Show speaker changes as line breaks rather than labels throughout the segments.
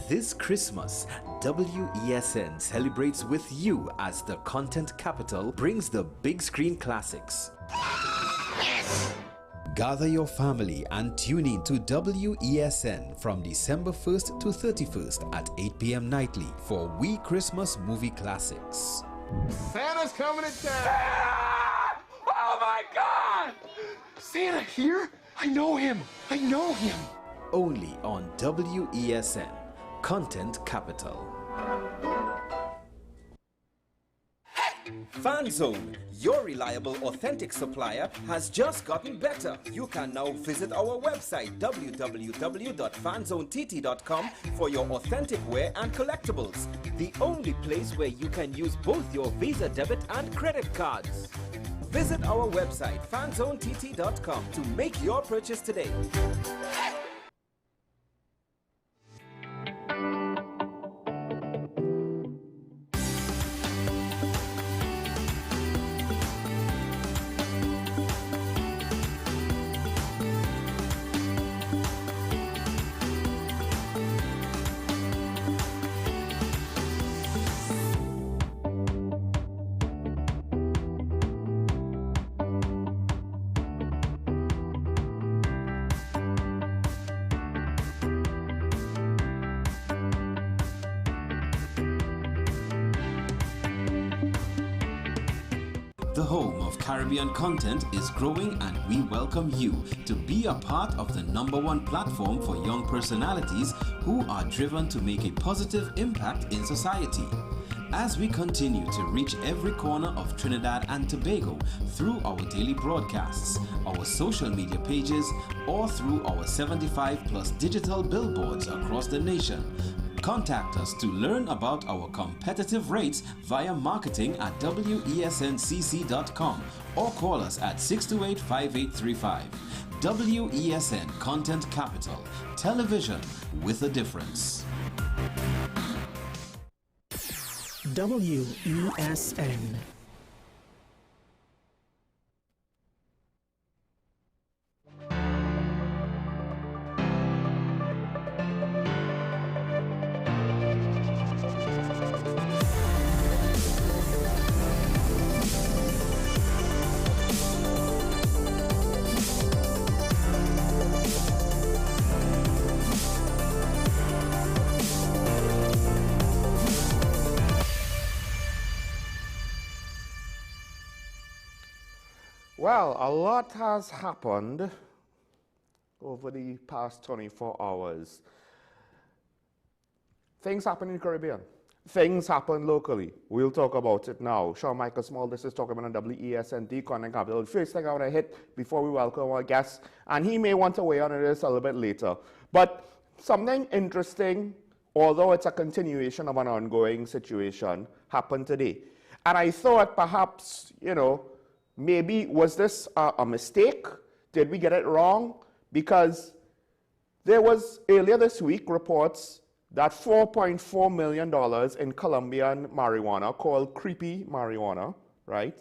This Christmas, WESN celebrates with you as the content capital brings the big screen classics. Gather your family and tune in to WESN from December 1st to 31st at 8 p.m. nightly for We Christmas Movie Classics.
Santa's coming to town! Santa! Oh my God! Santa here? I know him! I know him!
Only on WESN, Content Capital.
FanZone, your reliable, authentic supplier, has just gotten better. You can now visit our website www.fanzonett.com for your authentic wear and collectibles. The only place where you can use both your Visa debit and credit cards. Visit our website fanzonett.com to make your purchase today.
The home of Caribbean content is growing, and we welcome you to be a part of the #1 platform for young personalities who are driven to make a positive impact in society. As we continue to reach every corner of Trinidad and Tobago through our daily broadcasts, our social media pages, or through our 75+ digital billboards across the nation, contact us to learn about our competitive rates via marketing at wesncc.com or call us at 628-5835. WESN Content Capital, television with a difference.
WESN.
Well, a lot has happened over the past 24 hours. Things happen in the Caribbean. Things happen locally. We'll talk about it now. Sean Michael Small, this is talking about WESNT Content Capital. First thing I want to hit before we welcome our guest, and he may want to weigh on this a little bit later. But something interesting, although it's a continuation of an ongoing situation, happened today. And I thought perhaps, maybe was this a mistake? Did we get it wrong? Because there was earlier this week reports that $4.4 million in Colombian marijuana, called creepy marijuana, right,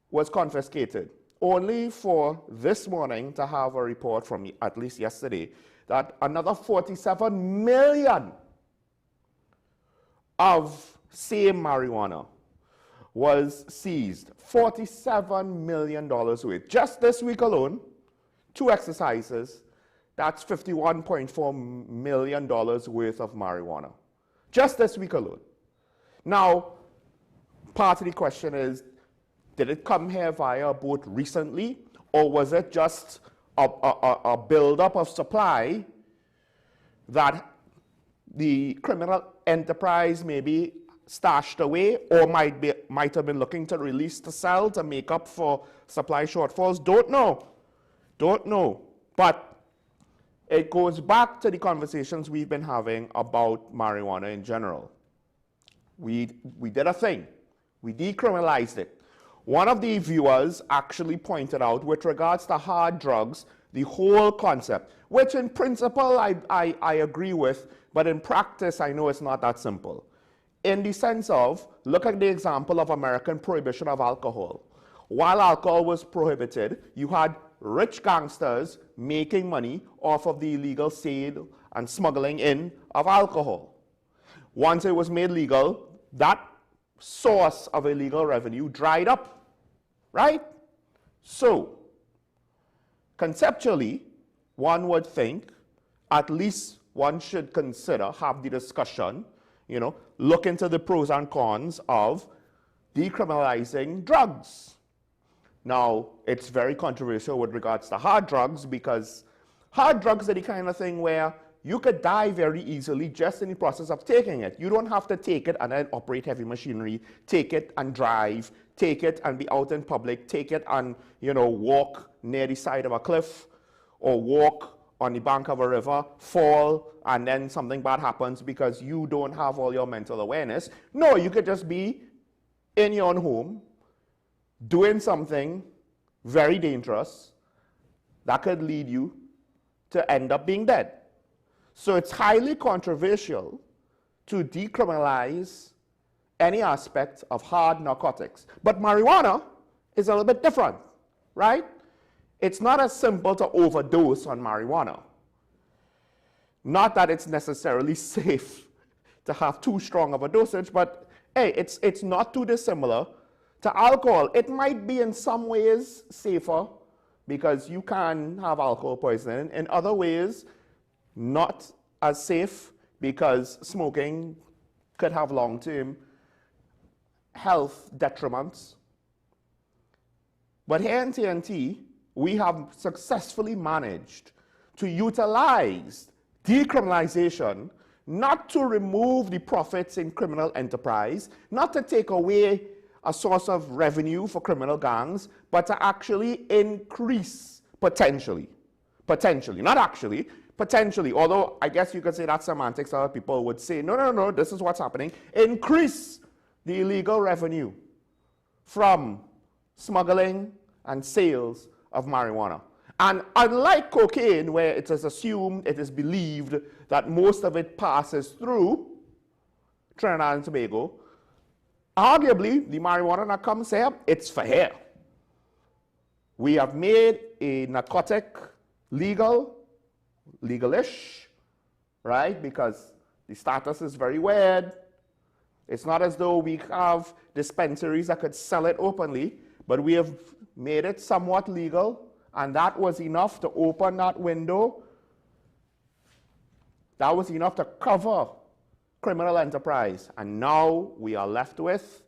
was confiscated. Only for this morning to have a report from at least yesterday that another 47 million of same marijuana was seized. $47 million worth. Just this week alone, 2 exercises, that's $51.4 million worth of marijuana. Just this week alone. Now, part of the question is, did it come here via a boat recently, or was it just a buildup of supply that the criminal enterprise maybe stashed away, or might have been looking to release to sell to make up for supply shortfalls? Don't know. But it goes back to the conversations we've been having about marijuana in general. We did a thing. We decriminalized it. One of the viewers actually pointed out, with regards to hard drugs, the whole concept, which in principle I agree with, but in practice I know it's not that simple. In the sense of, look at the example of American prohibition of alcohol. While alcohol was prohibited, you had rich gangsters making money off of the illegal sale and smuggling in of alcohol. Once it was made legal, that source of illegal revenue dried up, right? So, conceptually, one would think at least one should consider, have the discussion, look into the pros and cons of decriminalizing drugs. Now, it's very controversial with regards to hard drugs because hard drugs are the kind of thing where you could die very easily just in the process of taking it. You don't have to take it and then operate heavy machinery, take it and drive, take it and be out in public, take it and, walk near the side of a cliff or walk on the bank of a river, fall, and then something bad happens because you don't have all your mental awareness. No, you could just be in your own home, doing something very dangerous that could lead you to end up being dead. So it's highly controversial to decriminalize any aspect of hard narcotics. But marijuana is a little bit different, right? It's not as simple to overdose on marijuana. Not that it's necessarily safe to have too strong of a dosage, but hey, it's not too dissimilar to alcohol. It might be in some ways safer because you can have alcohol poisoning. In other ways, not as safe because smoking could have long-term health detriments. But here in TNT, we have successfully managed to utilize decriminalization not to remove the profits in criminal enterprise, not to take away a source of revenue for criminal gangs, but to actually increase potentially, not actually, potentially, although I guess you could say that's semantics. Other people would say, no, this is what's happening. Increase the illegal revenue from smuggling and sales of marijuana. And unlike cocaine, where it is assumed, it is believed that most of it passes through Trinidad and Tobago, arguably, the marijuana that comes here, it's for here. We have made a narcotic legalish, right? Because the status is very weird. It's not as though we have dispensaries that could sell it openly, but we have made it somewhat legal, and that was enough to open that window. That was enough to cover criminal enterprise. And now we are left with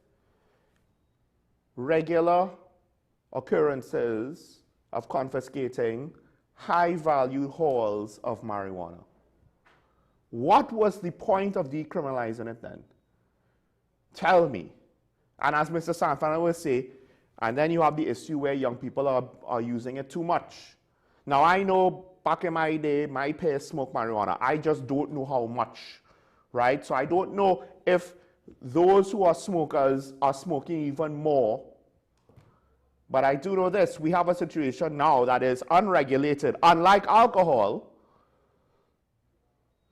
regular occurrences of confiscating high-value hauls of marijuana. What was the point of decriminalizing it then? Tell me. And as Mr. Sanfana will say, and then you have the issue where young people are using it too much. Now, I know back in my day, my peers smoked marijuana. I just don't know how much, right? So I don't know if those who are smokers are smoking even more. But I do know this, we have a situation now that is unregulated, unlike alcohol.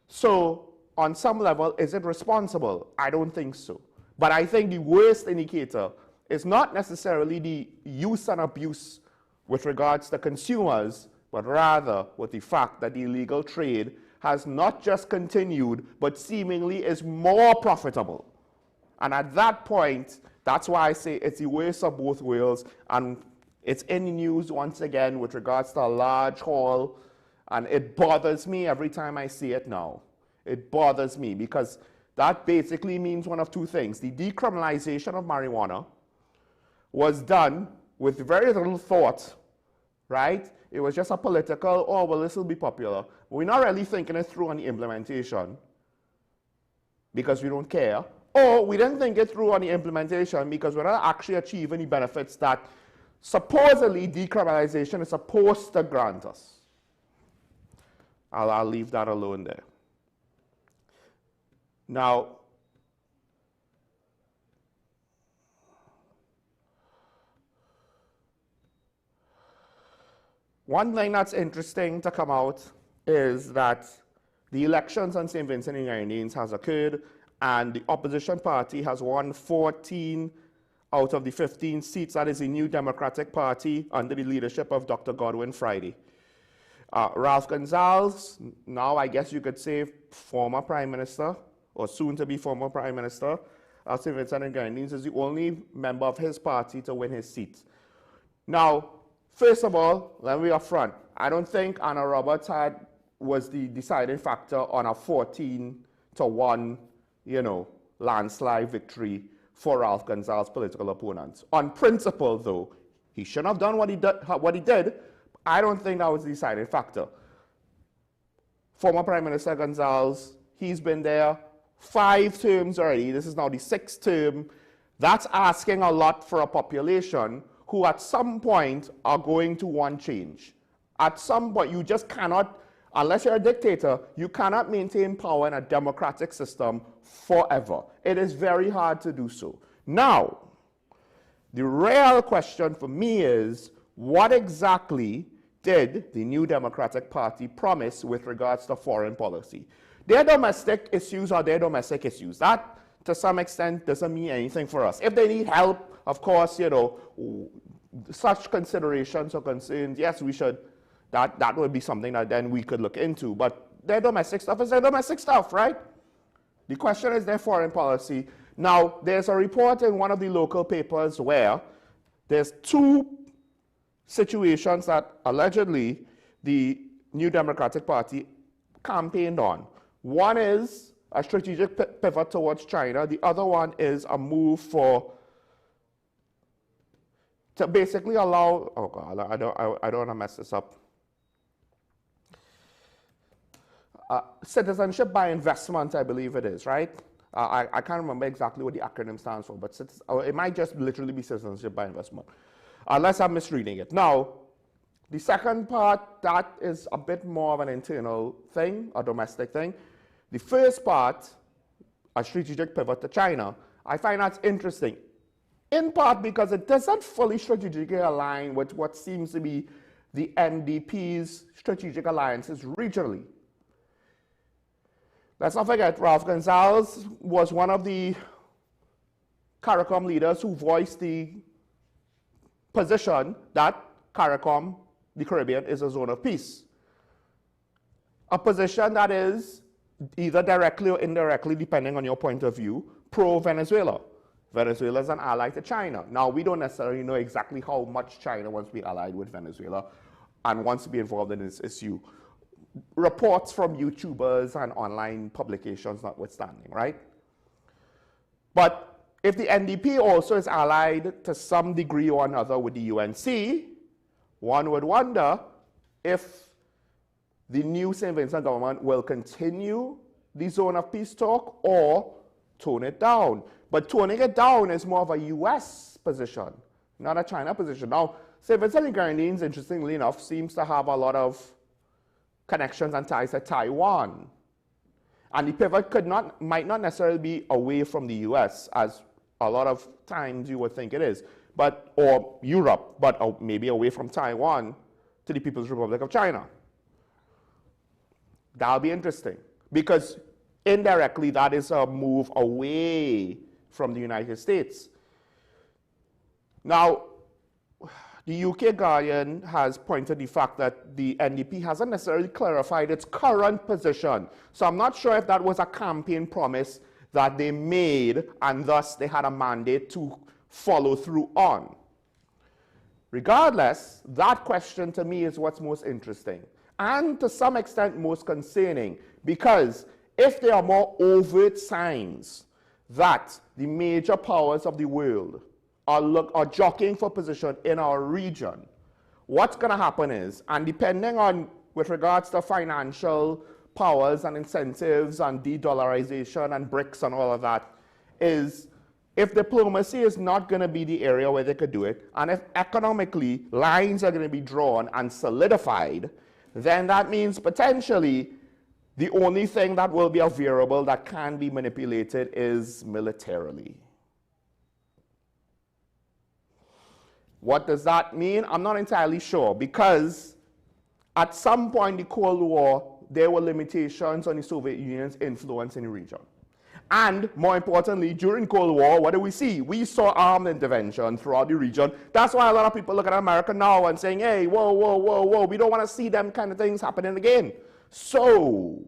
So on some level, is it responsible? I don't think so. But I think the worst indicator is not necessarily the use and abuse with regards to consumers, but rather with the fact that the illegal trade has not just continued, but seemingly is more profitable. And at that point, that's why I say it's the worst of both worlds, and it's in the news once again with regards to a large haul, and it bothers me every time I see it now. It bothers me because that basically means one of two things. The decriminalization of marijuana was done with very little thought, right? It was just a political, oh, well, this will be popular. We're not really thinking it through on the implementation because we don't care. Or we didn't think it through on the implementation because we're not actually achieving the benefits that supposedly decriminalization is supposed to grant us. I'll leave that alone there. Now, one thing that's interesting to come out is that the elections on St. Vincent and Grenadines has occurred, and the opposition party has won 14 out of the 15 seats that is the New Democratic Party under the leadership of Dr. Godwin Friday. Ralph Gonsalves, now I guess you could say former Prime Minister, or soon to be former Prime Minister, St. Vincent and Grenadines, is the only member of his party to win his seat. Now, first of all, let me be upfront. I don't think Anna Roberts was the deciding factor on a 14-1, landslide victory for Ralph Gonsalves' political opponents. On principle, though, he shouldn't have done what he did. I don't think that was the deciding factor. Former Prime Minister Gonsalves, he's been there 5 terms already. This is now the 6th term. That's asking a lot for a population who at some point are going to want change. At some point, you just cannot, unless you're a dictator, you cannot maintain power in a democratic system forever. It is very hard to do so. Now, the real question for me is, what exactly did the New Democratic Party promise with regards to foreign policy? Their domestic issues are their domestic issues. That, to some extent, doesn't mean anything for us. If they need help, of course, such considerations or concerns, yes, we should, that would be something that then we could look into. But their domestic stuff is their domestic stuff, right? The question is their foreign policy. Now, there's a report in one of the local papers where there's 2 situations that allegedly the New Democratic Party campaigned on. One is a strategic pivot towards China. The other one is a move to basically allow, oh God, I don't want to mess this up. Citizenship by investment, I believe it is, right? I can't remember exactly what the acronym stands for, but it might just literally be citizenship by investment, unless I'm misreading it. Now, the second part, that is a bit more of an internal thing, a domestic thing. The first part, a strategic pivot to China, I find that's interesting, in part because it doesn't fully strategically align with what seems to be the NDP's strategic alliances regionally. Let's not forget, Ralph Gonsalves was one of the CARICOM leaders who voiced the position that CARICOM, the Caribbean, is a zone of peace. A position that is either directly or indirectly, depending on your point of view, pro-Venezuela. Venezuela is an ally to China. Now, we don't necessarily know exactly how much China wants to be allied with Venezuela and wants to be involved in this issue. Reports from YouTubers and online publications notwithstanding, right? But if the NDP also is allied to some degree or another with the UNC, one would wonder if the new St. Vincent government will continue the zone of peace talk or tone it down. But toning it down is more of a US position, not a China position. Now, St. Vincent and Grenadines, interestingly enough, seems to have a lot of connections and ties to Taiwan. And the pivot might not necessarily be away from the US, as a lot of times you would think it is, or Europe, but maybe away from Taiwan to the People's Republic of China. That'll be interesting, because indirectly that is a move away from the United States. Now, the UK Guardian has pointed the fact that the NDP hasn't necessarily clarified its current position. So I'm not sure if that was a campaign promise that they made and thus they had a mandate to follow through on. Regardless, that question to me is what's most interesting and to some extent most concerning, because if there are more overt signs that the major powers of the world are jockeying for position in our region, what's going to happen is, and depending on, with regards to financial powers and incentives and de-dollarization and BRICS and all of that, is if diplomacy is not going to be the area where they could do it, and if economically lines are going to be drawn and solidified, then that means potentially the only thing that will be a variable that can be manipulated is militarily. What does that mean? I'm not entirely sure, because at some point in the Cold War, there were limitations on the Soviet Union's influence in the region. And more importantly, during Cold War, what do we see? We saw armed intervention throughout the region. That's why a lot of people look at America now and saying, hey, whoa, whoa, whoa, whoa, we don't want to see them kind of things happening again. So,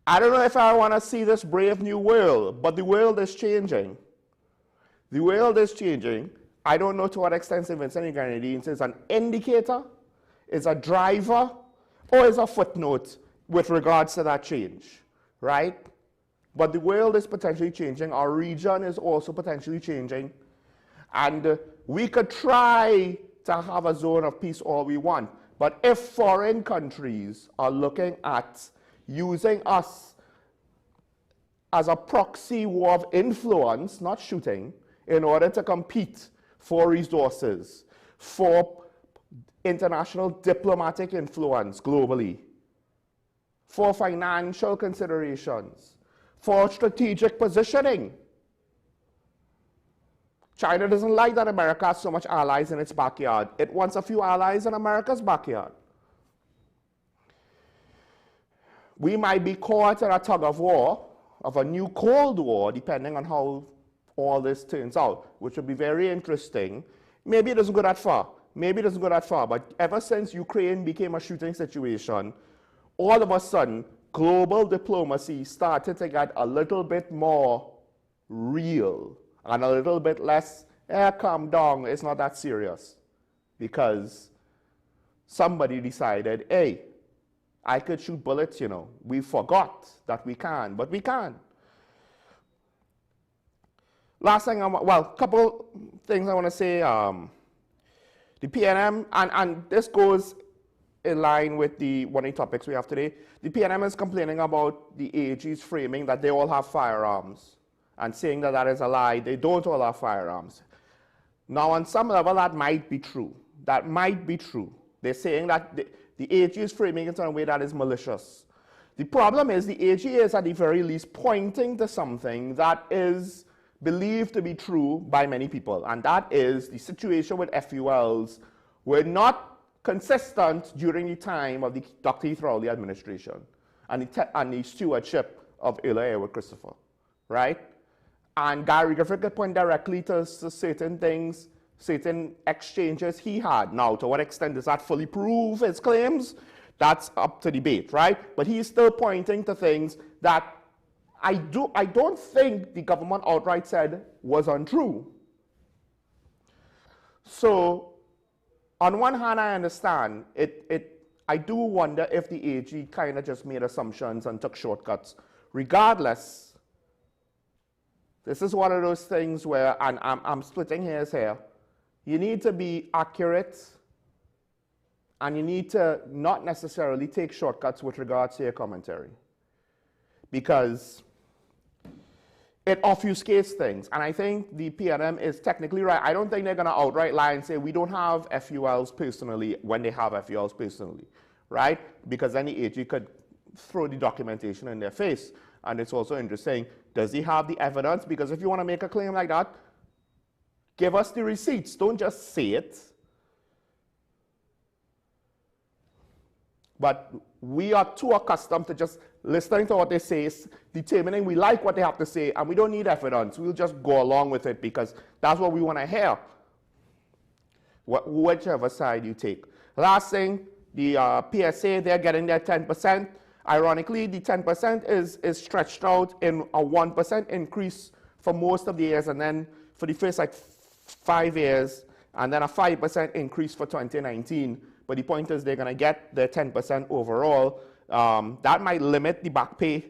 I don't know if I want to see this brave new world, but the world is changing. The world is changing. I don't know to what extent St. Vincent and Grenadines is an indicator, is a driver, or is a footnote with regards to that change, right? But the world is potentially changing. Our region is also potentially changing. And we could try to have a zone of peace all we want. But if foreign countries are looking at using us as a proxy war of influence, not shooting, in order to compete for resources, for international diplomatic influence globally, for financial considerations, for strategic positioning. China doesn't like that America has so much allies in its backyard. It wants a few allies in America's backyard. We might be caught in a tug of war, of a new Cold War, depending on how all this turns out, which would be very interesting. Maybe it doesn't go that far. Maybe it doesn't go that far, but ever since Ukraine became a shooting situation, all of a sudden, global diplomacy started to get a little bit more real and a little bit less, calm down, it's not that serious. Because somebody decided, hey, I could shoot bullets, you know. We forgot that we can, but we can. Last thing, well, couple things I want to say. The PNM, and this goes in line with one of the topics we have today. The PNM is complaining about the AG's framing that they all have firearms and saying that that is a lie. They don't all have firearms. Now, on some level, that might be true. That might be true. They're saying that the AG is framing it in a way that is malicious. The problem is the AG is at the very least pointing to something that is believed to be true by many people, and that is the situation with FULs were not consistent during the time of the Dr. Heath Rowley administration and the stewardship of Ella Edward Christopher, right? And Gary Griffith could point directly to certain things, certain exchanges he had. Now, to what extent does that fully prove his claims? That's up to debate, right? But he's still pointing to things that I don't think the government outright said was untrue. So, on one hand, I understand I do wonder if the AG kind of just made assumptions and took shortcuts. Regardless, this is one of those things where, and I'm splitting hairs here, you need to be accurate and you need to not necessarily take shortcuts with regards to your commentary, because it obfuscates things. And I think the PNM is technically right. I don't think they're going to outright lie and say we don't have FULs personally when they have FULs personally, right? Because then the AG could throw the documentation in their face. And it's also interesting, does he have the evidence? Because if you want to make a claim like that, give us the receipts. Don't just say it. But we are too accustomed to just listening to what they say, determining we like what they have to say, and we don't need evidence. We'll just go along with it because that's what we want to hear, whichever side you take. Last thing, the PSA, they're getting their 10%. Ironically, the 10% is stretched out in a 1% increase for most of the years, and then for the first 5 years, and then a 5% increase for 2019. But the point is they're going to get their 10% overall. That might limit the back pay.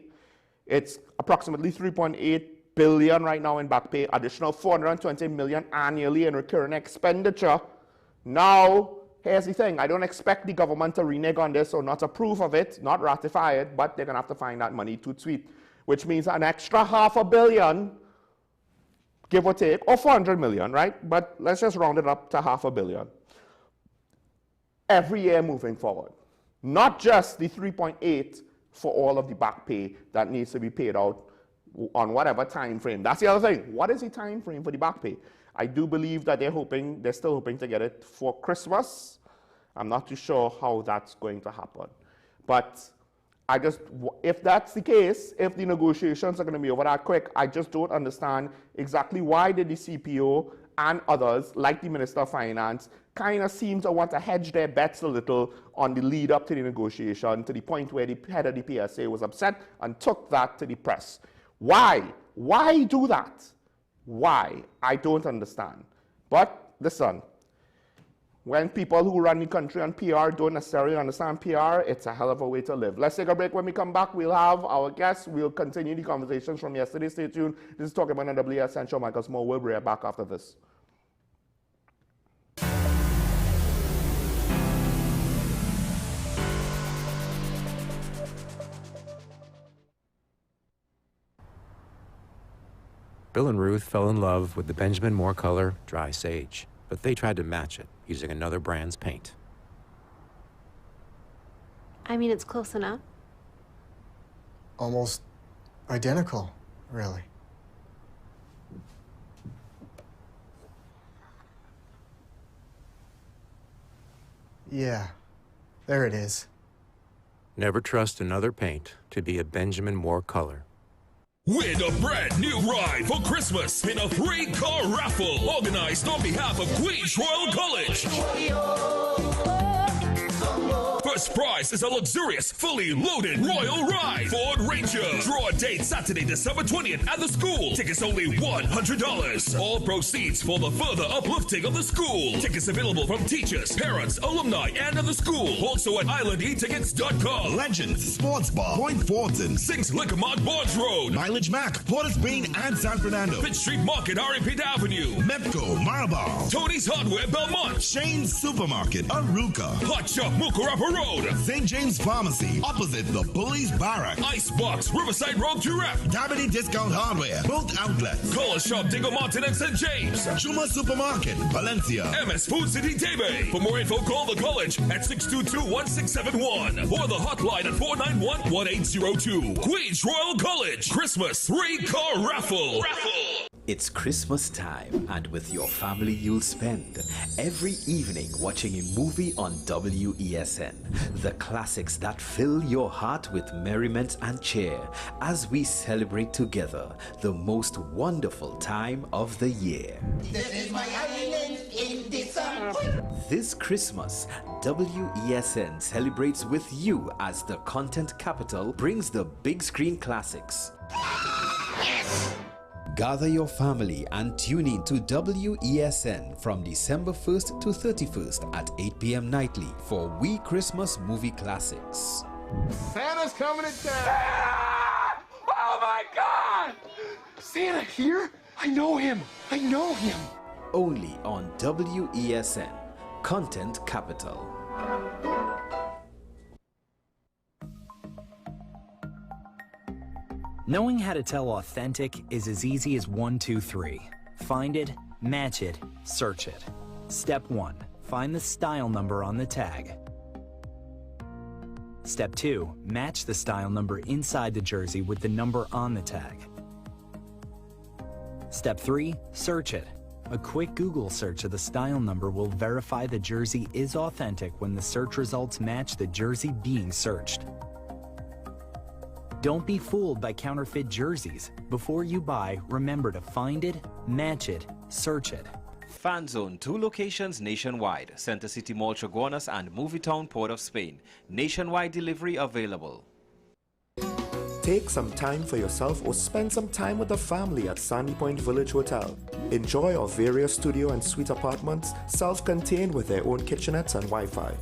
It's approximately $3.8 billion right now in back pay, additional $420 million annually in recurring expenditure. Now, here's the thing. I don't expect the government to renege on this or not approve of it, not ratify it, but they're going to have to find that money to tweet, which means an extra $500 million, give or take, or $400 million, right? But let's just round it up to $500 million. Every year moving forward. Not just the 3.8 for all of the back pay that needs to be paid out on whatever time frame. That's the other thing. What is the time frame for the back pay? I do believe that they're still hoping to get it for Christmas. I'm not too sure how that's going to happen. But if that's the case, if the negotiations are going to be over that quick, I just don't understand exactly why did the CPO and others, like the Minister of Finance, kind of seem to want to hedge their bets a little on the lead up to the negotiation, to the point where the head of the PSA was upset and took that to the press. Why? Why do that? Why? I don't understand. But listen, when people who run the country on PR don't necessarily understand PR, it's a hell of a way to live. Let's take a break. When we come back, we'll have our guests. We'll continue the conversations from yesterday. Stay tuned. This is Talking About the WSN show. Michael Small. We'll be right back after this.
Bill and Ruth fell in love with the Benjamin Moore color Dry Sage, but they tried to match it using another brand's paint.
I mean, it's close enough.
Almost identical, really. Yeah, there it is.
Never trust another paint to be a Benjamin Moore color.
Win a brand new ride for Christmas in a free car raffle organized on behalf of Queen's Royal College. First prize is a luxurious, fully loaded Royal Ride Ford Ranger. Draw date Saturday, December 20th at the school. Tickets only $100. All proceeds for the further uplifting of the school. Tickets available from teachers, parents, alumni, and of the school. Also at islandetickets.com.
Legends, Sports Bar, Point Fortin,
6 Liquor Mart, Barnes Road.
Mileage Mac, Port of Spain, and San Fernando.
Pitt Street Market, Aripid Avenue.
Mepco, Marabal.
Tony's Hardware, Belmont.
Shane's Supermarket, Aruka.
Hot Shop, Mukurapa Road.
St. James Pharmacy, opposite the Police Barrack.
Icebox, Riverside Road, Turep.
Dabity Discount Hardware, both outlets.
Color Shop, Diego Martin and St. James.
Juma Supermarket, Valencia.
MS Food City, Tebe. For more info, call the college at 622-1671 or the hotline at 491-1802. Queen's Royal College, Christmas 3-car raffle.
It's Christmas time, and with your family you'll spend every evening watching a movie on WESN. The classics that fill your heart with merriment and cheer as we celebrate together the most wonderful time of the year.
This is my island in December.
This Christmas, WESN celebrates with you as the content capital brings the big screen classics.
Yes!
Gather your family and tune in to WESN from December 1st to 31st at 8 p.m. nightly for We Christmas Movie Classics.
Santa's coming to town! Santa! Oh my God! Santa here? I know him! I know him!
Only on WESN, Content Capital.
Knowing how to tell authentic is as easy as 1, 2, 3. Find it, match it, search it. Step 1. Find the style number on the tag. Step 2. Match the style number inside the jersey with the number on the tag. Step 3. Search it. A quick Google search of the style number will verify the jersey is authentic when the search results match the jersey being searched. Don't be fooled by counterfeit jerseys. Before you buy, remember to find it, match it, search it.
Fan Zone, 2 locations nationwide. Center City Mall, Chaguanas, and Movietown, Port of Spain. Nationwide delivery available.
Take some time for yourself or spend some time with the family at Sandy Point Village Hotel. Enjoy our various studio and suite apartments, self-contained with their own kitchenettes and Wi-Fi.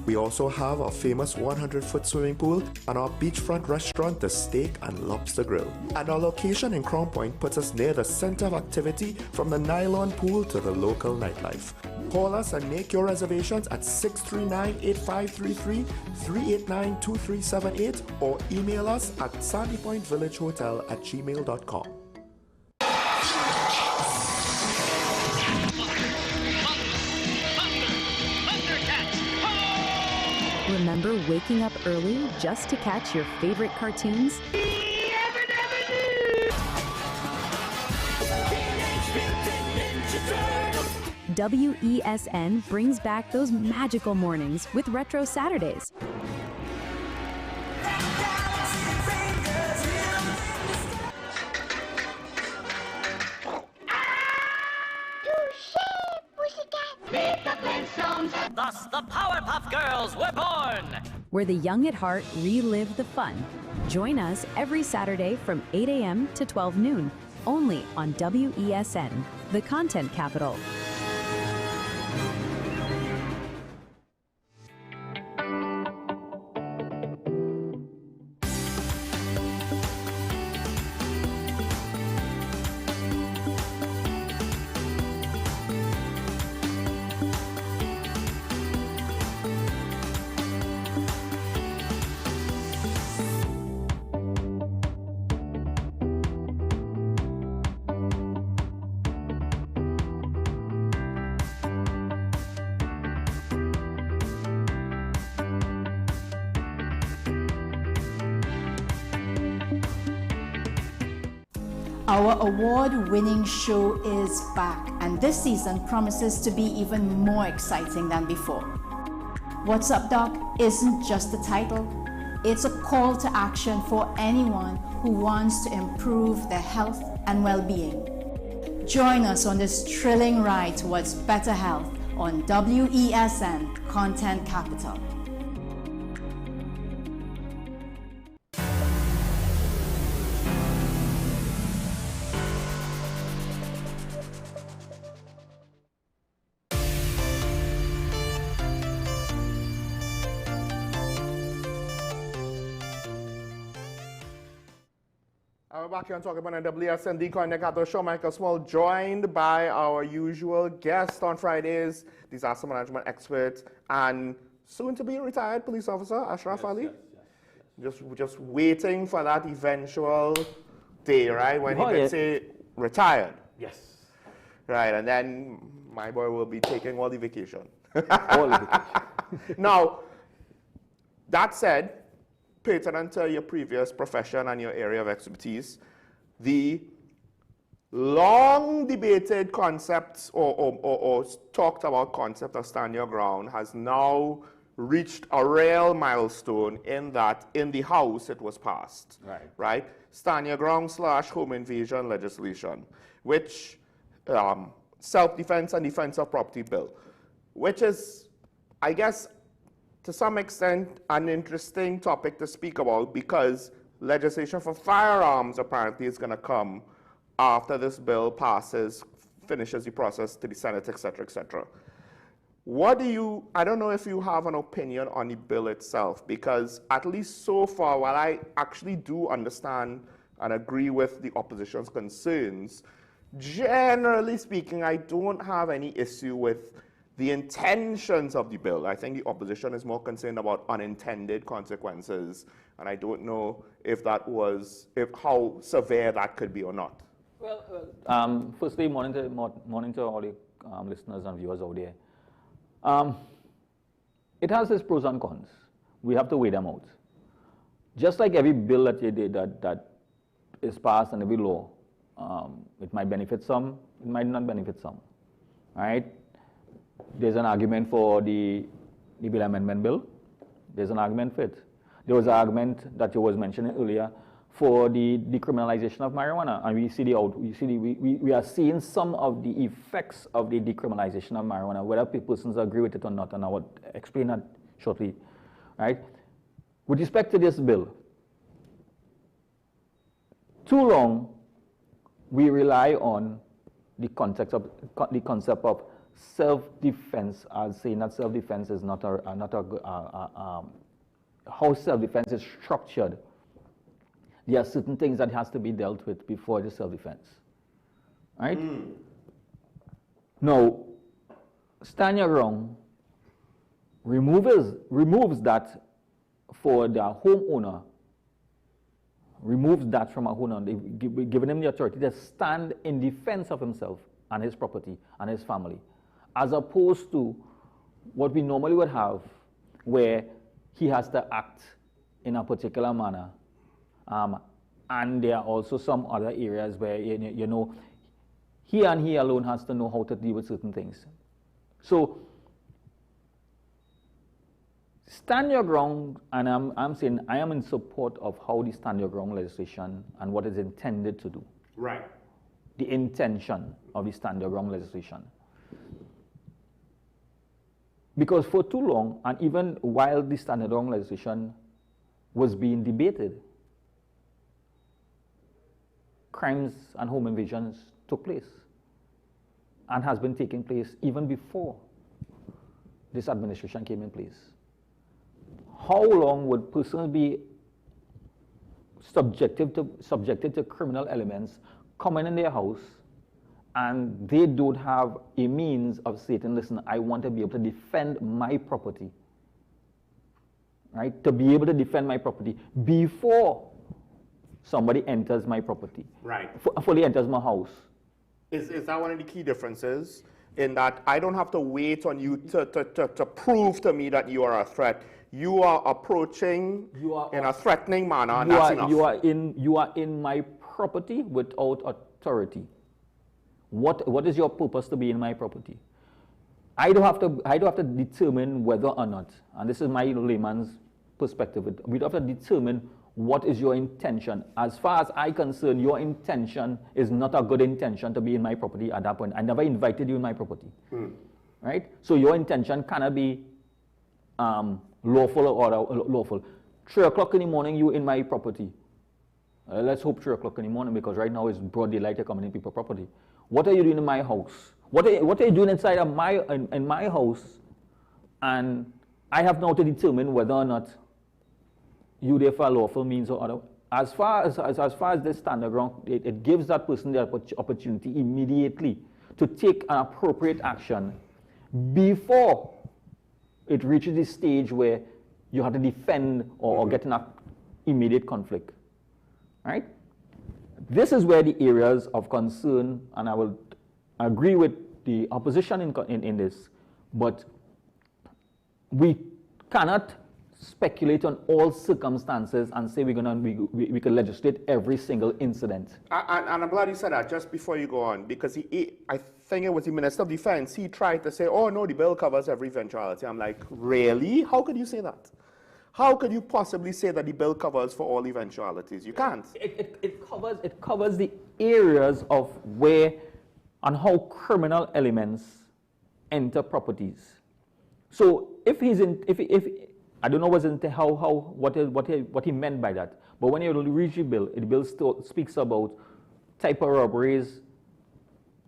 We also have our famous 100-foot swimming pool and our beachfront restaurant, the Steak and Lobster Grill. And our location in Crown Point puts us near the center of activity from the nylon pool to the local nightlife. Call us and make your reservations at 639-8533, 389-2378 or email us at sandypointvillagehotel@gmail.com.
Remember waking up early just to catch your favorite cartoons? WESN brings back those magical mornings with Retro Saturdays.
Cross, the Powerpuff Girls were born!
Where the young at heart relive the fun. Join us every Saturday from 8 a.m. to 12 noon, only on WESN, the content capital.
Our award-winning show is back, and this season promises to be even more exciting than before. What's Up, Doc isn't just a title, it's a call to action for anyone who wants to improve their health and well-being. Join us on this thrilling ride towards better health on WESN Content Capital.
We're back here and talking about the WSND Content Capital Show. Michael Small, joined by our usual guest on Fridays, disaster management expert and soon-to-be retired police officer, Ashraf Ali. Just waiting for that eventual day, right, when he can say retired.
Yes.
Right, and then my boy will be taking all the vacation.
All the vacation.
Now, that said, pertinent to your previous profession and your area of expertise, the long debated concepts or talked about concept of stand your ground has now reached a real milestone in that in the House it was passed. Right? Stand your ground / home invasion legislation, which self-defense and defense of property bill, which is, I guess, to some extent, an interesting topic to speak about because legislation for firearms apparently is going to come after this bill passes, finishes the process to the Senate, etc., etc. What do you, I don't know if you have an opinion on the bill itself, because at least so far, while I actually do understand and agree with the opposition's concerns, generally speaking, I don't have any issue with the intentions of the bill. I think the opposition is more concerned about unintended consequences, and I don't know if that was, how severe that could be or not.
Well, firstly, morning to all the listeners and viewers out there. It has its pros and cons. We have to weigh them out. Just like every bill that you did that is passed and every law, it might benefit some, it might not benefit some, right? There's an argument for the bill amendment bill. There's an argument for it. There was an argument that you was mentioning earlier for the decriminalization of marijuana, and we are seeing some of the effects of the decriminalization of marijuana, whether persons agree with it or not, and I will explain that shortly. Right? With respect to this bill, too long we rely on the concept of self-defense as saying that self-defense is not how self-defense is structured. There are certain things that has to be dealt with before the self-defense, right? Now, stand your ground removes that for the homeowner, removes that from a homeowner, giving him the authority to stand in defense of himself and his property and his family, as opposed to what we normally would have, where he has to act in a particular manner. And there are also some other areas where, you know, he and he alone has to know how to deal with certain things. So, stand your ground, and I'm saying I am in support of how the stand your ground legislation and what is intended to do.
Right.
The intention of the stand your ground legislation. Because for too long, and even while the standard wrong legislation was being debated, crimes and home invasions took place and has been taking place even before this administration came in place. How long would persons be subjected to criminal elements coming in their house and they don't have a means of saying, listen, I want to be able to defend my property, right? To be able to defend my property before somebody enters my property,
right?
Fully enters my house.
Is that one of the key differences in that I don't have to wait on you to prove to me that you are a threat? You are approaching in a threatening manner, and that's enough.
You are in my property without authority. What is your purpose to be in my property? I don't have to determine whether or not, and this is my layman's perspective, we don't have to determine what is your intention. As far as I'm concerned, your intention is not a good intention to be in my property at that point. I never invited you in my property, right? So your intention cannot be lawful or lawful. 3 o'clock in the morning, you in my property. Let's hope 3 o'clock in the morning, because right now it's broad daylight, you're coming in people's property. What are you doing in my house? What are you doing inside of in my house? And I have now to determine whether or not you therefore lawful means or other. As far as this standard ground, it gives that person the opportunity immediately to take an appropriate action before it reaches the stage where you have to defend or get in an immediate conflict, right? This is where the areas of concern, and I will agree with the opposition in this, but we cannot speculate on all circumstances and say we can legislate every single incident.
And I'm glad you said that just before you go on, because I think it was the Minister of Defense, he tried to say, oh no, the bill covers every eventuality. I'm like, really? How could you say that? How could you possibly say that the bill covers for all eventualities? You can't.
It covers the areas of where and how criminal elements enter properties. So if he's in, if I don't know what he meant by that, but when you read the bill still speaks about type of robberies,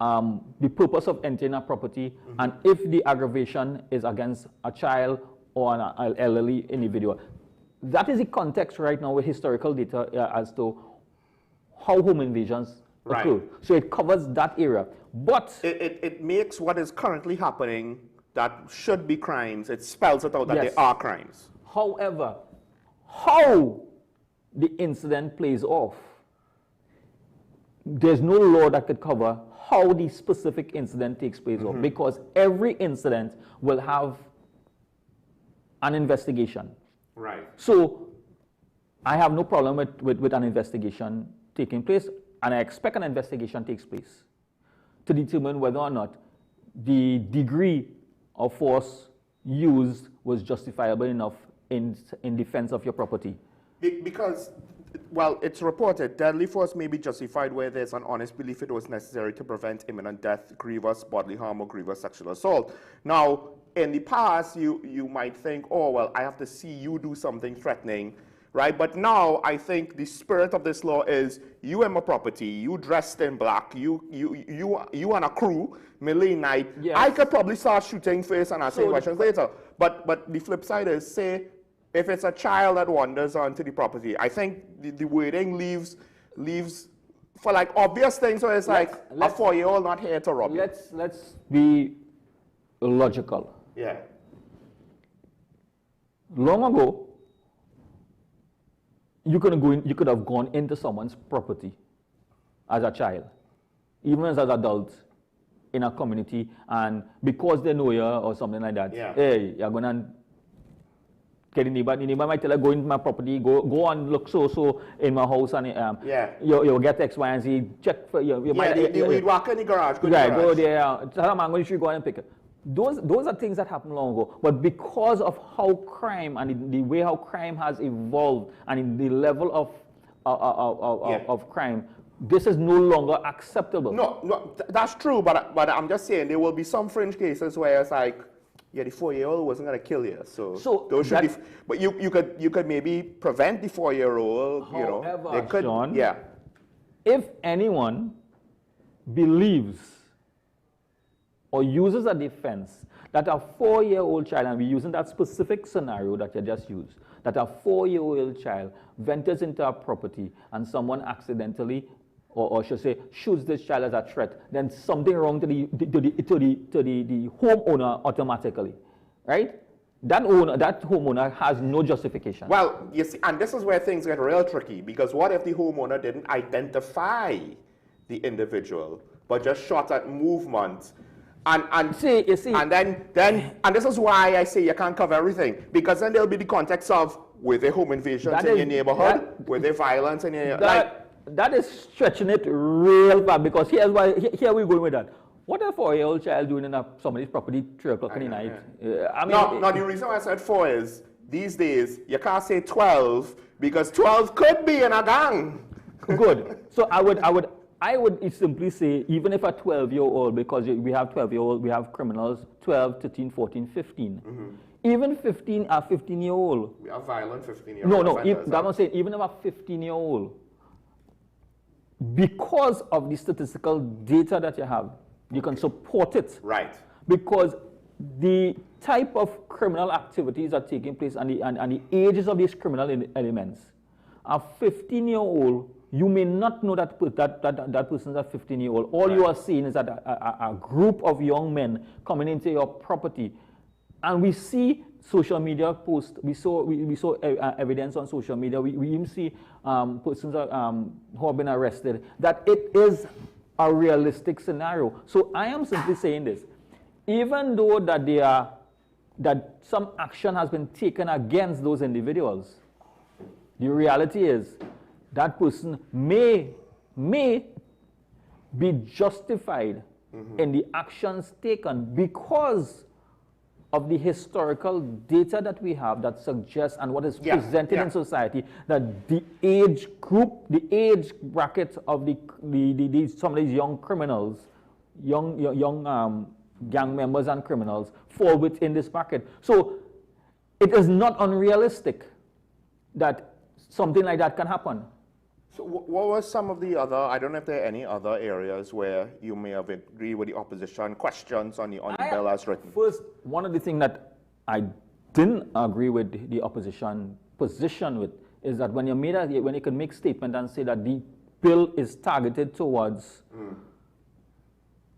the purpose of entering a property, and if the aggravation is against a child or an elderly individual. That is the context right now with historical data as to how home invasions occur. So it covers that area. But
it makes what is currently happening that should be crimes, it spells it out that they are crimes.
However, how the incident plays off, there's no law that could cover how the specific incident takes place off, because every incident will have an investigation.
Right.
So I have no problem with an investigation taking place, and I expect an investigation takes place to determine whether or not the degree of force used was justifiable enough in defense of your property.
Because, well, it's reported deadly force may be justified where there's an honest belief it was necessary to prevent imminent death, grievous bodily harm, or grievous sexual assault. Now, in the past, you might think, oh, well, I have to see you do something threatening, right? But now I think the spirit of this law is you in my property, you dressed in black, you and a crew, middle night. Yes. I could probably start shooting first and asking questions later. But the flip side is, say, if it's a child that wanders onto the property, I think the wording leaves for like obvious things where it's like a 4-year-old not here to rob you.
Let's be logical.
Yeah.
Long ago, you could have gone into someone's property as a child, even as an adult in a community, and because they know you or something like that, hey, you're gonna get the neighbor might tell you, go into my property, go and look so in my house, and you'll get X, Y, and Z, check for you.
The weed whacker in the garage.
Go there, tell them I'm going to go and pick it. Those are things that happened long ago, but because of how crime and the way how crime has evolved and in the level of crime, this is no longer acceptable.
No, that's true, but I'm just saying there will be some fringe cases where it's like, Yeah, the 4-year-old wasn't going to kill you, so those should
that,
be. But you could maybe prevent the 4-year-old. You know,
however,
they could.
Sean,
yeah.
If anyone believes or uses a defense that a 4-year-old child, and we're using that specific scenario that you just used, that a 4-year-old child ventures into a property and someone accidentally, or should say, shoots this child as a threat, then something wrong to the homeowner automatically, right? That homeowner has no justification.
Well, you see, and this is where things get real tricky, because what if the homeowner didn't identify the individual, but just shot at movement? And
you see,
and then this is why I say you can't cover everything, because then there'll be the context of, were there home invasions in your neighborhood? Were there violence in your
that is stretching it real far, because here we're going with that. What a 4-year-old child doing in somebody's property 3 o'clock in the night? I mean,
no, the reason why I said 4 is, these days, you can't say 12, because 12 could be in a gang.
Good. So I would simply say, even if a 12-year-old, because we have 12-year-old, we have criminals 12, 13, 14, 15.
Mm-hmm.
Even 15-year-old.
We have violent 15-year-old.
No, I'm saying even if a 15-year-old, because of the statistical data that you have, you can support it.
Right.
Because the type of criminal activities are taking place and the ages of these criminal elements. A 15-year-old, you may not know that person's a 15-year-old. All you are seeing is that a group of young men coming into your property. And we see social media posts. We saw evidence on social media. We even see persons who have been arrested. That it is a realistic scenario. So I am simply saying this: even though that some action has been taken against those individuals, the reality is that person may be justified in the actions taken because of the historical data that we have that suggests, and what is presented in society, that the age group, the age bracket of some of these young criminals, young gang members and criminals fall within this bracket. So it is not unrealistic that something like that can happen.
So what were some of the other, I don't know if there are any other areas where you may have agreed with the opposition, questions on the bill as written?
First, one of the things that I didn't agree with the opposition position with is that when you can make statement and say that the bill is targeted towards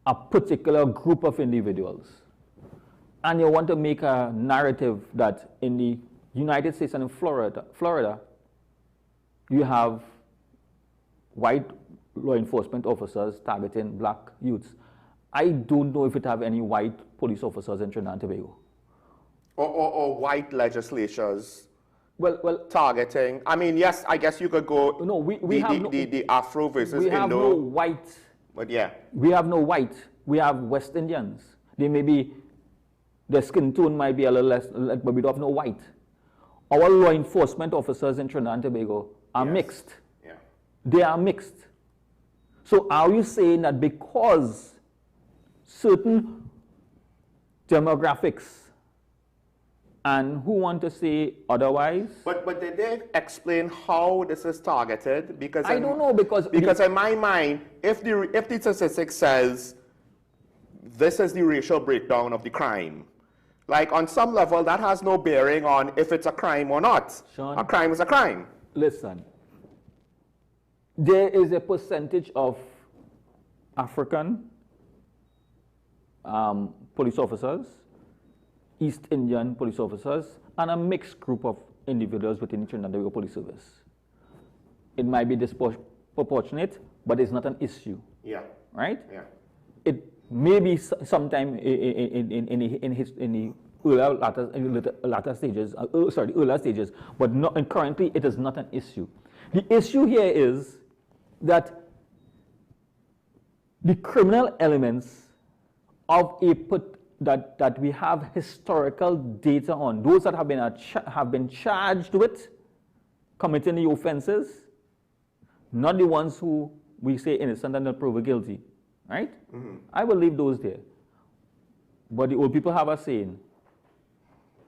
a particular group of individuals, and you want to make a narrative that in the United States and in Florida, you have white law enforcement officers targeting black youths. I don't know if it have any white police officers in Trinidad and Tobago.
Or white legislatures
well
targeting. I mean, yes, I guess you could go.
No, we have
the Afro versus
we have
Indo.
no white.
But yeah.
We have no white. We have West Indians. They may be, their skin tone might be a little less, but we don't have no white. Our law enforcement officers in Trinidad and Tobago are mixed.
Yeah.
They are mixed. So are you saying that because certain demographics, and who want to say otherwise?
But did they explain how this is targeted? Because
I don't know, because
in my mind, if the statistic says this is the racial breakdown of the crime, like on some level that has no bearing on if it's a crime or not.
Sean,
a crime is a crime.
Listen, there is a percentage of African police officers, East Indian police officers, and a mixed group of individuals within the Trinidad and Tobago Police Service. It might be disproportionate, but it's not an issue.
Yeah.
Right?
Yeah.
It may be sometime in the latter stages, earlier stages, but not, and currently it is not an issue. The issue here is that the criminal elements of that we have historical data on, those that have been charged with committing the offenses, not the ones who we say innocent and not proven guilty, right? I will leave those there. But the old people have a saying,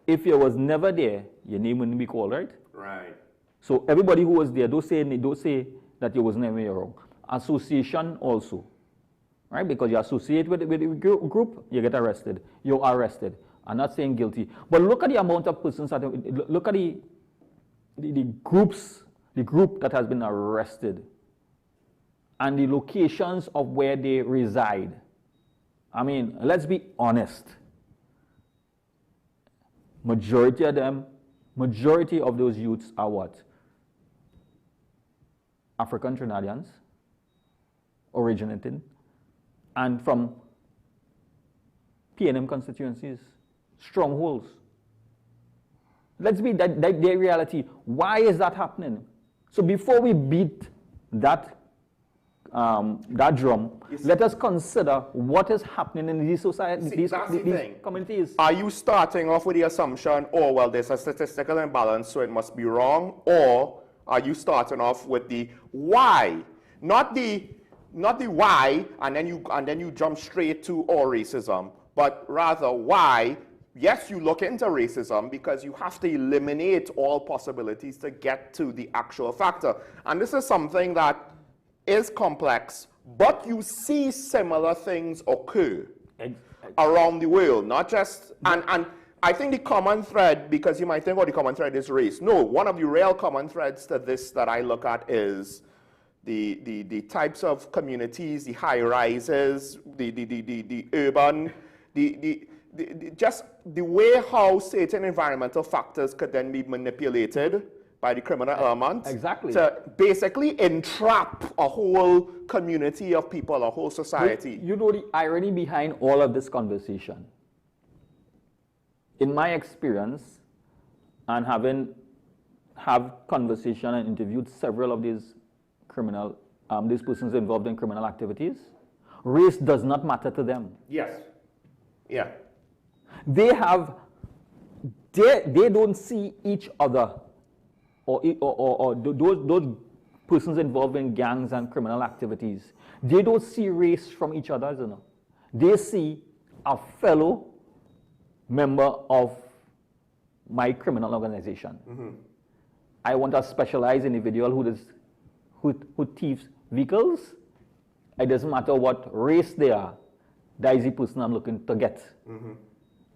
If you was never there, your name wouldn't be called, right?
Right.
So everybody who was there, don't say that you was never wrong. Association also, right? Because you associate with the group, you get arrested. You're arrested. I'm not saying guilty. But look at the amount of persons that, look at the group that has been arrested and the locations of where they reside. I mean, let's be honest. Majority of those youths are what? African Trinidadians originating and from PNM constituencies, strongholds. Let's be that their reality. Why is that happening? So before we beat that drum, let us consider what is happening in these societies, these communities.
Are you starting off with the assumption, oh, well, there's a statistical imbalance, so it must be wrong? Or are you starting off with the why? Not the why, and then you jump straight to all racism, but rather why. Yes, you look into racism because you have to eliminate all possibilities to get to the actual factor. And this is something that is complex, but you see similar things occur around the world, not just, and I think the common thread, because you might think, oh, the common thread is race. No, one of the real common threads to this that I look at is the types of communities, the high rises, the urban, just the way how certain environmental factors could then be manipulated by the criminal element to basically entrap a whole community of people, a whole society.
You know the irony behind all of this conversation. In my experience, and have conversation and interviewed several of these these persons involved in criminal activities, race does not matter to them.
Yes. Yeah.
They don't see each other or those persons involved in gangs and criminal activities. They don't see race from each other, you know. They see a fellow member of my criminal organization. Mm-hmm. I want a specialized individual who thieves vehicles. It doesn't matter what race they are. That is the person I'm looking to get. Mm-hmm.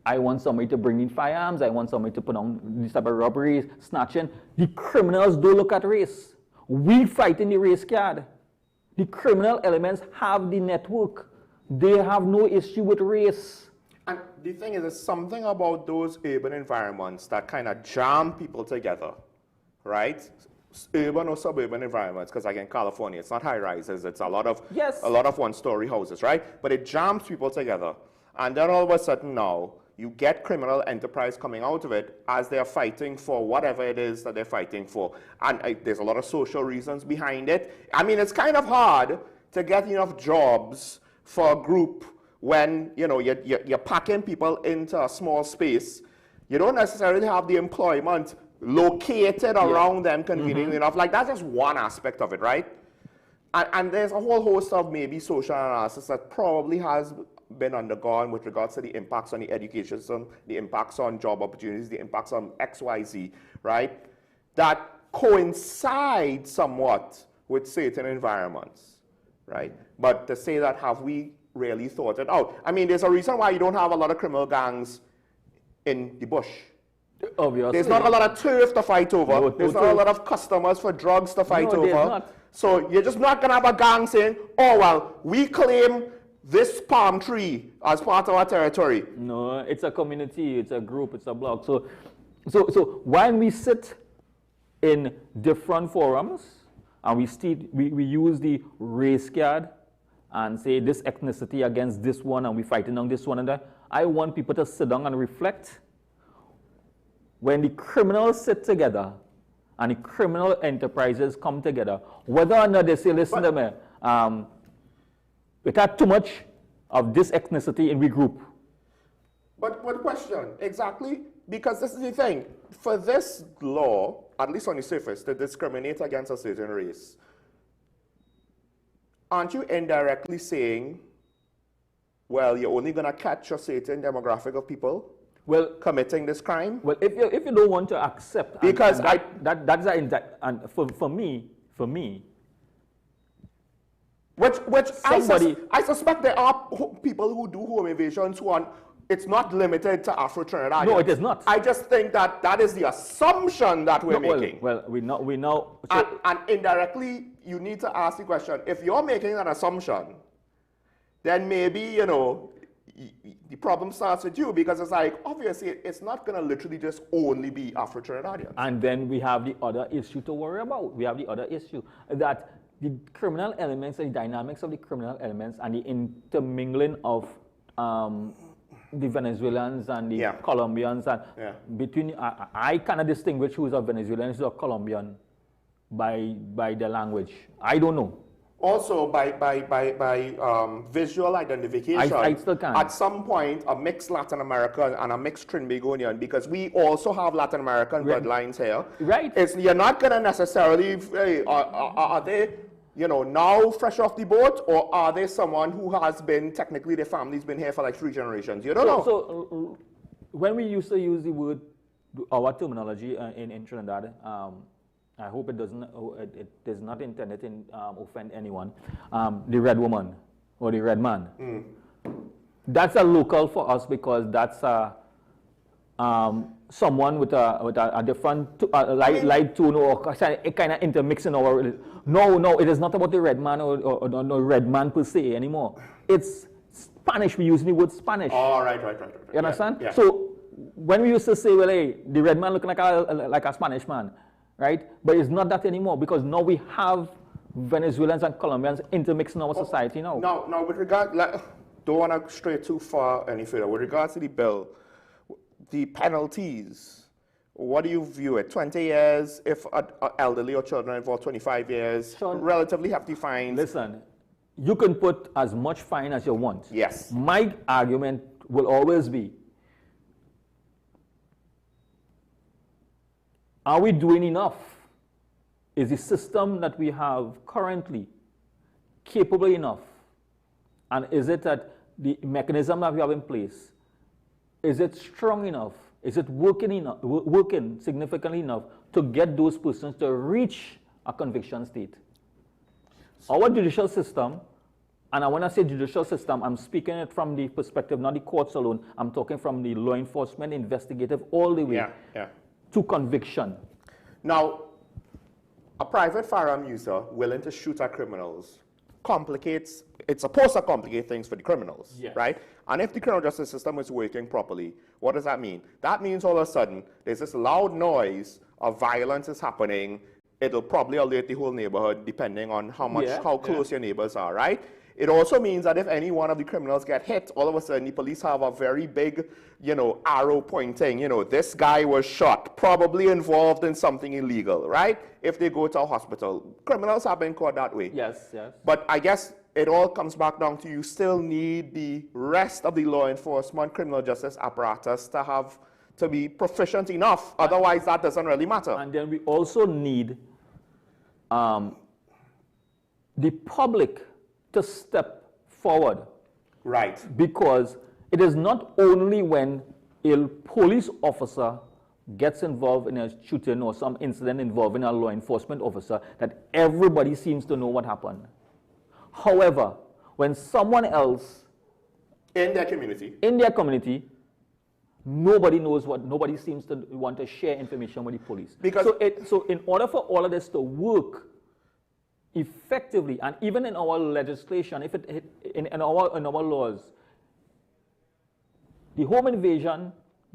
I want somebody to bring in firearms. I want somebody to put on this type of robberies, snatching. The criminals don't look at race. We fight in the race card. The criminal elements have the network. They have no issue with race.
And the thing is, there's something about those urban environments that kind of jam people together, right? Urban or suburban environments, because like in California, it's not high rises, it's a lot of one-story houses, right? But it jams people together. And then all of a sudden now, you get criminal enterprise coming out of it as they're fighting for whatever it is that they're fighting for. And there's a lot of social reasons behind it. I mean, it's kind of hard to get enough jobs for a group when, you know, you're packing people into a small space. You don't necessarily have the employment located around them conveniently enough. Like, that's just one aspect of it, right? And there's a whole host of maybe social analysis that probably has been undergone with regards to the impacts on the education system, the impacts on job opportunities, the impacts on XYZ, right? That coincide somewhat with certain environments, right? But to say that, have we really thought it out? I mean, there's a reason why you don't have a lot of criminal gangs in the bush.
Obviously.
There's not a lot of turf to fight over. There's not a lot of customers for drugs to fight over.
Not.
So you're just not going to have a gang saying, oh, well, we claim this palm tree as part of our territory.
No, it's a community, it's a group, it's a block. So when we sit in different forums and we use the race card and say this ethnicity against this one and we're fighting on this one and that, I want people to sit down and reflect. When the criminals sit together and the criminal enterprises come together, whether or not they say, listen to me, we got too much of this ethnicity in we group.
But question, exactly, because this is the thing. For this law, at least on the surface, to discriminate against a certain race, aren't you indirectly saying, well, you're only going to catch a certain demographic of people? committing this crime?
Well, if you don't want to accept,
because
for me,
which
somebody,
I suspect there are people who do home invasions who are. It's not limited to Afro-Trinidadians.
No, it is not.
I just think that that is the assumption that we're making.
Well, we know.
And indirectly, you need to ask the question, if you're making an assumption, then maybe, you know, the problem starts with you, because it's like, obviously, it's not going to literally just only be Afro-Trinidadians.
And then we have the other issue to worry about. We have the other issue that the criminal elements, the dynamics of the criminal elements, and the intermingling of the Venezuelans and the Colombians, and between I cannot distinguish who is a Venezuelan, who is a Colombian by their language. I don't know.
Also, by visual identification,
I still can.
At some point, a mixed Latin American and a mixed Trinbagonian, because we also have Latin American bloodlines here.
Right.
You're not going to necessarily, hey, are they, you know, now fresh off the boat, or are they someone who has been, technically their family's been here for like 3 generations? You don't know.
So when we used to use the word, our terminology in Trinidad, I hope it doesn't. It is not intended to offend anyone. The red woman or the red man. That's a local for us, because that's someone with a different light tone, or kind of intermixing our. No, it is not about the red man or no red man per se anymore. It's Spanish. We use the word Spanish.
Oh, right.
You understand?
Yeah.
So when we used to say, well, hey, the red man looking like a Spanish man. Right? But it's not that anymore, because now we have Venezuelans and Colombians intermixing our society now.
Now, with regard, don't want to stray too far any further. With regards to the bill, the penalties, what do you view it? 20 years, if elderly or children involved, 25 years, relatively hefty fines.
Listen, you can put as much fine as you want.
Yes.
My argument will always be, are we doing enough? Is the system that we have currently capable enough? And is it that the mechanism that we have in place, is it strong enough? Is it working significantly enough to get those persons to reach a conviction state? Our judicial system, and when I say judicial system, I'm speaking it from the perspective, not the courts alone. I'm talking from the law enforcement, investigative, all the way to conviction.
Now, a private firearm user willing to shoot at criminals it's supposed to complicate things for the criminals, right? And if the criminal justice system is working properly, what does that mean? That means all of a sudden, there's this loud noise of violence is happening. It'll probably alert the whole neighborhood, depending on how close your neighbors are, right? It also means that if any one of the criminals get hit, all of a sudden the police have a very big, arrow pointing, this guy was shot, probably involved in something illegal, right? If they go to a hospital. Criminals have been caught that way.
Yes.
But I guess it all comes back down to you still need the rest of the law enforcement, criminal justice apparatus to be proficient enough. Otherwise, that doesn't really matter.
And then we also need the public to step forward.
Right.
Because it is not only when a police officer gets involved in a shooting or some incident involving a law enforcement officer that everybody seems to know what happened. However, when someone else
in their community,
nobody seems to want to share information with the police. So in order for all of this to work effectively, and even in our legislation, in our laws, the home invasion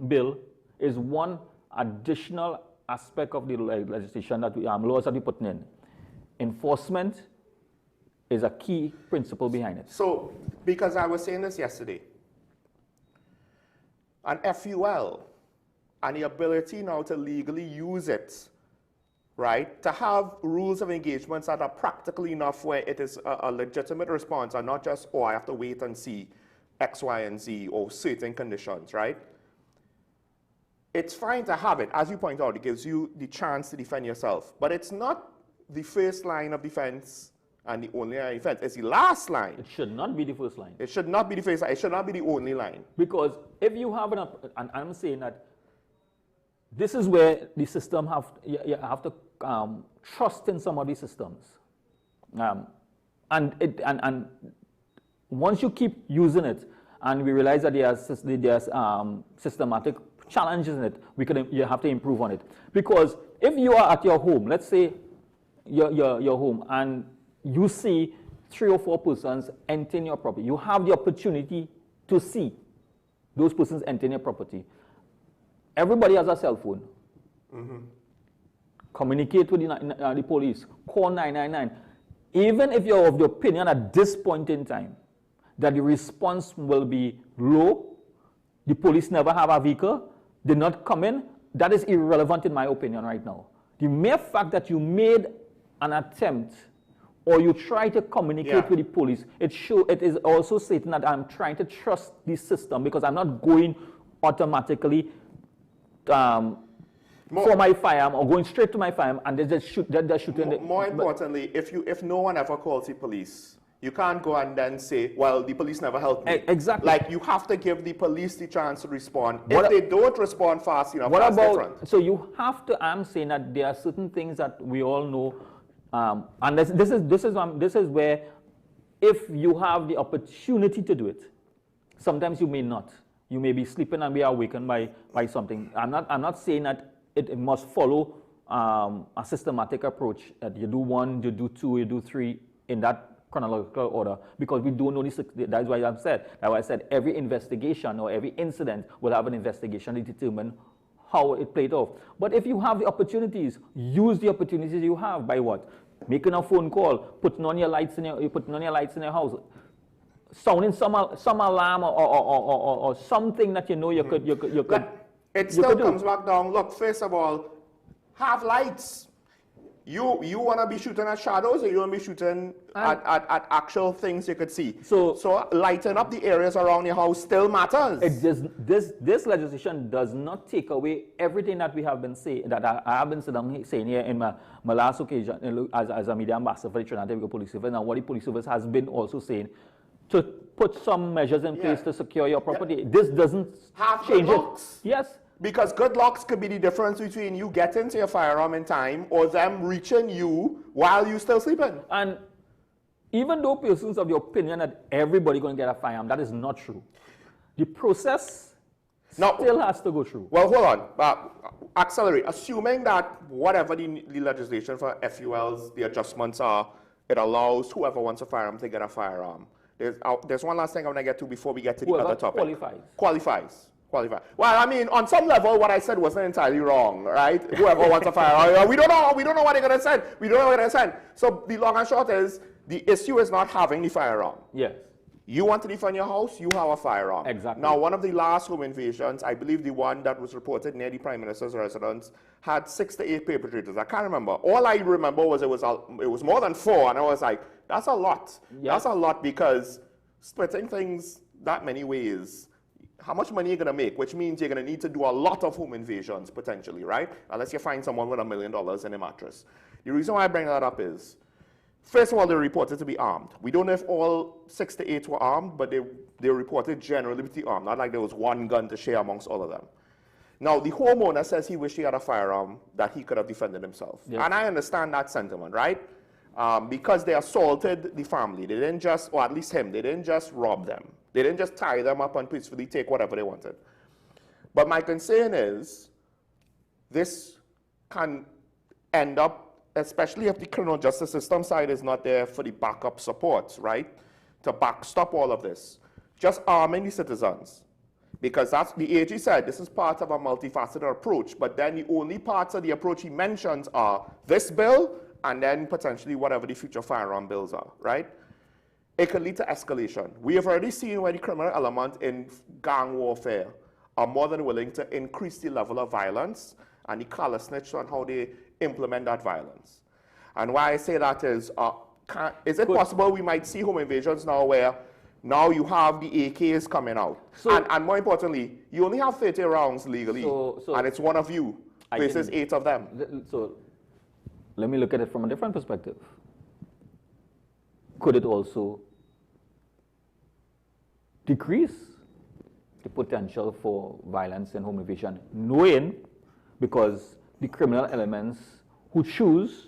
bill is one additional aspect of the legislation that laws that we put in. Enforcement is a key principle behind it.
So, because I was saying this yesterday, an FUL and the ability now to legally use it, right, to have rules of engagements that are practical enough where it is a legitimate response and not just, I have to wait and see X, Y, and Z or certain conditions, right? It's fine to have it. As you point out, it gives you the chance to defend yourself. But it's not the first line of defense and the only line of defense. It's the last line.
It should not be the first line.
It should not be the first line. It should not be the only line.
Because if you have and I'm saying that this is where the system you have to trust in some of these systems. And once you keep using it, and we realize that there's systematic challenges in it, you have to improve on it. Because if you are at your home, let's say your home, and you see 3 or 4 persons entering your property, you have the opportunity to see those persons entering your property. Everybody has a cell phone. Mm-hmm. Communicate with the police. Call 999. Even if you're of the opinion at this point in time that the response will be low, the police never have a vehicle, did not come in, that is irrelevant in my opinion right now. The mere fact that you made an attempt or you try to communicate with the police, it is also stating that I'm trying to trust the system because I'm not going automatically for my firearm or going straight to my firearm and they just shoot.
More importantly, if no one ever calls the police, you can't go and then say, well, the police never helped me.
Exactly.
Like, you have to give the police the chance to respond. If they don't respond fast enough, that's different.
So you have to, I'm saying that there are certain things that we all know, and this is where if you have the opportunity to do it, sometimes you may not. You may be sleeping and be awakened by something. I'm not saying that it must follow a systematic approach, that you do 1, you do 2, you do 3 in that chronological order, because we don't know this. That's why I said every investigation or every incident will have an investigation to determine how it played off. But if you have the opportunities, use the opportunities you have by what? Making a phone call, putting on your lights in your house, sounding some alarm or something that you know you could.
It still comes back down. Look, first of all, have lights. You want to be shooting at shadows, or you want to be shooting at actual things you could see? So lighting up the areas around your house still matters.
This legislation does not take away everything that we have been saying, that I have been saying here in my last occasion as a media ambassador for the Trinidad Police Service, and what the police service has been also saying, to put some measures in place to secure your property. This doesn't change it. Yes.
Because good locks could be the difference between you getting to your firearm in time or them reaching you while you're still sleeping.
And even though persons of the opinion that everybody going to get a firearm, that is not true. The process still has to go through.
Well, hold on. Accelerate. Assuming that whatever the legislation for FULs, the adjustments are, it allows whoever wants a firearm to get a firearm. There's one last thing I want to get to before we get to the other topic. Qualifies. Well, I mean, on some level, what I said wasn't entirely wrong, right? Whoever wants a firearm, we don't know what they're going to send. We don't know what they're going to send. So the long and short is, the issue is not having the firearm.
Yes.
You want to defend your house, you have a firearm.
Exactly.
Now, one of the last home invasions, I believe the one that was reported near the Prime Minister's residence, had 6 to 8 perpetrators. I can't remember. All I remember was it was more than 4, and I was like, that's a lot. Yeah. That's a lot, because splitting things that many ways, how much money are you going to make? Which means you're going to need to do a lot of home invasions, potentially, right? Unless you find someone with $1 million in a mattress. The reason why I bring that up is, first of all, they're reported to be armed. We don't know if all 6 to 8 were armed, but they're reported generally to be armed. Not like there was one gun to share amongst all of them. Now, the homeowner says he wished he had a firearm that he could have defended himself. Yes. And I understand that sentiment, right? Because they assaulted the family. They didn't just, or at least him, they didn't just rob them. They didn't just tie them up and peacefully take whatever they wanted. But my concern is, this can end up, especially if the criminal justice system side is not there for the backup support, right? To backstop all of this. Just arming the citizens. Because that's, the AG said, this is part of a multifaceted approach. But then the only parts of the approach he mentions are this bill, and then potentially whatever the future firearm bills are, right? It could lead to escalation. We have already seen where the criminal element in gang warfare are more than willing to increase the level of violence and the callousness on how they implement that violence. And why I say that is it possible we might see home invasions now where now you have the AKs coming out? And more importantly, you only have 30 rounds legally, and it's one of you versus 8 of them.
So let me look at it from a different perspective. could it also decrease the potential for violence and home invasion, knowing because the criminal elements who choose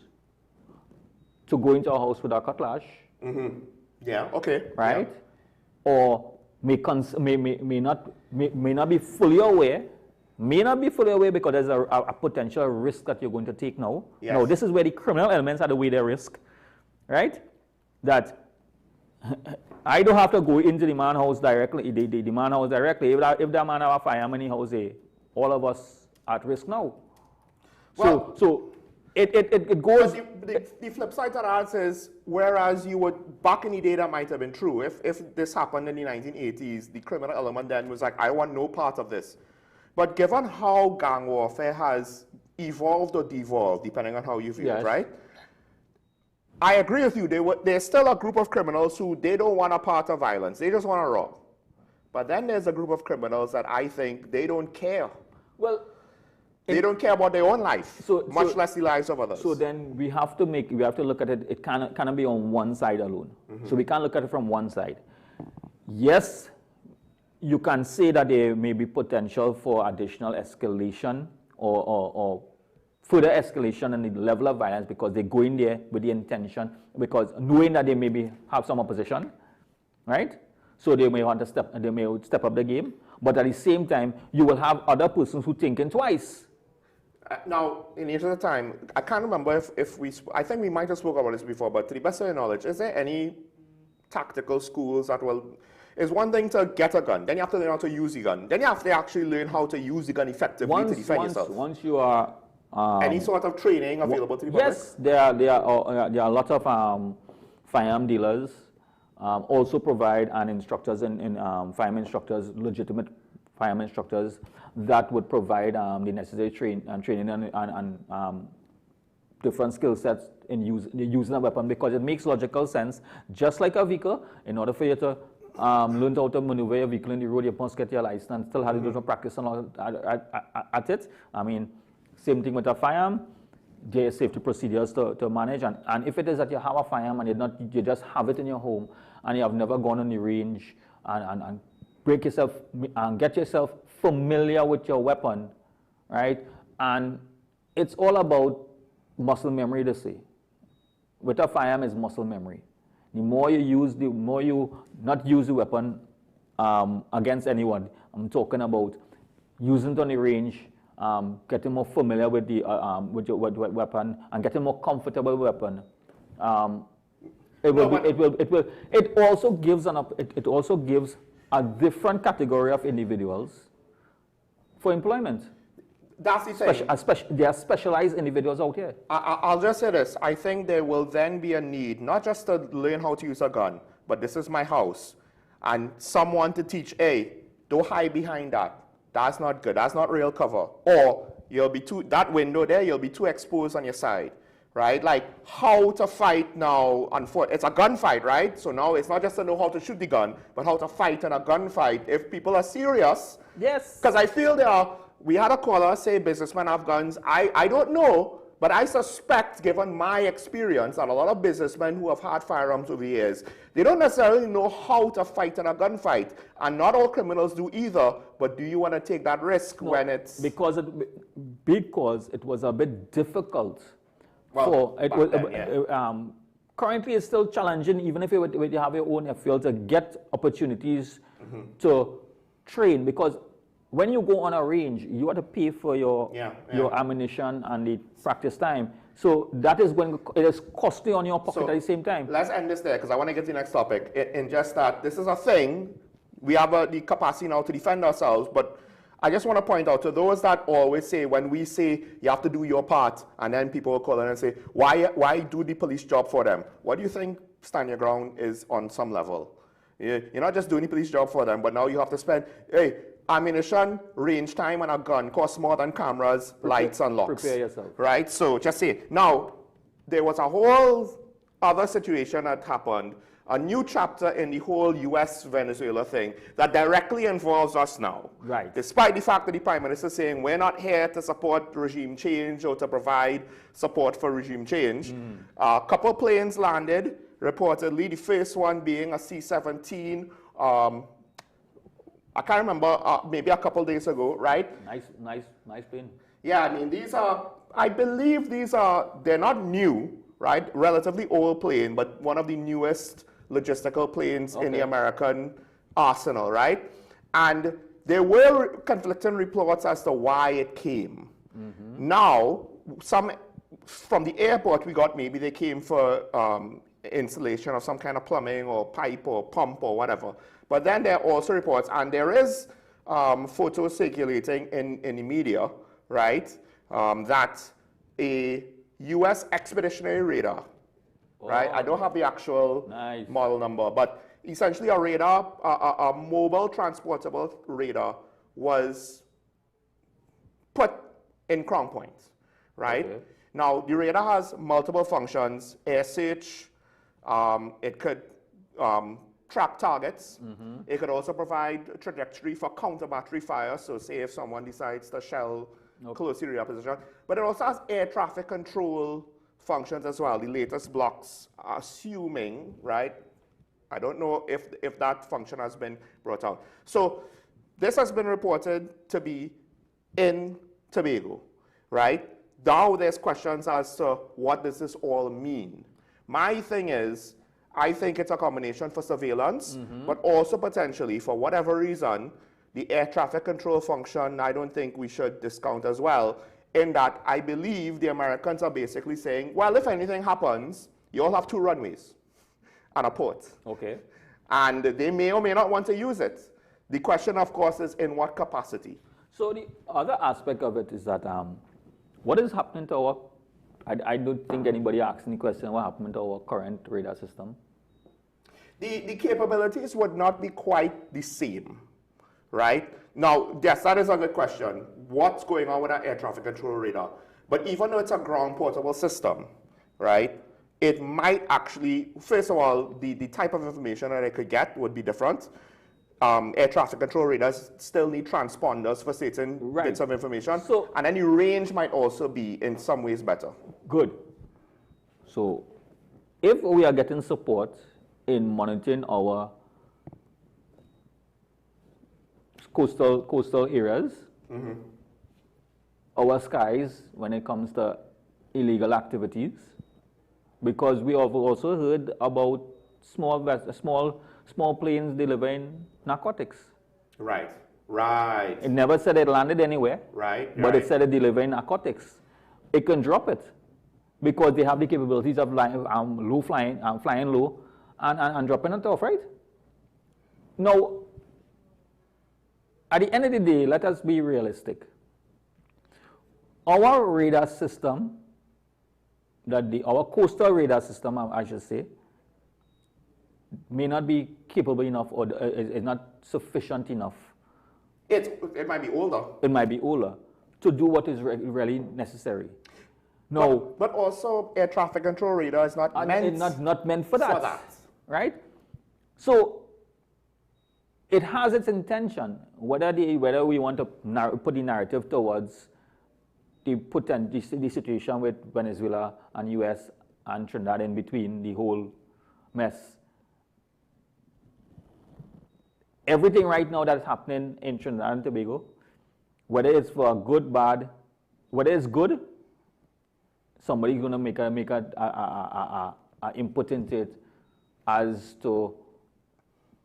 to go into a house with a cutlass,
yeah, okay,
right, or may not be fully aware. May not be fully aware because there's a potential risk that you're going to take now.
Yes.
Now, this is where the criminal elements are the way they risk, right? That I don't have to go into the man house directly, the man house directly. If that man have a fireman in the house, all of us at risk now.
Well,
so it goes.
The flip side to that is, whereas you would, back in the day that might have been true, if this happened in the 1980s, the criminal element then was like, I want no part of this. But given how gang warfare has evolved or devolved, depending on how you view it, right? I agree with you. There's still a group of criminals who they don't want a part of violence. They just want to rob. But then there's a group of criminals that I think they don't care.
Well,
they don't care about their own life, much less the lives of others.
So then we have to look at it. It cannot be on one side alone. So we can't look at it from one side. Yes, you can say that there may be potential for additional escalation or further escalation in the level of violence because they go in there with the intention, because knowing that they maybe have some opposition, right? So they may want to step up the game, but at the same time, you will have other persons who thinking twice.
Now, in the interest of time, I can't remember if I think we might have spoken about this before, but to the best of your knowledge, is there any tactical schools that will, it's one thing to get a gun, then you have to learn how to use the gun, then you have to actually learn how to use the gun effectively to defend yourself.
Once you are...
any sort of training available to the public?
Yes, there are a lot of firearm dealers also provide instructors and firearm instructors, legitimate firearm instructors that would provide the necessary training and different skill sets in using a weapon, because it makes logical sense. Just like a vehicle, in order for you to learn how to maneuver your vehicle in the road, you must get your license and still have to do some practice at it. I mean, same thing with a firearm. There are safety procedures to manage, and if it is that you have a firearm and you just have it in your home and you have never gone on the range and break yourself and get yourself familiar with your weapon, right? And it's all about muscle memory, they say. With a firearm is muscle memory. The more you use, the more you not use the weapon against anyone. I'm talking about using it on the range, getting more familiar with your weapon and getting more comfortable with the weapon. It also gives a different category of individuals for employment.
That's the thing.
There are specialized individuals out here.
I'll just say this. I think there will then be a need, not just to learn how to use a gun, but this is my house, and someone to teach, hey, don't hide behind that. That's not good. That's not real cover. Or you'll be that window there, you'll be too exposed on your side, right? Like how to fight now on foot. It's a gunfight, right? So now it's not just to know how to shoot the gun, but how to fight in a gunfight if people are serious.
Yes.
Because I feel we had a caller say businessmen have guns. I don't know, but I suspect, given my experience, and a lot of businessmen who have had firearms over the years, they don't necessarily know how to fight in a gunfight. And not all criminals do either, but do you want to take that risk when it's...
Because it was a bit difficult.
Well,
currently it's still challenging, even if you have your own field, to get opportunities to train, because when you go on a range, you have to pay for your ammunition and the practice time. So that is it is costly on your pocket at the same time.
Let's end this there, because I want to get to the next topic. In just that, this is a thing. We have the capacity now to defend ourselves, but I just want to point out to those that always say, when we say you have to do your part, and then people will call in and say, why do the police job for them? What do you think stand your ground is on some level? You're not just doing the police job for them, but now you have to spend, ammunition, range time, and a gun costs more than cameras, lights, and locks.
Prepare yourself.
Right? So just say. Now, there was a whole other situation that happened, a new chapter in the whole US-Venezuela thing that directly involves us now.
Right.
Despite the fact that the Prime Minister is saying we're not here to support regime change or to provide support for regime change. A couple planes landed, reportedly the first one being a C-17. I can't remember, maybe a couple days ago, right?
Nice plane.
Yeah, I mean, these are, I believe these are, they're not new, right? Relatively old plane, but one of the newest logistical planes in the American arsenal, right? And there were conflicting reports as to why it came. Now, some from the airport we got, maybe they came for installation of some kind of plumbing or pipe or pump or whatever. But then there are also reports, and there is photos circulating in the media, right, that a U.S. expeditionary radar, right? I don't have the actual model number, but essentially a radar, a mobile transportable radar was put in Crown Point, right? Now, the radar has multiple functions, air search, it could track targets. It could also provide trajectory for counter-battery fire, so say if someone decides to shell close to the radar position. But it also has air traffic control functions as well. The latest blocks are assuming, right? I don't know if that function has been brought out. So this has been reported to be in Tobago, right? Now there's questions as to what does this all mean? My thing is, I think it's a combination for surveillance, but also potentially, for whatever reason, the air traffic control function, I don't think we should discount as well, in that I believe the Americans are basically saying, well, if anything happens, you all have 2 runways and a port. And they may or may not want to use it. The question, of course, is in what capacity?
So the other aspect of it is that what is happening to our, I don't think anybody asked any question what happened to our current radar system.
The capabilities would not be quite the same, right? Now, yes, that is a good question. What's going on with our air traffic control radar? But even though it's a ground portable system, right, it might actually, first of all, the type of information that it could get would be different. Air traffic control radars still need transponders for certain bits of information. So, and then the range might also be in some ways better.
Good. So if we are getting support in monitoring our coastal areas, our skies when it comes to illegal activities, because we have also heard about small planes delivering narcotics.
Right.
It never said it landed anywhere. But it said it delivering narcotics. It can drop it because they have the capabilities of flying low and dropping it off, right? Now, at the end of the day, let us be realistic. Our radar system, our coastal radar system, I should say, may not be capable enough or is not sufficient enough.
It might be older.
It might be older to do what is really necessary. No.
But also air traffic control radar is not meant,
not meant for that. Right? So it has its intention, whether we want to put the narrative towards the situation with Venezuela and US and Trinidad in between, the whole mess. Everything right now that's happening in Trinidad and Tobago, whether it's for good, bad, whether it's good, somebody's going to make a input into it as to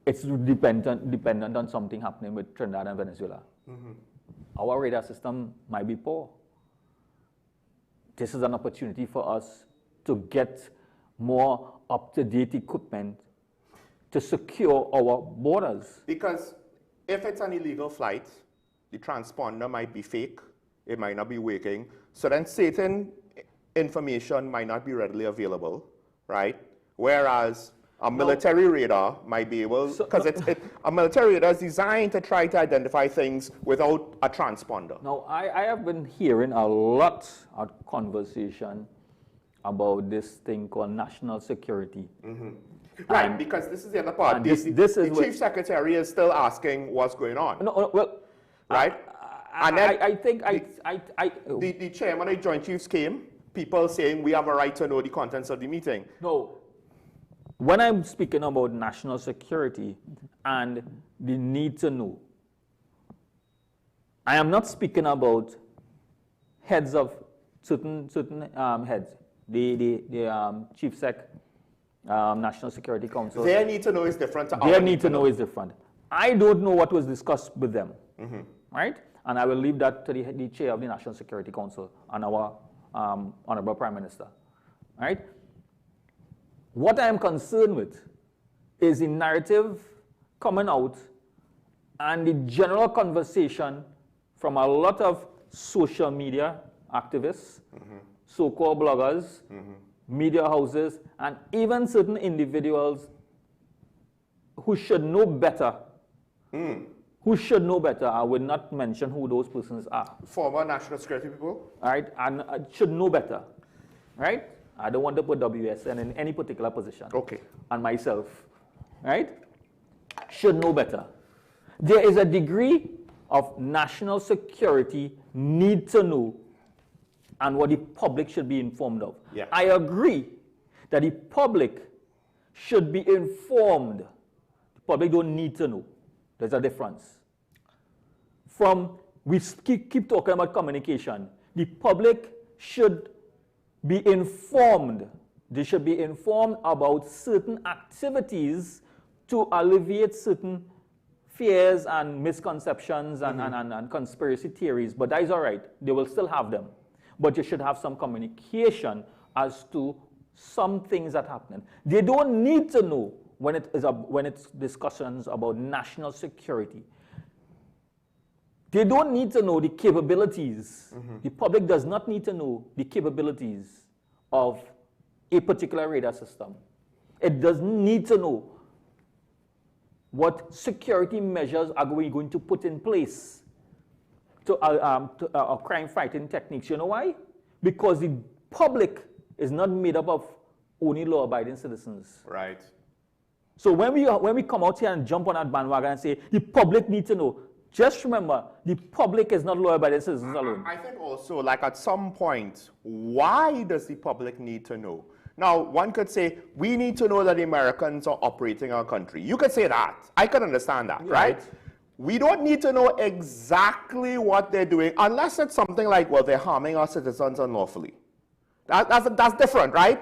it's dependent on something happening with Trinidad and Venezuela. Our radar system might be poor. This is an opportunity for us to get more up-to-date equipment to secure our borders.
Because if it's an illegal flight, the transponder might be fake, it might not be working, so then certain information might not be readily available, right? Whereas a military radar might be able, because a military radar is designed to try to identify things without a transponder.
Now, I have been hearing a lot of conversation about this thing called national security.
Right, because this is the other part. The Chief Secretary is still asking what's going on. Right?
I think
the chairman of the Joint Chiefs came, people saying we have a right to know the contents of the meeting.
No. when I'm speaking about national security and the need to know, I am not speaking about heads of certain heads, the Chief Sec, National Security Council.
Their need to know is different to our
Their need to know is different. I don't know what was discussed with them, right? And I will leave that to the chair of the National Security Council and our Honorable Prime Minister, right? What I am concerned with is the narrative coming out and the general conversation from a lot of social media activists, so-called bloggers, media houses, and even certain individuals who should know better. Who should know better. I will not mention who those persons are.
Former national security people?
All right, and should know better, right? I don't want to put WSN in any particular position.
Okay.
And myself, right? Should know better. There is a degree of national security need to know and what the public should be informed of.
Yeah.
I agree that the public should be informed. The public don't need to know. There's a difference. We keep talking about communication. The public should be informed. They should be informed about certain activities to alleviate certain fears and misconceptions and conspiracy theories. But that is all right. They will still have them. But you should have some communication as to some things that happen. They don't need to know when it's discussions about national security. They don't need to know the capabilities. The public does not need to know the capabilities of a particular radar system. It doesn't need to know what security measures are we going to put in place to crime fighting techniques. You know why? Because the public is not made up of only law-abiding citizens.
Right.
So when we come out here and jump on that bandwagon and say the public needs to know, just remember, the public is not law-abiding citizens alone.
I think also, like at some point, why does the public need to know? Now, one could say, we need to know that the Americans are operating our country. You could say that. I could understand that, right? We don't need to know exactly what they're doing, unless it's something like, well, they're harming our citizens unlawfully. That's different, right?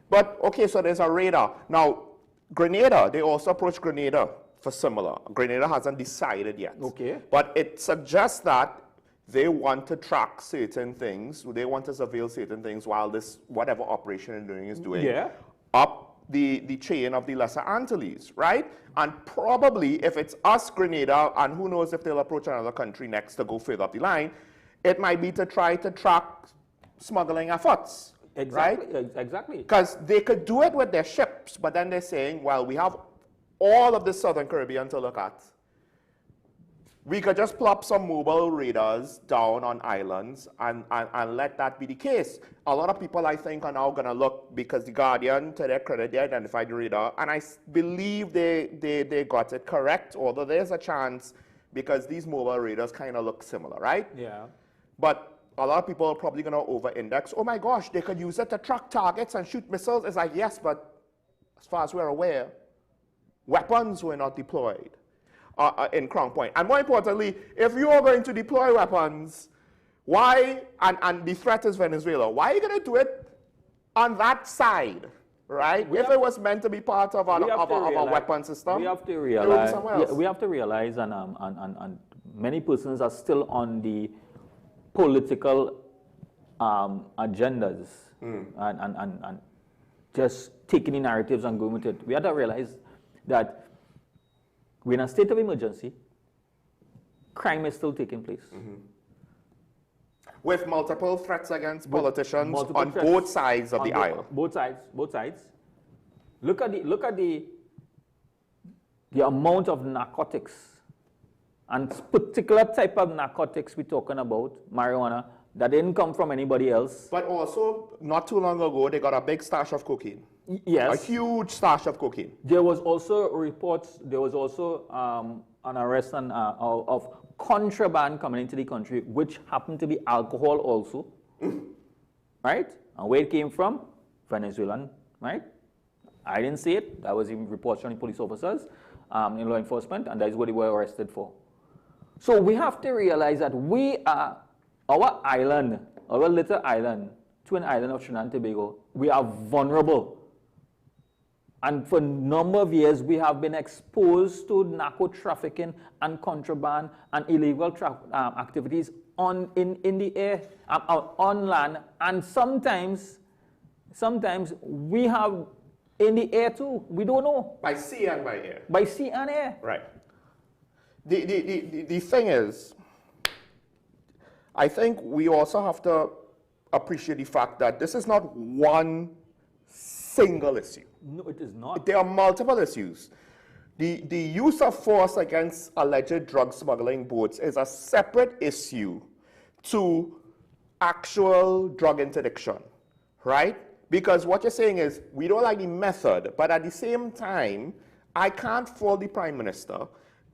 But, okay, so there's a radar. Now, Grenada, they also approached Grenada for similar. Grenada hasn't decided yet.
Okay.
But it suggests that they want to track certain things. They want to surveil certain things while this, whatever operation they're doing is doing.
Yeah.
Up the chain of the Lesser Antilles, right? And probably if it's us, Grenada, and who knows if they'll approach another country next to go further up the line, it might be to try to track smuggling efforts.
Exactly.
Right?
Exactly.
Because they could do it with their ships, but then they're saying, well, we have all of the Southern Caribbean to look at. We could just plop some mobile radars down on islands and let that be the case. A lot of people, I think, are now going to look, because the Guardian, to their credit, they identified the radar, and I believe they got it correct, although there's a chance, because these mobile radars kind of look similar, right?
Yeah.
But a lot of people are probably going to over-index. Oh my gosh, they could use it to track targets and shoot missiles. It's like, yes, but as far as we're aware, weapons were not deployed in Crown Point. And more importantly, if you are going to deploy weapons, why, and the threat is Venezuela, why are you going to do it on that side, right? If it was meant to be part of a weapon system,
we have to realize, and many persons are still on the political agendas and just taking the narratives and going with it. We have to realize that we're in a state of emergency. Crime is still taking place.
With multiple threats against politicians on both sides of the aisle.
Both sides. Look at the amount of narcotics, and particular type of narcotics we're talking about, marijuana, that didn't come from anybody else.
But also, not too long ago, they got a big stash of cocaine.
Yes.
A huge stash of cocaine.
There was also reports, there was also an arrest of contraband coming into the country, which happened to be alcohol also, right? And where it came from? Venezuelan, right? I didn't see it. That was even reports from the police officers in law enforcement, and that is what they were arrested for. So we have to realize that our island, our little island, twin island of Trinidad and Tobago, we are vulnerable. And for a number of years, we have been exposed to narco trafficking and contraband and illegal activities in the air, on land, and sometimes we have in the air too. We don't know.
By sea and by air.
By sea and air.
Right. The thing is, I think we also have to appreciate the fact that this is not one single issue.
No, it is not.
There are multiple issues. The use of force against alleged drug smuggling boats is a separate issue to actual drug interdiction, right? Because what you're saying is, we don't like the method, but at the same time, I can't fault the Prime Minister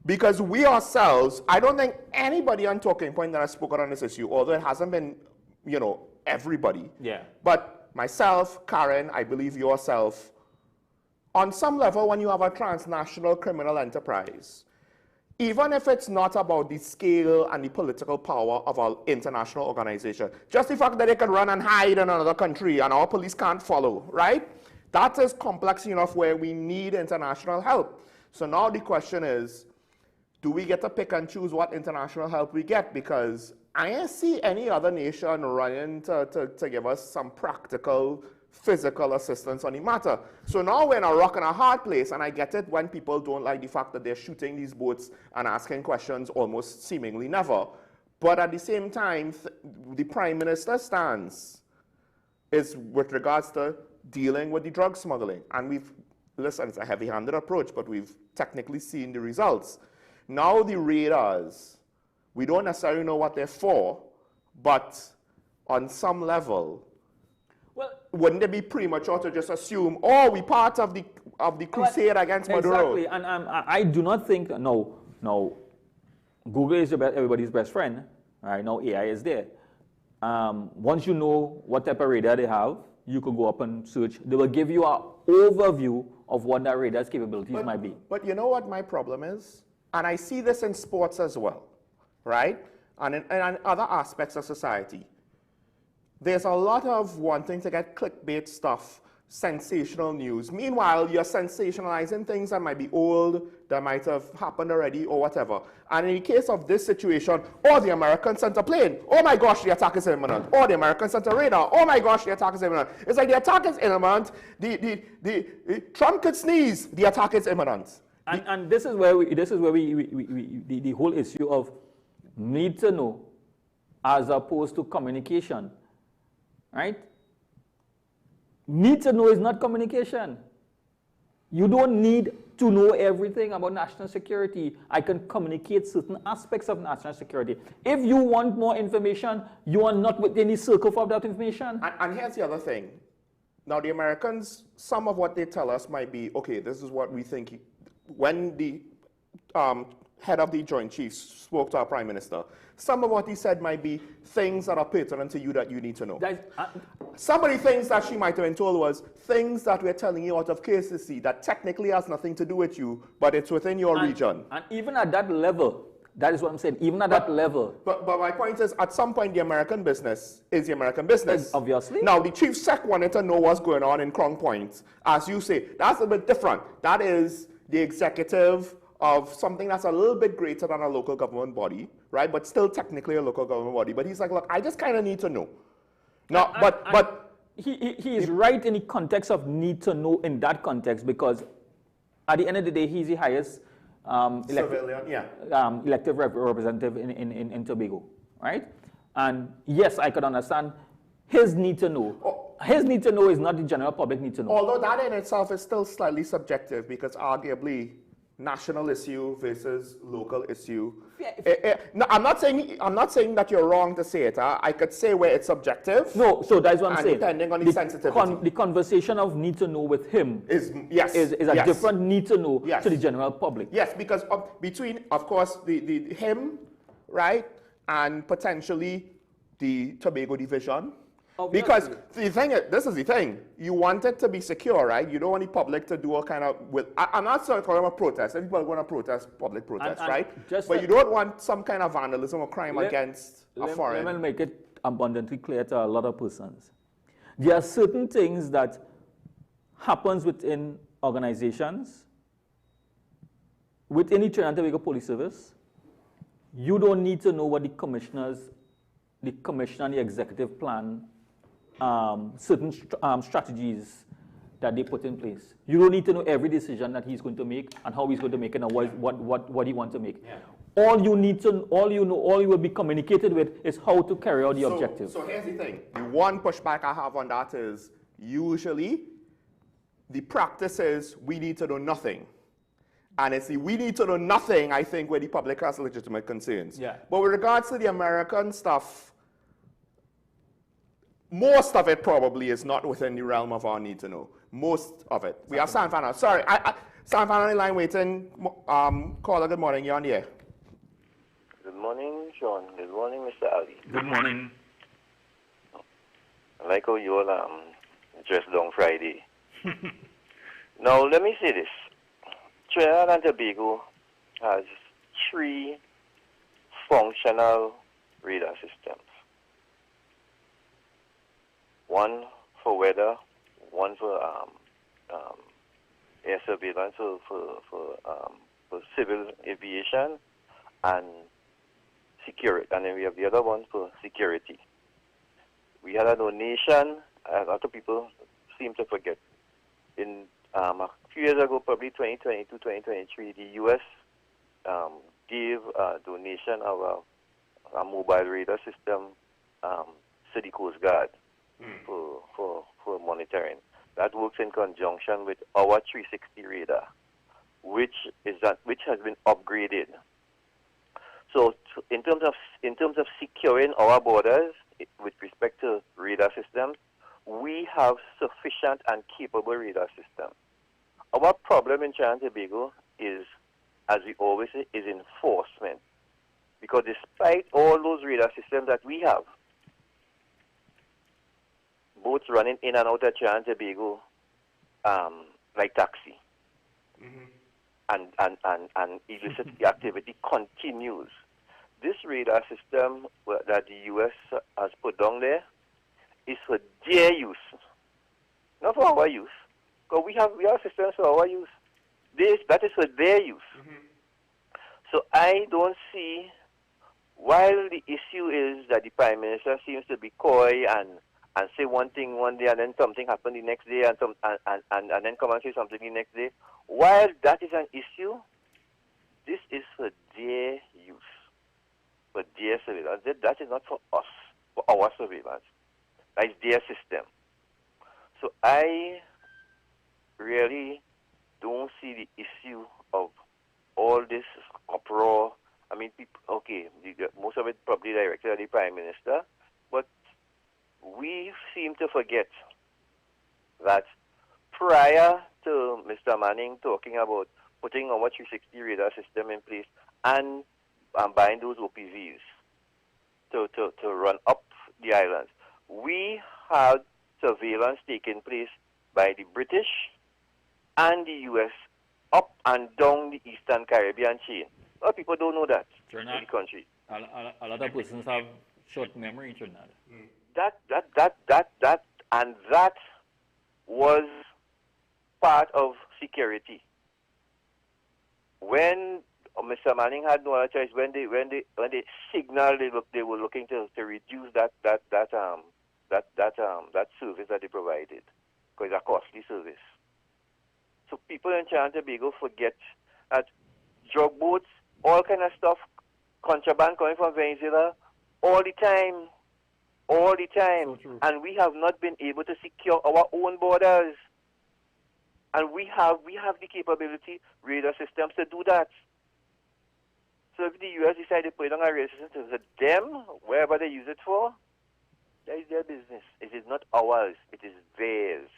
because we ourselves, I don't think anybody on Talking Point that has spoken on this issue, although it hasn't been, you know, everybody.
Yeah.
But myself, Karen, I believe yourself, on some level, when you have a transnational criminal enterprise, even if it's not about the scale and the political power of our international organization, just the fact that they can run and hide in another country and our police can't follow, right? That is complex enough where we need international help. So now the question is, do we get to pick and choose what international help we get? Because I don't see any other nation running to give us some practical physical assistance on the matter. So now we're in a rock and a hard place, and I get it when people don't like the fact that they're shooting these boats and asking questions almost seemingly never. But at the same time, the Prime Minister's stance is with regards to dealing with the drug smuggling. And we've, listen, it's a heavy-handed approach, but we've technically seen the results. Now the radars, we don't necessarily know what they're for, but on some level, wouldn't it be premature to just assume, oh, we're part of the crusade against Maduro?
Exactly, and I do not think, no, Google is everybody's best friend, right? Now AI is there. Once you know what type of radar they have, you could go up and search. They will give you an overview of what that radar's capabilities might be.
But you know what my problem is? And I see this in sports as well, right? And in other aspects of society. There's a lot of wanting to get clickbait stuff, sensational news. Meanwhile, you're sensationalizing things that might be old, that might have happened already, or whatever. And in the case of this situation, oh, the Americans sent a plane. Oh my gosh, the attack is imminent. Oh, the Americans sent a radar. Oh my gosh, the attack is imminent. It's like the attack is imminent. Trump could sneeze. The attack is imminent.
And this is where the whole issue of need to know as opposed to communication. Right? Need to know is not communication. You don't need to know everything about national security. I can communicate certain aspects of national security. If you want more information, you are not within the circle for that information.
And here's the other thing. Now, the Americans, some of what they tell us might be, okay, this is what we think. When the head of the Joint Chiefs spoke to our Prime Minister, some of what he said might be things that are pertinent to you that you need to know. Some of the things that she might have been told was things that we're telling you out of courtesy that technically has nothing to do with you, but it's within your region.
And even at that level, that is what I'm saying, even at that level.
But my point is, at some point, the American business is the American business.
Obviously.
Now, the Chief Sec wanted to know what's going on in Crown Point. As you say, that's a bit different. That is the executive of something that's a little bit greater than a local government body, right? But still technically a local government body. But he's like, look, I just kind of need to know. Now, but
he is right in the context of need to know in that context, because at the end of the day, he's the highest elective representative in Tobago, right? And yes, I could understand his need to know. His need to know is not the general public need to know.
Although that in itself is still slightly subjective, because arguably national issue versus local issue. No, I'm not saying that you're wrong to say it. I could say where it's subjective.
No, so that's what I'm saying.
Depending on the sensitivity.
The conversation of need to know with him
is
a different need to know to the general public.
Yes, because between, of course, the him, right, and potentially the Tobago division, Because the thing is, this is the thing. You want it to be secure, right? You don't want the public to do a kind of, I'm not talking about protest. People are going to protest, public protest, right? But you don't want some kind of vandalism or crime against a foreign.
Let me make it abundantly clear to a lot of persons. There are certain things that happens within organizations, within the Trinidad and Tobago Police Service. You don't need to know what the commissioner and the executive plan, certain strategies that they put in place. You don't need to know every decision that he's going to make and how he's going to make it and what he wants to make. Yeah. All you will be communicated with is how to carry out the objective.
So here's the thing. The one pushback I have on that is usually the practice is we need to know nothing. And it's the we need to know nothing, I think, where the public has legitimate concerns. Yeah. But with regards to the American stuff, most of it probably is not within the realm of our need to know. Most of it. We have San Fernando. Sorry, San Fernando on the line waiting. Caller, good morning. You're on the air.
Good morning, Sean. Good morning, Mr. Ali.
Good morning.
I like how you all dressed down Friday. Now, let me say this. Trinidad and Tobago has 3 functional radar systems. One for weather, one for air surveillance for civil aviation and security. And then we have the other one for security. We had a donation, a lot of people seem to forget. In a few years ago, probably 2022, 2023, the U.S. gave a donation of a mobile radar system to the Coast Guard for monitoring. That works in conjunction with our 360 radar, which has been upgraded. So in terms of securing our borders with respect to radar systems, we have sufficient and capable radar systems. Our problem in Trinidad and Tobago is, as we always say, is enforcement. Because despite all those radar systems that we have, boats running in and out of Trinidad and Tobago like taxi. And illicit activity continues. This radar system that the U.S. has put down there is for their use, not for our use. Because we have systems for our use. That is for their use. So I don't see, while the issue is that the Prime Minister seems to be coy and say one thing one day and then something happen the next day and then come and say something the next day, while that is an issue, this is for their use, for their surveillance. That is not for us, for our surveillance. That is their system. So I really don't see the issue of all this uproar. I mean, people, okay, most of it probably directed at the Prime Minister, but we seem to forget that prior to Mr. Manning talking about putting our 360 radar system in place and buying those OPVs to run up the islands, we had surveillance taking place by the British and the U.S. up and down the Eastern Caribbean chain. A lot of people don't know that in the country.
A lot of persons have short memory, Trinidad.
That was part of security. When Mr. Manning had no other choice, when they signaled they were looking to reduce that service that they provided, because it's a costly service. So people in Trinidad and Tobago forget that drug boats, all kind of stuff, contraband coming from Venezuela, all the time. So and we have not been able to secure our own borders. And we have the capability, radar systems, to do that. So if the U.S. decided to put on a radar system to them, wherever they use it for, that is their business. It is not ours. It is theirs.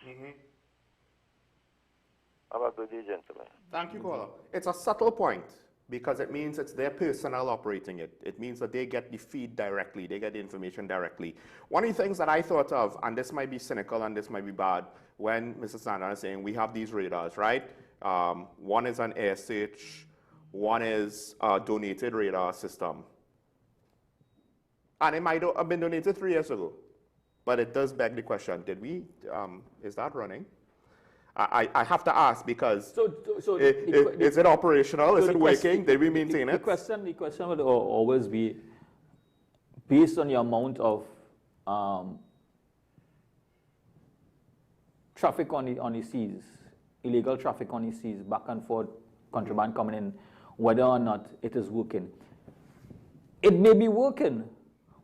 Have a good day, gentlemen.
Thank you, caller. It's a subtle point, Because it means it's their personnel operating it. It means that they get the feed directly, they get the information directly. One of the things that I thought of, and this might be cynical and this might be bad, when Mr. Sanders is saying we have these radars, right? One is an air search, one is a donated radar system. And it might have been donated 3 years ago. But it does beg the question, did we, is that running? I have to ask because is it operational? Is it working? Did we maintain it?
The question would always be based on the amount of traffic on the seas, illegal traffic on the seas, back and forth, contraband coming in, whether or not it is working. It may be working,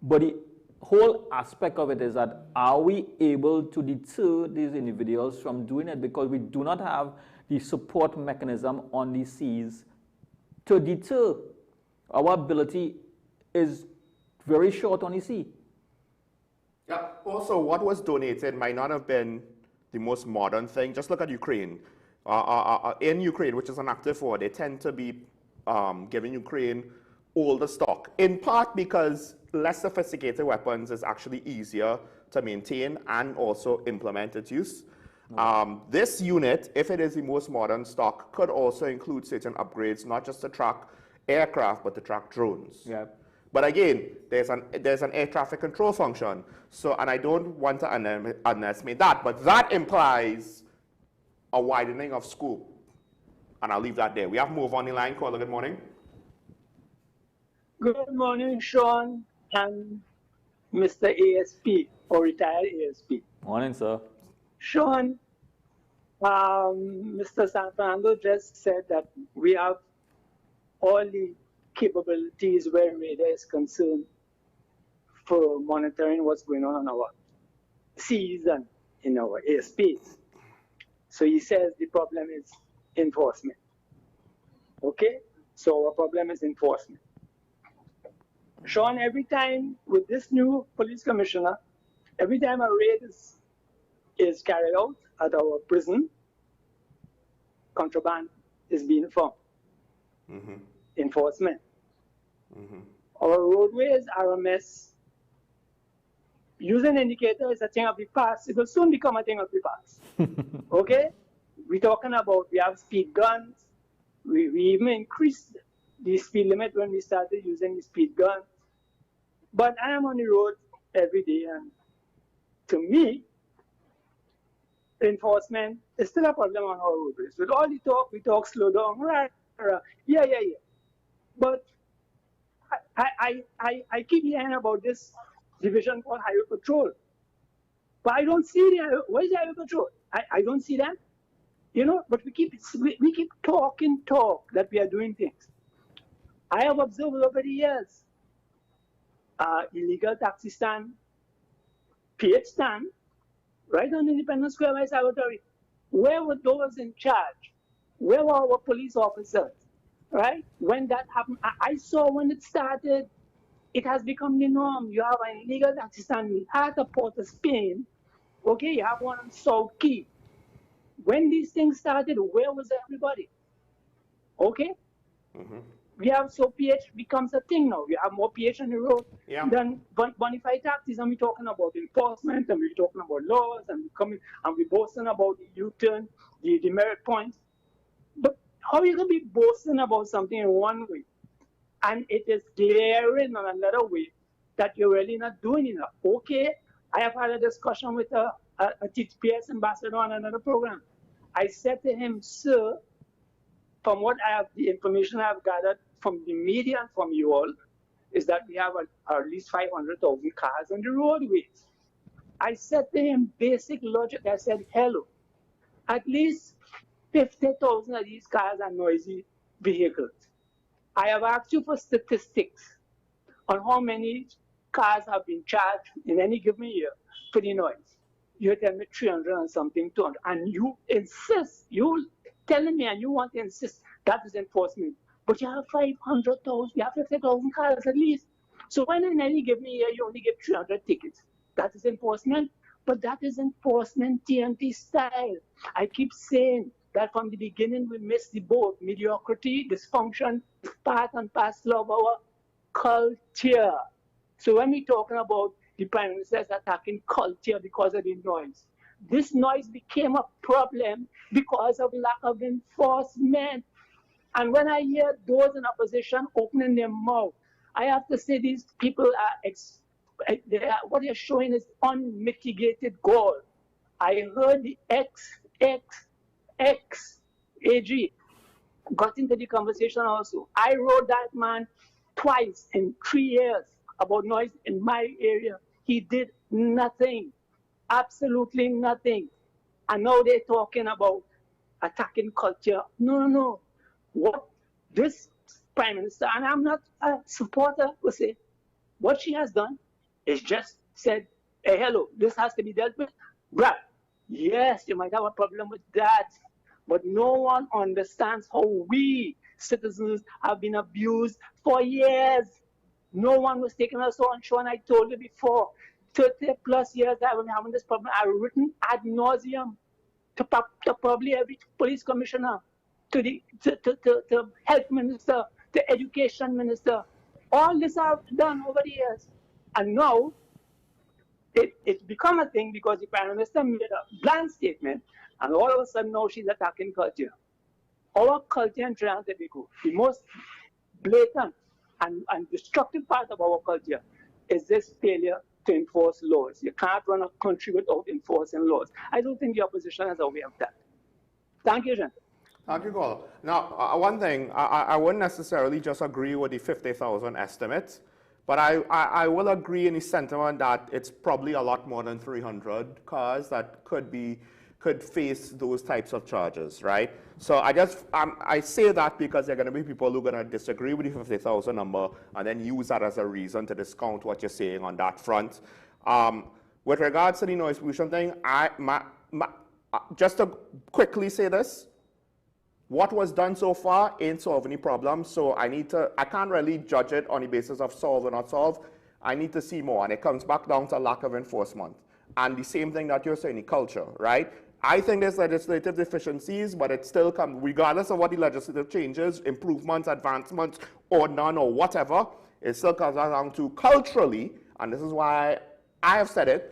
but the whole aspect of it is that are we able to deter these individuals from doing it, because we do not have the support mechanism on the seas to deter. Our ability is very short on the sea.
Yeah. Also, what was donated might not have been the most modern thing. Just look at Ukraine. In Ukraine, which is an active war, they tend to be giving Ukraine older stock, in part because less sophisticated weapons is actually easier to maintain and also implement its use. This unit, if it is the most modern stock, could also include certain upgrades, not just to track aircraft, but to track drones.
Yeah.
But again, there's an air traffic control function. So, and I don't want to underestimate that, but that implies a widening of scope. And I'll leave that there. We have Move on the line. Caller, good morning.
Good morning, Sean and Mr. ASP, or retired ASP.
Morning, sir.
Sean, Mr. San Fernando just said that we have all the capabilities where radar is concerned for monitoring what's going on our seas and in our airspace. So he says the problem is enforcement. Okay? So our problem is enforcement. Sean, every time with this new police commissioner, every time a raid is carried out at our prison, contraband is being found. Enforcement. Our roadways are a mess. Using indicator is a thing of the past. It will soon become a thing of the past. Okay? We're talking about, we have speed guns. We even increased the speed limit when we started using the speed gun. But I am on the road every day, and to me, enforcement is still a problem on our roadways. With all the talk, we talk slow down, right? Yeah. But I keep hearing about this division called Highway Patrol. But I don't see where's the Highway Patrol? I don't see them. You know, but we keep talk that we are doing things. I have observed over the years, illegal taxi stand, PH stand, right on Independence Square by Salvatore. Where were those in charge? Where were our police officers? Right? When that happened, I saw when it started, it has become the norm. You have an illegal taxi stand at the Port of Spain. Okay, you have one on South Key. When these things started, where was everybody? Okay? We have, so PH becomes a thing now. We have more PH on the road than bonafide taxis, and we're talking about enforcement, and we're talking about laws, and we're boasting about the U-turn, the merit points. But how are you going to be boasting about something in one way, and it is glaring on another way that you're really not doing enough? Okay, I have had a discussion with a TPS ambassador on another program. I said to him, sir, from what the information I have gathered from the media and from you all, is that we have at least 500,000 cars on the roadways. I said to him, basic logic, I said, hello, at least 50,000 of these cars are noisy vehicles. I have asked you for statistics on how many cars have been charged in any given year for the noise. You tell me 300 and something, 200, and you insist, you telling me and you want to insist that is enforcement. But you have 500,000, you have 50,000 cars at least. So when in any given year you only get 300 tickets, that is enforcement. But that is enforcement TNT style. I keep saying that from the beginning we missed the boat. Mediocrity, dysfunction, part and parcel of our culture. So when we're talking about the Prime Minister's attacking culture because of the noise, this noise became a problem because of lack of enforcement. And when I hear those in opposition opening their mouth, I have to say these people are, what they're showing is unmitigated gall. I heard the ex-AG got into the conversation also. I wrote that man twice in 3 years about noise in my area. He did nothing, absolutely nothing. And now they're talking about attacking culture. No. What this Prime Minister, and I'm not a supporter, will say, what she has done is just said, hey, hello, this has to be dealt with. Bruh, yes, you might have a problem with that, but no one understands how we citizens have been abused for years. No one was taking us on show, and I told you before, 30 plus years I've been having this problem. I've written ad nauseum to probably every police commissioner, to the health minister, the education minister. All this I've done over the years. And now, it's become a thing because the Prime Minister made a bland statement, and all of a sudden now she's attacking culture. Our culture in Trinidad and Tobago, the most blatant and destructive part of our culture is this failure to enforce laws. You can't run a country without enforcing laws. I don't think the opposition has a way of that. Thank you, Jean.
Thank you, Gordon. Now, one thing, I wouldn't necessarily just agree with the 50,000 estimate, but I will agree in the sentiment that it's probably a lot more than 300 cars that could face those types of charges, right? So I say that because there are going to be people who are going to disagree with the 50,000 number and then use that as a reason to discount what you're saying on that front. With regards to the noise pollution thing, just to quickly say this, what was done so far ain't solved any problems, so I can't really judge it on the basis of solve or not solve. I need to see more, and it comes back down to lack of enforcement. And the same thing that you're saying, the culture, right? I think there's legislative deficiencies, but it still comes, regardless of what the legislative changes, improvements, advancements, or none, or whatever, it still comes down to culturally, and this is why I have said it.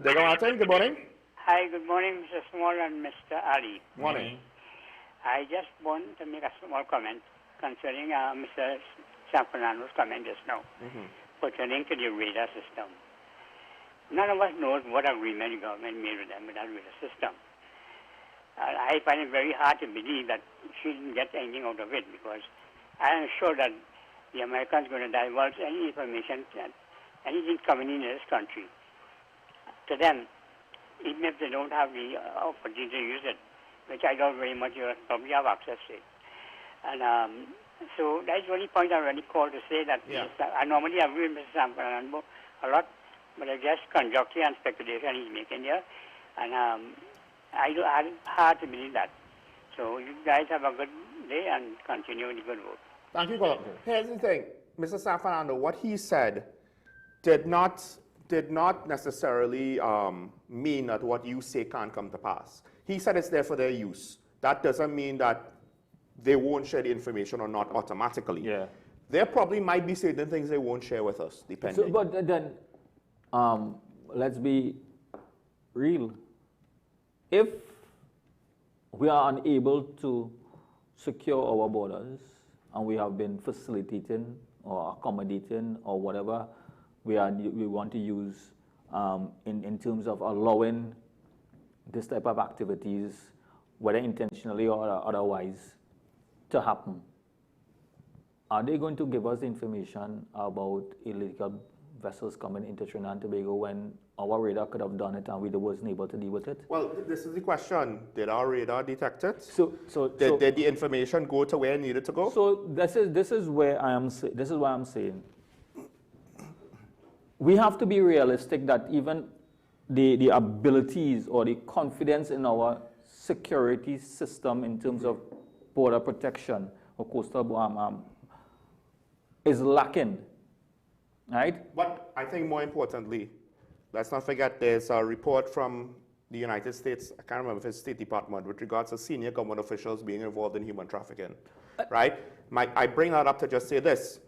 Martin, good morning.
Hi, good morning, Mr. Small and Mr. Ali.
Morning.
I just want to make a small comment concerning Mr. San Fernando's comment just now, pertaining to the radar system. None of us knows what agreement the government made with them with that radar system. I find it very hard to believe that she didn't get anything out of it, because I am sure that the Americans are going to divulge any information, anything coming in this country, to them, even if they don't have the opportunity to use it, which I doubt very much you probably have access to it. And so that's the only point I really called to say that yes, I normally agree with Mr. San Fernando a lot, but I guess conjecture and speculation he's making here, and I hard to believe that. So you guys have a good day and continue the good work.
Thank you, Colin. Here's the thing, Mr. San Fernando, what he said did not necessarily mean that what you say can't come to pass. He said it's there for their use. That doesn't mean that they won't share the information or not automatically. Yeah. There probably might be certain things they won't share with us, depending.
So, but then, let's be real. If we are unable to secure our borders, and we have been facilitating or accommodating or whatever we want to use in terms of allowing this type of activities, whether intentionally or otherwise, to happen, are they going to give us information about illegal vessels coming into Trinidad and Tobago when our radar could have done it and we wasn't able to deal with it?
Well, this is the question. Did our radar detect it? Did the information go to where it needed to go?
So this is where I am. This is why I'm saying we have to be realistic that even the abilities or the confidence in our security system in terms of border protection or coastal is lacking. right?
But I think more importantly, let's not forget there's a report from the United States, I can't remember if it's State Department, with regards to senior government officials being involved in human trafficking, right? I bring that up to just say this.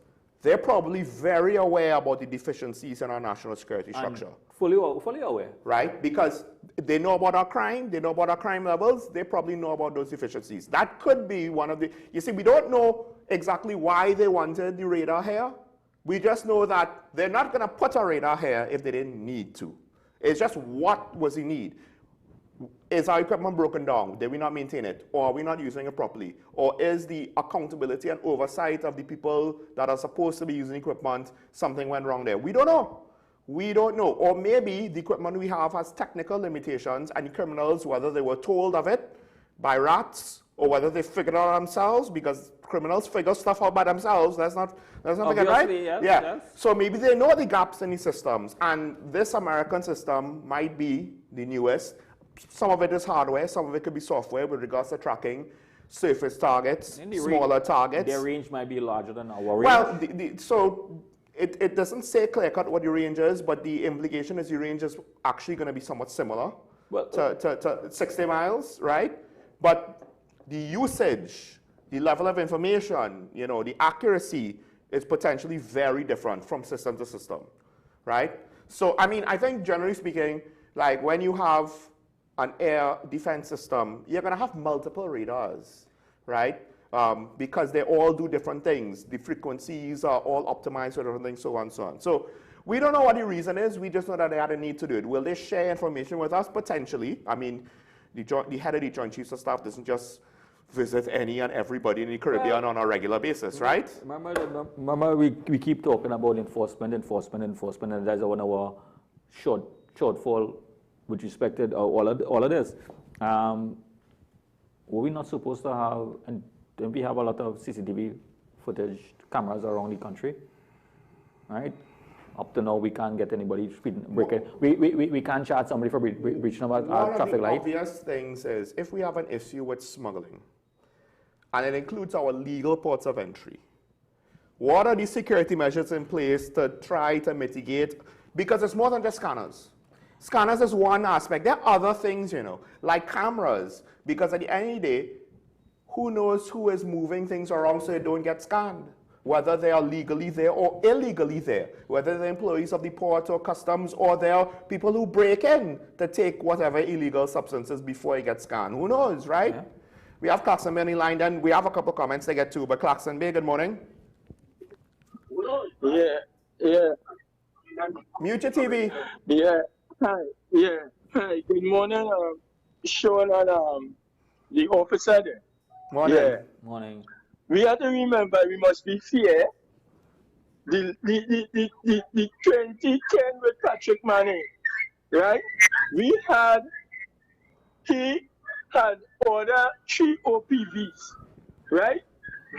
They're probably very aware about the deficiencies in our national security structure.
Fully aware.
Right? Because they know about our crime, they know about our crime levels, they probably know about those deficiencies. That could be one of the, you see, we don't know exactly why they wanted the radar here. We just know that they're not going to put a radar here if they didn't need to. It's just what was in need. Is our equipment broken down? Did we not maintain it? Or are we not using it properly? Or is the accountability and oversight of the people that are supposed to be using equipment, something went wrong there? We don't know. We don't know. Or maybe the equipment we have has technical limitations and the criminals, whether they were told of it by rats or whether they figured it out themselves, because criminals figure stuff out by themselves. Let's not forget, right?
Yes,
yeah.
Yes.
So maybe they know the gaps in the systems, and this American system might be the newest. Some of it is hardware, some of it could be software with regards to tracking surface targets, smaller targets.
Their range might be larger than our range.
Well, so it doesn't say clear-cut what your range is, but the implication is your range is actually going to be somewhat similar to 60 miles, right? But the usage, the level of information, you know, the accuracy is potentially very different from system to system, right? So, I mean, I think generally speaking, like when you have an air defense system, you're going to have multiple radars, right? Because they all do different things. The frequencies are all optimized for different things, so on and so on. So we don't know what the reason is. We just know that they had a need to do it. Will they share information with us? Potentially. I mean, the head of the Joint Chiefs of Staff doesn't just visit any and everybody in the Caribbean on a regular basis, right?
Remember we keep talking about enforcement, and that's one of our shortfall with respect to all of this. Were we not supposed to have, and don't we have a lot of CCTV footage, cameras around the country, right? Up to now, we can't get anybody breaking. We can't charge somebody for breaching a traffic light.
One of the obvious things is, if we have an issue with smuggling, and it includes our legal ports of entry, what are the security measures in place to try to mitigate? Because it's more than just scanners. Scanners is one aspect. There are other things, you know, like cameras, because at the end of the day, who knows who is moving things around so they don't get scanned, whether they are legally there or illegally there, whether they're employees of the port or customs, or they're people who break in to take whatever illegal substances before it gets scanned. Who knows, right? Yeah. We have Clarkson Bay on the line, then we have a couple of comments to get to, but Clarkson Bay, good morning.
Yeah.
Mute your TV.
Yeah. Hi. Yeah. Hi. Good morning, Sean and the officer there.
Morning.
Yeah.
Morning.
We have to remember we must be fair. The 2010 with Patrick Manning, right? He had ordered 3 OPVs, right?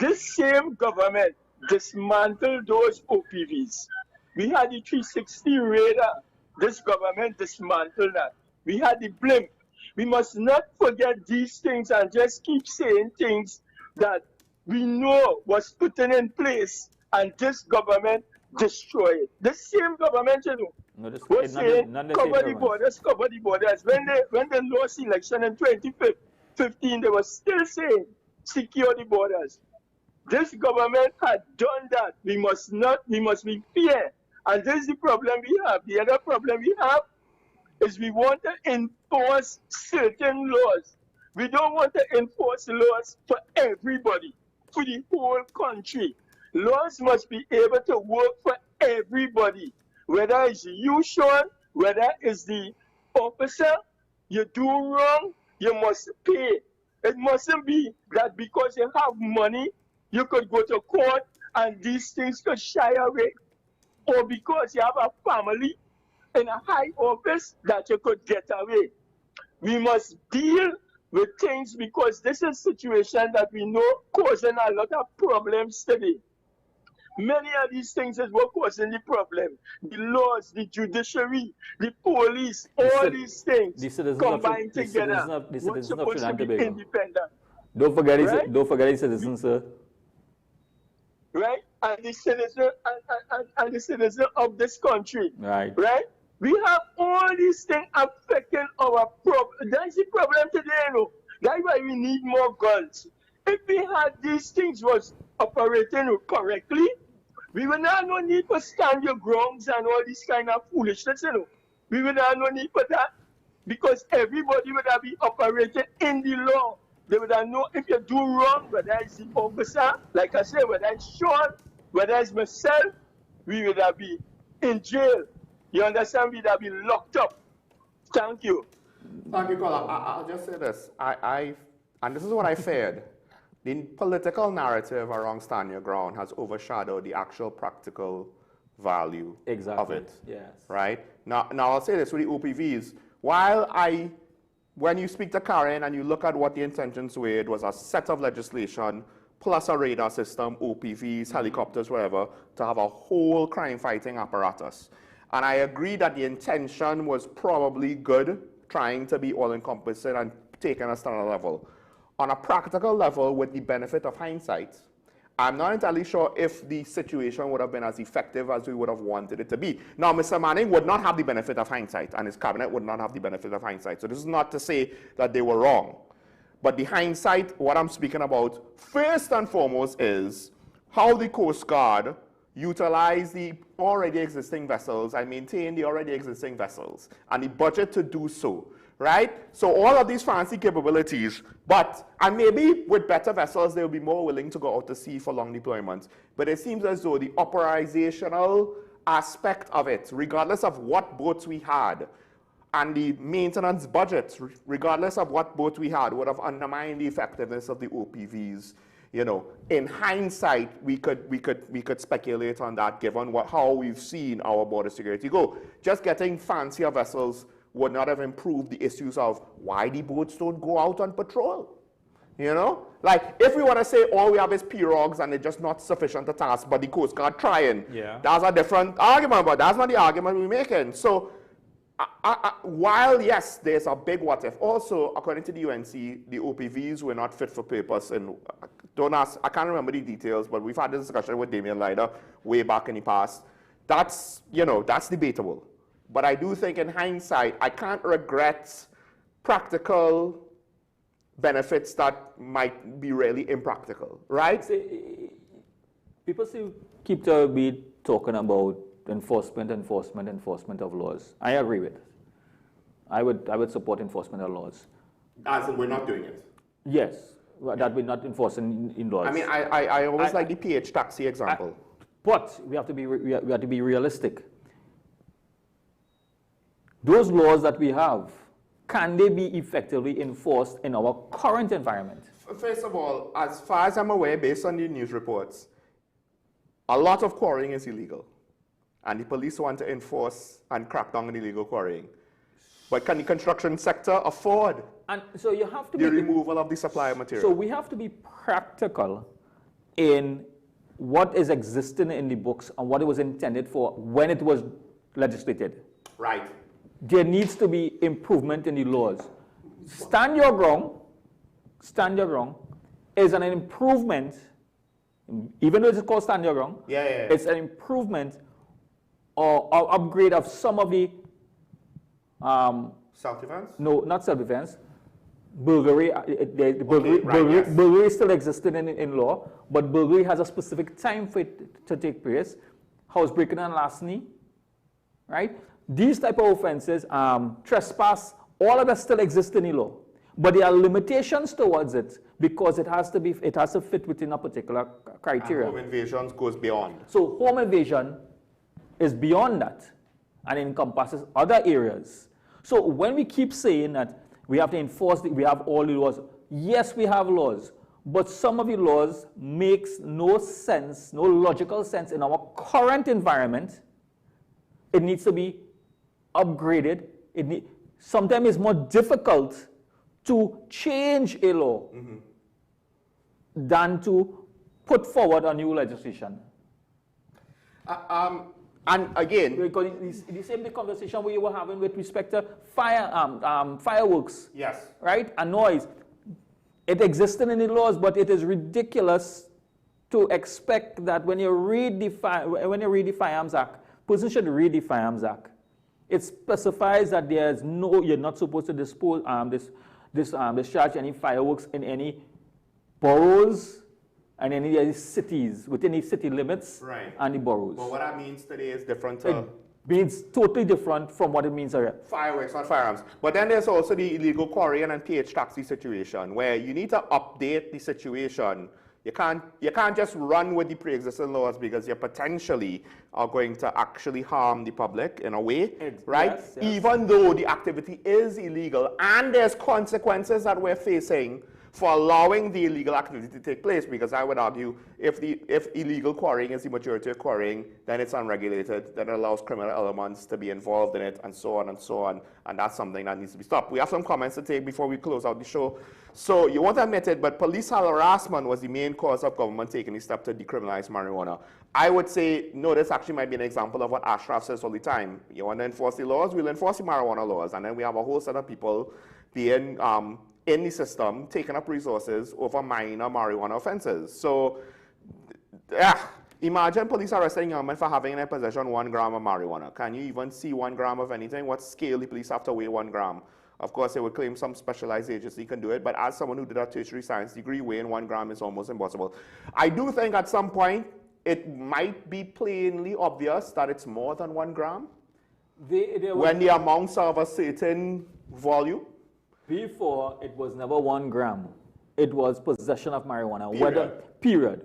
This same government dismantled those OPVs. We had the 360 radar. This government dismantled that. We had the blimp. We must not forget these things and just keep saying things that we know was put in place, and this government destroyed it. The same government, you know, was saying cover the borders. When they lost election in 2015, they were still saying secure the borders. This government had done that. We must be fair. And this is the problem we have. The other problem we have is we want to enforce certain laws. We don't want to enforce laws for everybody, for the whole country. Laws must be able to work for everybody. Whether it's you, Sean, whether it's the officer, you do wrong, you must pay. It mustn't be that because you have money, you could go to court and these things could shy away. Or because you have a family in a high office that you could get away. We must deal with things because this is a situation that we know causing a lot of problems today. Many of these things is what causing the problem. The laws, the judiciary, the police, all these things combined together. What's supposed to be independent.
Don't forget the citizens, sir.
Right? and the citizen and the citizen of this country.
Right.
Right? We have all these things affecting our problem. That's the problem today, you know. That's why we need more guns. If we had these things was operating correctly, we would not have no need for stand your grounds and all this kind of foolishness, you know. We would have no need for that because everybody would have been operating in the law. They would have know if you do wrong, whether it's the officer, like I said, whether it's Sean, whether it's myself, we would have been in jail. You understand? We'd have been locked up. Thank you.
Thank you, Colin. I'll just say this. And this is what I feared. The political narrative around Stand Your Ground has overshadowed the actual practical value of it.
Yes.
Right? Now I'll say this with the OPVs. When you speak to Karen and you look at what the intentions were, it was a set of legislation plus a radar system, OPVs, helicopters, whatever, to have a whole crime-fighting apparatus. And I agree that the intention was probably good, trying to be all-encompassing and taking us to another level. On a practical level, with the benefit of hindsight, I'm not entirely sure if the situation would have been as effective as we would have wanted it to be. Now, Mr. Manning would not have the benefit of hindsight, and his cabinet would not have the benefit of hindsight. So this is not to say that they were wrong. But the hindsight, what I'm speaking about, first and foremost, is how the Coast Guard utilize the already existing vessels and maintain the already existing vessels, and the budget to do so. Right? So all of these fancy capabilities, and maybe with better vessels, they'll be more willing to go out to sea for long deployments. But it seems as though the operational aspect of it, regardless of what boats we had, and the maintenance budgets, regardless of what boat we had, would have undermined the effectiveness of the OPVs. You know, in hindsight, we could speculate on that, given how we've seen our border security go. Just getting fancier vessels would not have improved the issues of why the boats don't go out on patrol. You know? Like, if we want to say all we have is pirogues and they're just not sufficient to task, but the Coast Guard trying, that's a different argument, but that's not the argument we're making. So, while, yes, there's a big what if, also, according to the UNC, the OPVs were not fit for purpose. And don't ask, I can't remember the details, but we've had this discussion with Damian Leiter way back in the past. That's, that's debatable. But I do think in hindsight, I can't regret practical benefits that might be really impractical, right?
People still keep to be talking about enforcement of laws. I agree with it. I would support enforcement of laws.
As in we're not doing it?
Yes, that we're not enforcing in laws.
I mean, I always like the PH taxi example.
But we have to be realistic. Those laws that we have, can they be effectively enforced in our current environment?
First of all, as far as I'm aware, based on the news reports, a lot of quarrying is illegal. And the police want to enforce and crack down on illegal quarrying. But can the construction sector afford
so you have to
the removal of the supply of material?
So we have to be practical in what is existing in the books and what it was intended for when it was legislated.
Right.
There needs to be improvement in the laws. Stand Your Ground is an improvement, even though it's called Stand Your Ground, it's an improvement or upgrade of some of the
self-defense?
No, not self-defense. Burglary, burglary is still existing in law, but burglary has a specific time for it to take place. Housebreaking and larceny, right? These type of offenses, trespass, all of that still exist in the law. But there are limitations towards it because it has to fit within a particular criteria.
And home invasions goes beyond.
So home invasion is beyond that and encompasses other areas. So when we keep saying that we have to enforce, we have all the laws, yes, we have laws, but some of the laws makes no sense, no logical sense in our current environment. It needs to be upgraded. Sometimes it's more difficult to change a law than to put forward a new legislation.
And again,
because it's the same conversation we were having with respect to fireworks.
Yes.
Right? And noise. It existed in the laws, but it is ridiculous to expect that when you read the Firearms Act, person should read the Firearms Act. It specifies that there's no, you're not supposed to dispose discharge any fireworks in any boroughs and any cities, within the city limits and the boroughs.
But what that means today is different to...
It means totally different from what it means here.
Fireworks, not firearms. But then there's also the illegal quarrying and PH taxi situation, where you need to update the situation. You can't just run with the pre-existing laws because you potentially are going to actually harm the public in a way, right?
Yes, yes.
Even though the activity is illegal and there's consequences that we're facing for allowing the illegal activity to take place, because I would argue if illegal quarrying is the majority of quarrying, then it's unregulated, then it allows criminal elements to be involved in it, and so on and so on, and that's something that needs to be stopped. We have some comments to take before we close out the show. So you won't admit it, but police harassment was the main cause of government taking the step to decriminalize marijuana. I would say, no, this actually might be an example of what Ashraf says all the time. You want to enforce the laws, we'll enforce the marijuana laws, and then we have a whole set of people being in the system, taking up resources over minor marijuana offenses. So, imagine police arresting a young man for having in their possession 1 gram of marijuana. Can you even see 1 gram of anything? What scale the police have to weigh 1 gram? Of course, they would claim some specialized agency can do it, but as someone who did a tertiary science degree, weighing 1 gram is almost impossible. I do think at some point, it might be plainly obvious that it's more than 1 gram. When the amounts are of a certain volume.
Before, it was never 1 gram. It was possession of marijuana.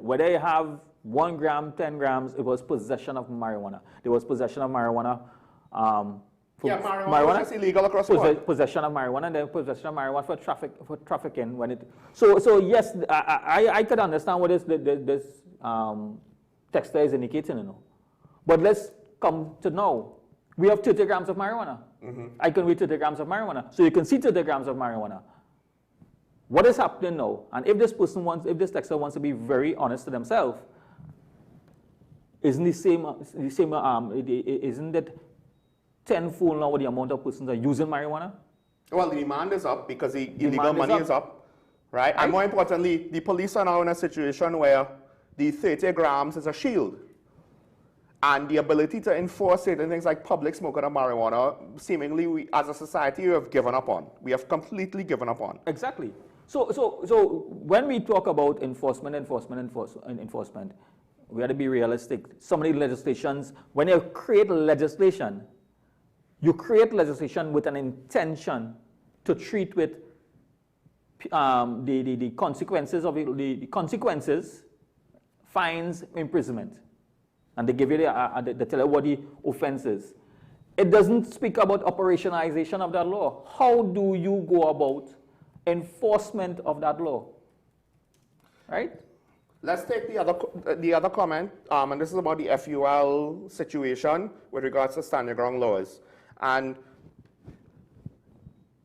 Whether you have 1 gram, 10 grams, it was possession of marijuana. There was possession of marijuana.
Marijuana was just illegal across the board.
Possession of marijuana, and then possession of marijuana for trafficking. When it so yes, I could understand what this text is indicating, you know. But let's come to now. We have 30 grams of marijuana. I can read 30 grams of marijuana. So you can see 30 grams of marijuana. What is happening now? And if this texter wants to be very honest to themselves, isn't it tenfold now what the amount of persons are using marijuana?
Well, the demand is up because the illegal money is up, right? And more importantly, the police are now in a situation where the 30 grams is a shield. And the ability to enforce certain things like public smoking of marijuana, seemingly we, as a society, we have given up on. We have completely given up on.
Exactly. So when we talk about enforcement, we have to be realistic. Some of the legislations, when you create legislation with an intention to treat with the consequences of it, the consequences, fines, imprisonment. And they give you they tell you what the offense is. It doesn't speak about operationalization of that law. How do you go about enforcement of that law? Right?
Let's take the other comment, and this is about the FUL situation with regards to stand your ground laws. And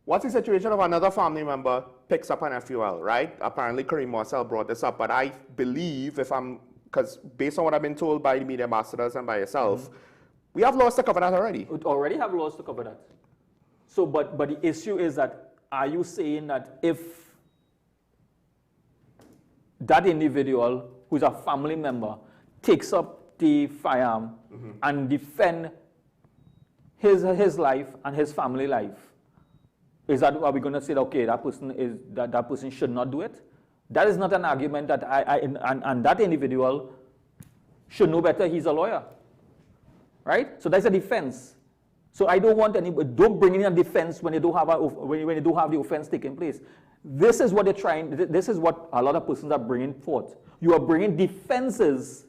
what's the situation of another family member picks up an FUL, right? Apparently Kareem Marcel brought this up, but I believe because based on what I've been told by the media ambassadors and by yourself, we have laws to cover that already.
We already have laws to cover that. So, but the issue is that, are you saying that if that individual who's a family member takes up the firearm and defend his life and his family life, are we going to say, okay, that person should not do it? That is not an argument that and that individual should know better. He's a lawyer, right? So that's a defense. So I don't want don't bring in a defense when you don't have when you don't have the offense taking place. This is what they're trying. This is what a lot of persons are bringing forth. You are bringing defenses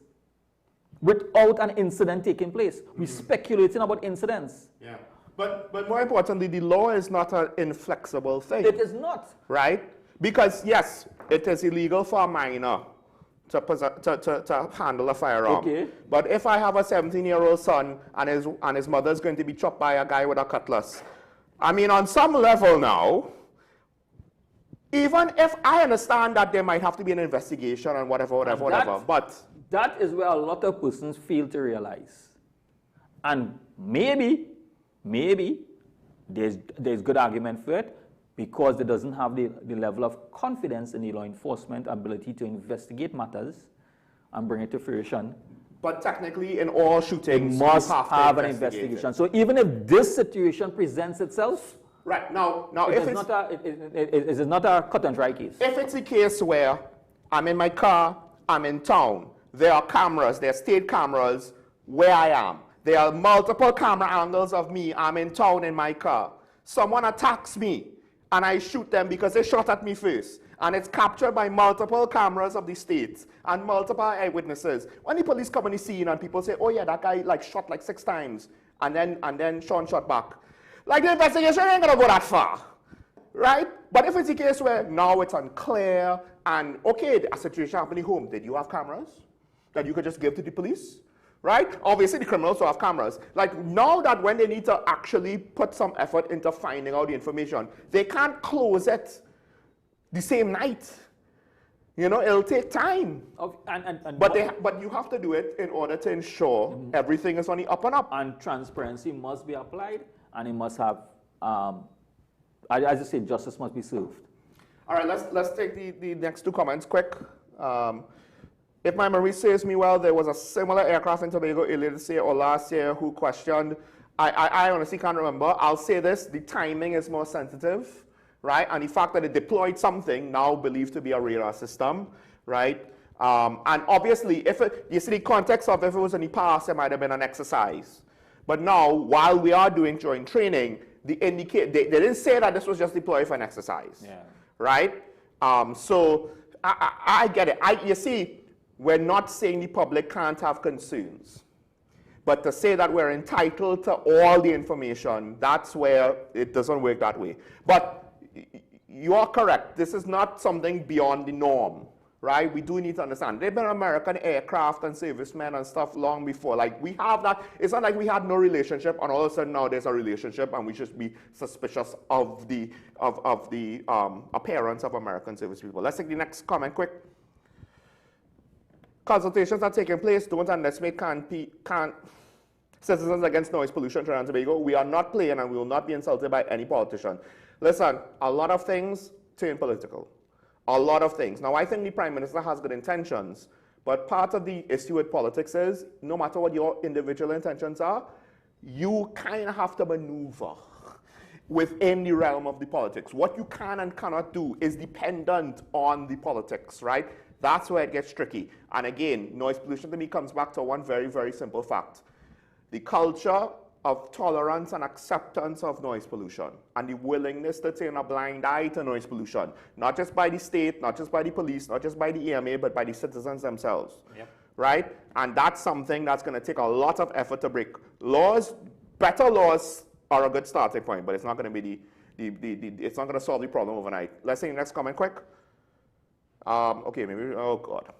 without an incident taking place. We're speculating about incidents.
Yeah. But more importantly, the law is not an inflexible thing.
It is not.
Right? Because, yes, it is illegal for a minor to handle a firearm.
Okay.
But if I have a 17-year-old son and his mother's going to be chopped by a guy with a cutlass, I mean, on some level now, even if I understand that there might have to be an investigation and whatever, but...
That is where a lot of persons fail to realize. And maybe there's good argument for it, because it doesn't have the level of confidence in the law enforcement ability to investigate matters and bring it to fruition.
But technically, in all shootings,
it must
you
have an investigation. So even if this situation presents itself,
right now,
it is not a cut and dry case.
If it's a case where I'm in my car, I'm in town, there are cameras, there are state cameras where I am. There are multiple camera angles of me, I'm in town in my car. Someone attacks me, and I shoot them because they shot at me first. And it's captured by multiple cameras of the states and multiple eyewitnesses. When the police come on the scene and people say, oh yeah, that guy like shot like 6 times, and then Sean shot back. Like the investigation ain't gonna go that far, right? But if it's a case where now it's unclear, and okay, a situation happening home, did you have cameras that you could just give to the police? Right? Obviously, the criminals will have cameras. Like, now that when they need to actually put some effort into finding out the information, they can't close it the same night. You know, it'll take time. But you have to do it in order to ensure everything is on the up and up.
And transparency must be applied, and it must have, as I say, justice must be served.
All right, let's take the next 2 comments quick. If my memory serves me well, there was a similar aircraft in Tobago earlier this year or last year who questioned, I honestly can't remember. I'll say this, the timing is more sensitive, right? And the fact that it deployed something now believed to be a radar system, right? And obviously, you see the context of if it was in the past, it might have been an exercise. But now, while we are doing joint training, they didn't say that this was just deployed for an exercise, right? So I get it. You see, we're not saying the public can't have concerns. But to say that we're entitled to all the information, that's where it doesn't work that way. But you are correct. This is not something beyond the norm, right? We do need to understand. There have been American aircraft and servicemen and stuff long before. Like, we have that. It's not like we had no relationship, and all of a sudden now there's a relationship, and we should be suspicious of the appearance of American service people. Let's take the next comment quick. Consultations are taking place. Don't underestimate citizens against noise pollution in Trinidad and Tobago. We are not playing, and we will not be insulted by any politician. Listen, a lot of things turn political. A lot of things. Now, I think the Prime Minister has good intentions, but part of the issue with politics is, no matter what your individual intentions are, you kind of have to maneuver within the realm of the politics. What you can and cannot do is dependent on the politics, right? That's where it gets tricky. And again, noise pollution to me comes back to one very, very simple fact. The culture of tolerance and acceptance of noise pollution and the willingness to turn a blind eye to noise pollution, not just by the state, not just by the police, not just by the EMA, but by the citizens themselves, right? And that's something that's going to take a lot of effort to break. Laws, better laws are a good starting point, but it's not going to be it's not going to solve the problem overnight. Let's see the next comment quick. Okay, maybe, oh God.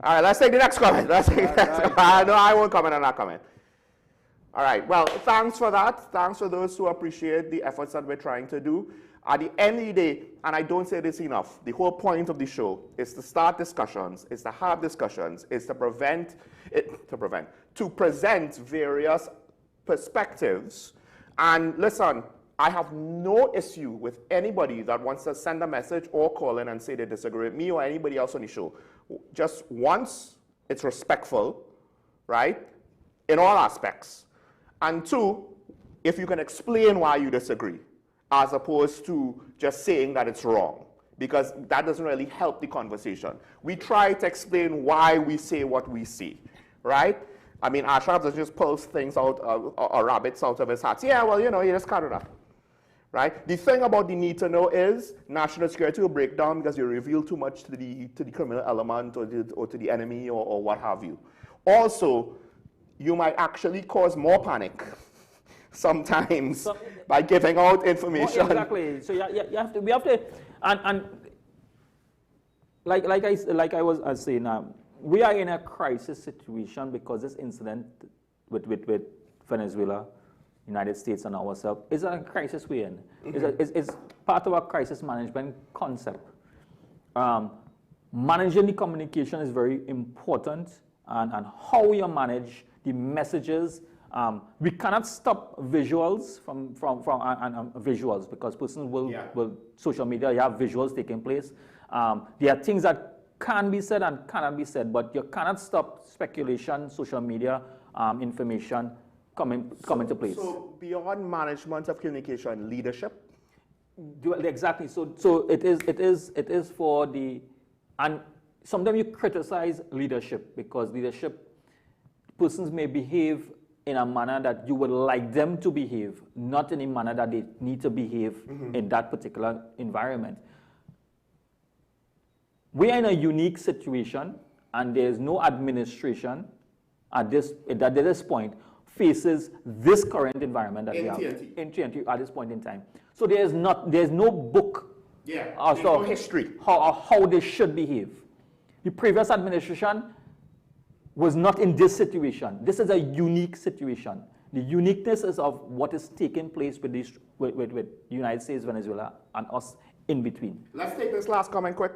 All right, let's take the next comment. Let's take the next comment. No, I won't comment on that comment. All right, well, thanks for that. Thanks for those who appreciate the efforts that we're trying to do. At the end of the day, and I don't say this enough, the whole point of the show is to start discussions, is to have discussions, is to present various perspectives. And listen, I have no issue with anybody that wants to send a message or call in and say they disagree with me or anybody else on the show. Just once, it's respectful, right, in all aspects. And 2, if you can explain why you disagree, as opposed to just saying that it's wrong, because that doesn't really help the conversation. We try to explain why we say what we say, right? I mean, Ashraf doesn't just pull things out, or rabbits out of his hat. Yeah, well, you know, you just cut it up. Right? The thing about the need to know is national security will break down because you reveal too much to the criminal element or to the enemy or what have you. Also, you might actually cause more panic sometimes by giving out information.
Exactly. So we have to, and like I was saying, we are in a crisis situation because this incident with Venezuela, United States and ourselves is a crisis we're in. It's part of our crisis management concept. Managing the communication is very important, and how you manage the messages. We cannot stop visuals from visuals because persons will social media, you have visuals taking place. There are things that can be said and cannot be said, but you cannot stop speculation, social media, information coming to place.
So beyond management of communication, leadership?
Exactly. So it is for the, and sometimes you criticize leadership because leadership persons may behave in a manner that you would like them to behave, not in a manner that they need to behave in that particular environment. We are in a unique situation, and there is no administration at this point faces this current environment that we have in ICNTT at this point in time. So there's no book
no history
how they should behave. The previous administration was not in this situation. This is a unique situation. The uniqueness is of what is taking place with the United States, Venezuela, and us in between.
Let's take this last comment quick.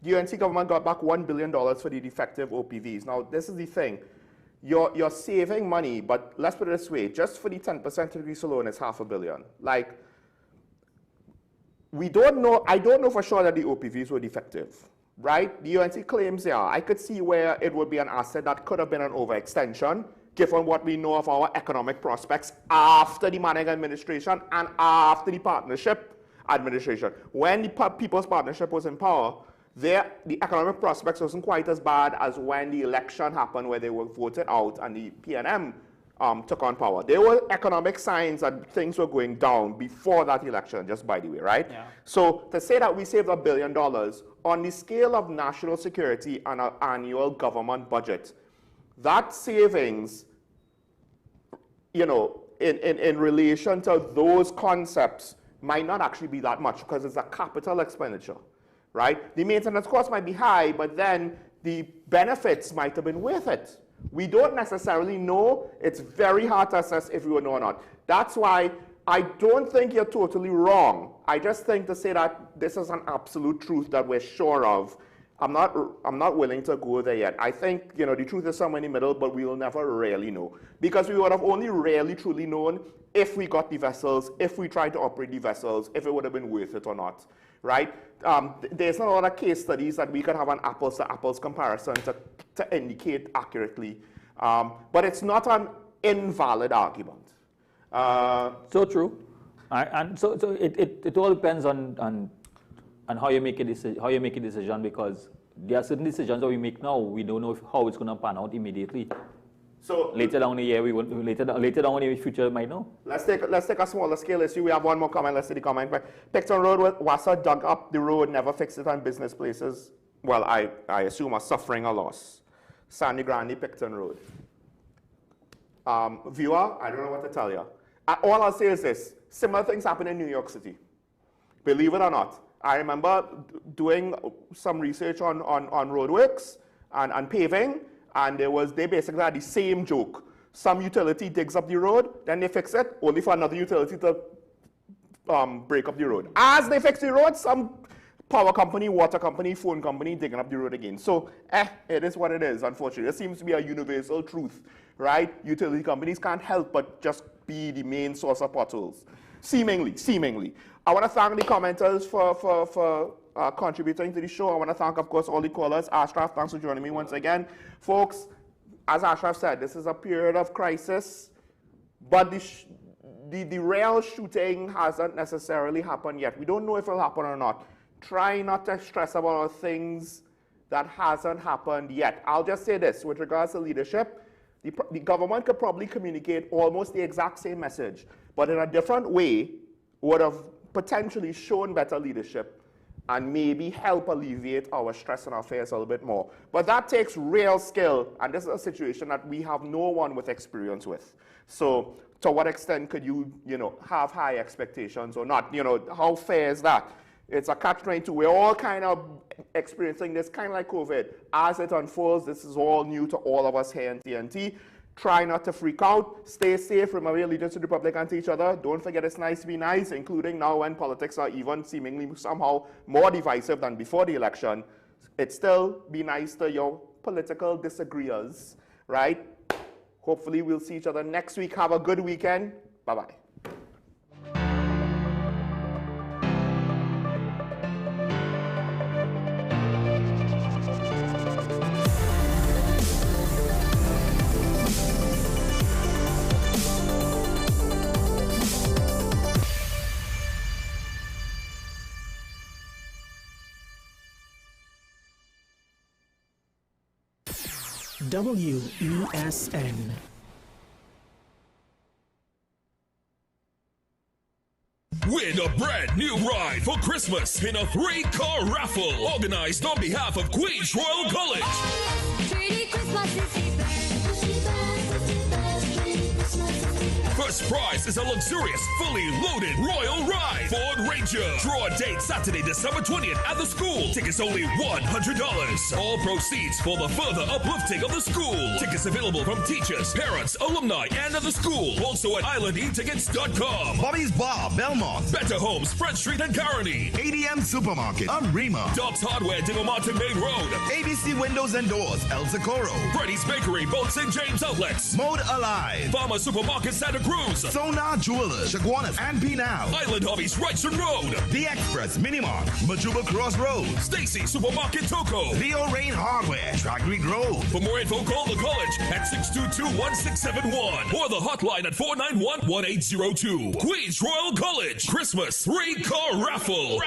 The UNC government got back $1 billion for the defective OPVs. Now, this is the thing. You're saving money, but let's put it this way. Just for the 10% increase alone, it's $500 million. Like, we don't know, I don't know for sure that the OPVs were defective, right? The UNC claims they are. I could see where it would be an asset that could have been an overextension, given what we know of our economic prospects after the Manning administration and after the partnership administration. When the People's Partnership was in power, the economic prospects wasn't quite as bad as when the election happened, where they were voted out and the PNM took on power. There were economic signs that things were going down before that election, just by the way, right? Yeah. So to say that we saved $1 billion on the scale of national security and our annual government budget, that savings, you know, in relation to those concepts might not actually be that much because it's a capital expenditure. Right? The maintenance cost might be high, but then the benefits might have been worth it. We don't necessarily know. It's very hard to assess if we will know or not. That's why I don't think you're totally wrong. I just think to say that this is an absolute truth that we're sure of, I'm not willing to go there yet. I think, you know, the truth is somewhere in the middle, but we will never really know. Because we would have only really truly known if we got the vessels, if we tried to operate the vessels, if it would have been worth it or not. Right? There's not a lot of case studies that we could have an apples-to-apples comparison to indicate accurately. But it's not an invalid argument.
So true. And so it all depends on how you make a decision, because there are certain decisions that we make now, we don't know how it's going to pan out immediately. So later down the year, later down in the future, might know. Let's take
a smaller scale issue. We have one more comment. Let's see the comment. Picton Road, Wassa dug up the road, never fixed it on business places. Well, I assume are suffering a loss. Sandy Grande, Picton Road. Viewer, I don't know what to tell you. All I'll say is this: similar things happen in New York City. Believe it or not. I remember doing some research on roadworks and paving. And they basically had the same joke. Some utility digs up the road, then they fix it, only for another utility to break up the road. As they fix the road, some power company, water company, phone company digging up the road again. So, it is what it is, unfortunately. It seems to be a universal truth, right? Utility companies can't help but just be the main source of potholes. Seemingly. I want to thank the commenters for contributing to the show. I want to thank, of course, all the callers. Ashraf, thanks for joining me once again. Folks, as Ashraf said, this is a period of crisis, but the real shooting hasn't necessarily happened yet. We don't know if it will happen or not. Try not to stress about things that hasn't happened yet. I'll just say this, with regards to leadership, the government could probably communicate almost the exact same message, but in a different way would have potentially shown better leadership and maybe help alleviate our stress and our fears a little bit more. But that takes real skill, and this is a situation that we have no one with experience with. So to what extent could you have high expectations or not? How fair is that? It's a catch-22. We're all kind of experiencing this, kind of like COVID. As it unfolds, this is all new to all of us here in TNT. Try not to freak out. Stay safe. Remember your allegiance to the Republic and to each other. Don't forget it's nice to be nice, including now when politics are even seemingly somehow more divisive than before the election. It's still be nice to your political disagreeers, right? Hopefully we'll see each other next week. Have a good weekend. Bye-bye.
WESN.
Win a brand new ride for Christmas in a 3-car raffle organized on behalf of Queen's Royal College. First prize is a luxurious, fully loaded Royal Ride Ford Ranger. Draw a date Saturday, December 20th at the school. Tickets only $100. All proceeds for the further uplifting of the school. Tickets available from teachers, parents, alumni, and of the school. Also at ICNTT.com.
Bobby's Bar, Belmont.
Better Homes, Front Street and Caroni.
ADM Supermarket, Arima.
Dobbs Hardware, Diggle Martin Main Road.
ABC Windows and Doors, El Socorro.
Freddy's Bakery, both St. James outlets.
Mode Alive.
Farmer Supermarket, Santa Cruz.
Sonar Jewelers, Chaguanas, and Be Now.
Island Hobbies, Wrightson Road.
The Express, Minimart, Majuba Crossroads.
Stacy Supermarket, Toco.
Leo Rain Hardware, Tragrick Road.
For more info, call the college at 622-1671 or the hotline at 491-1802. Queen's Royal College, Christmas 3-car raffle.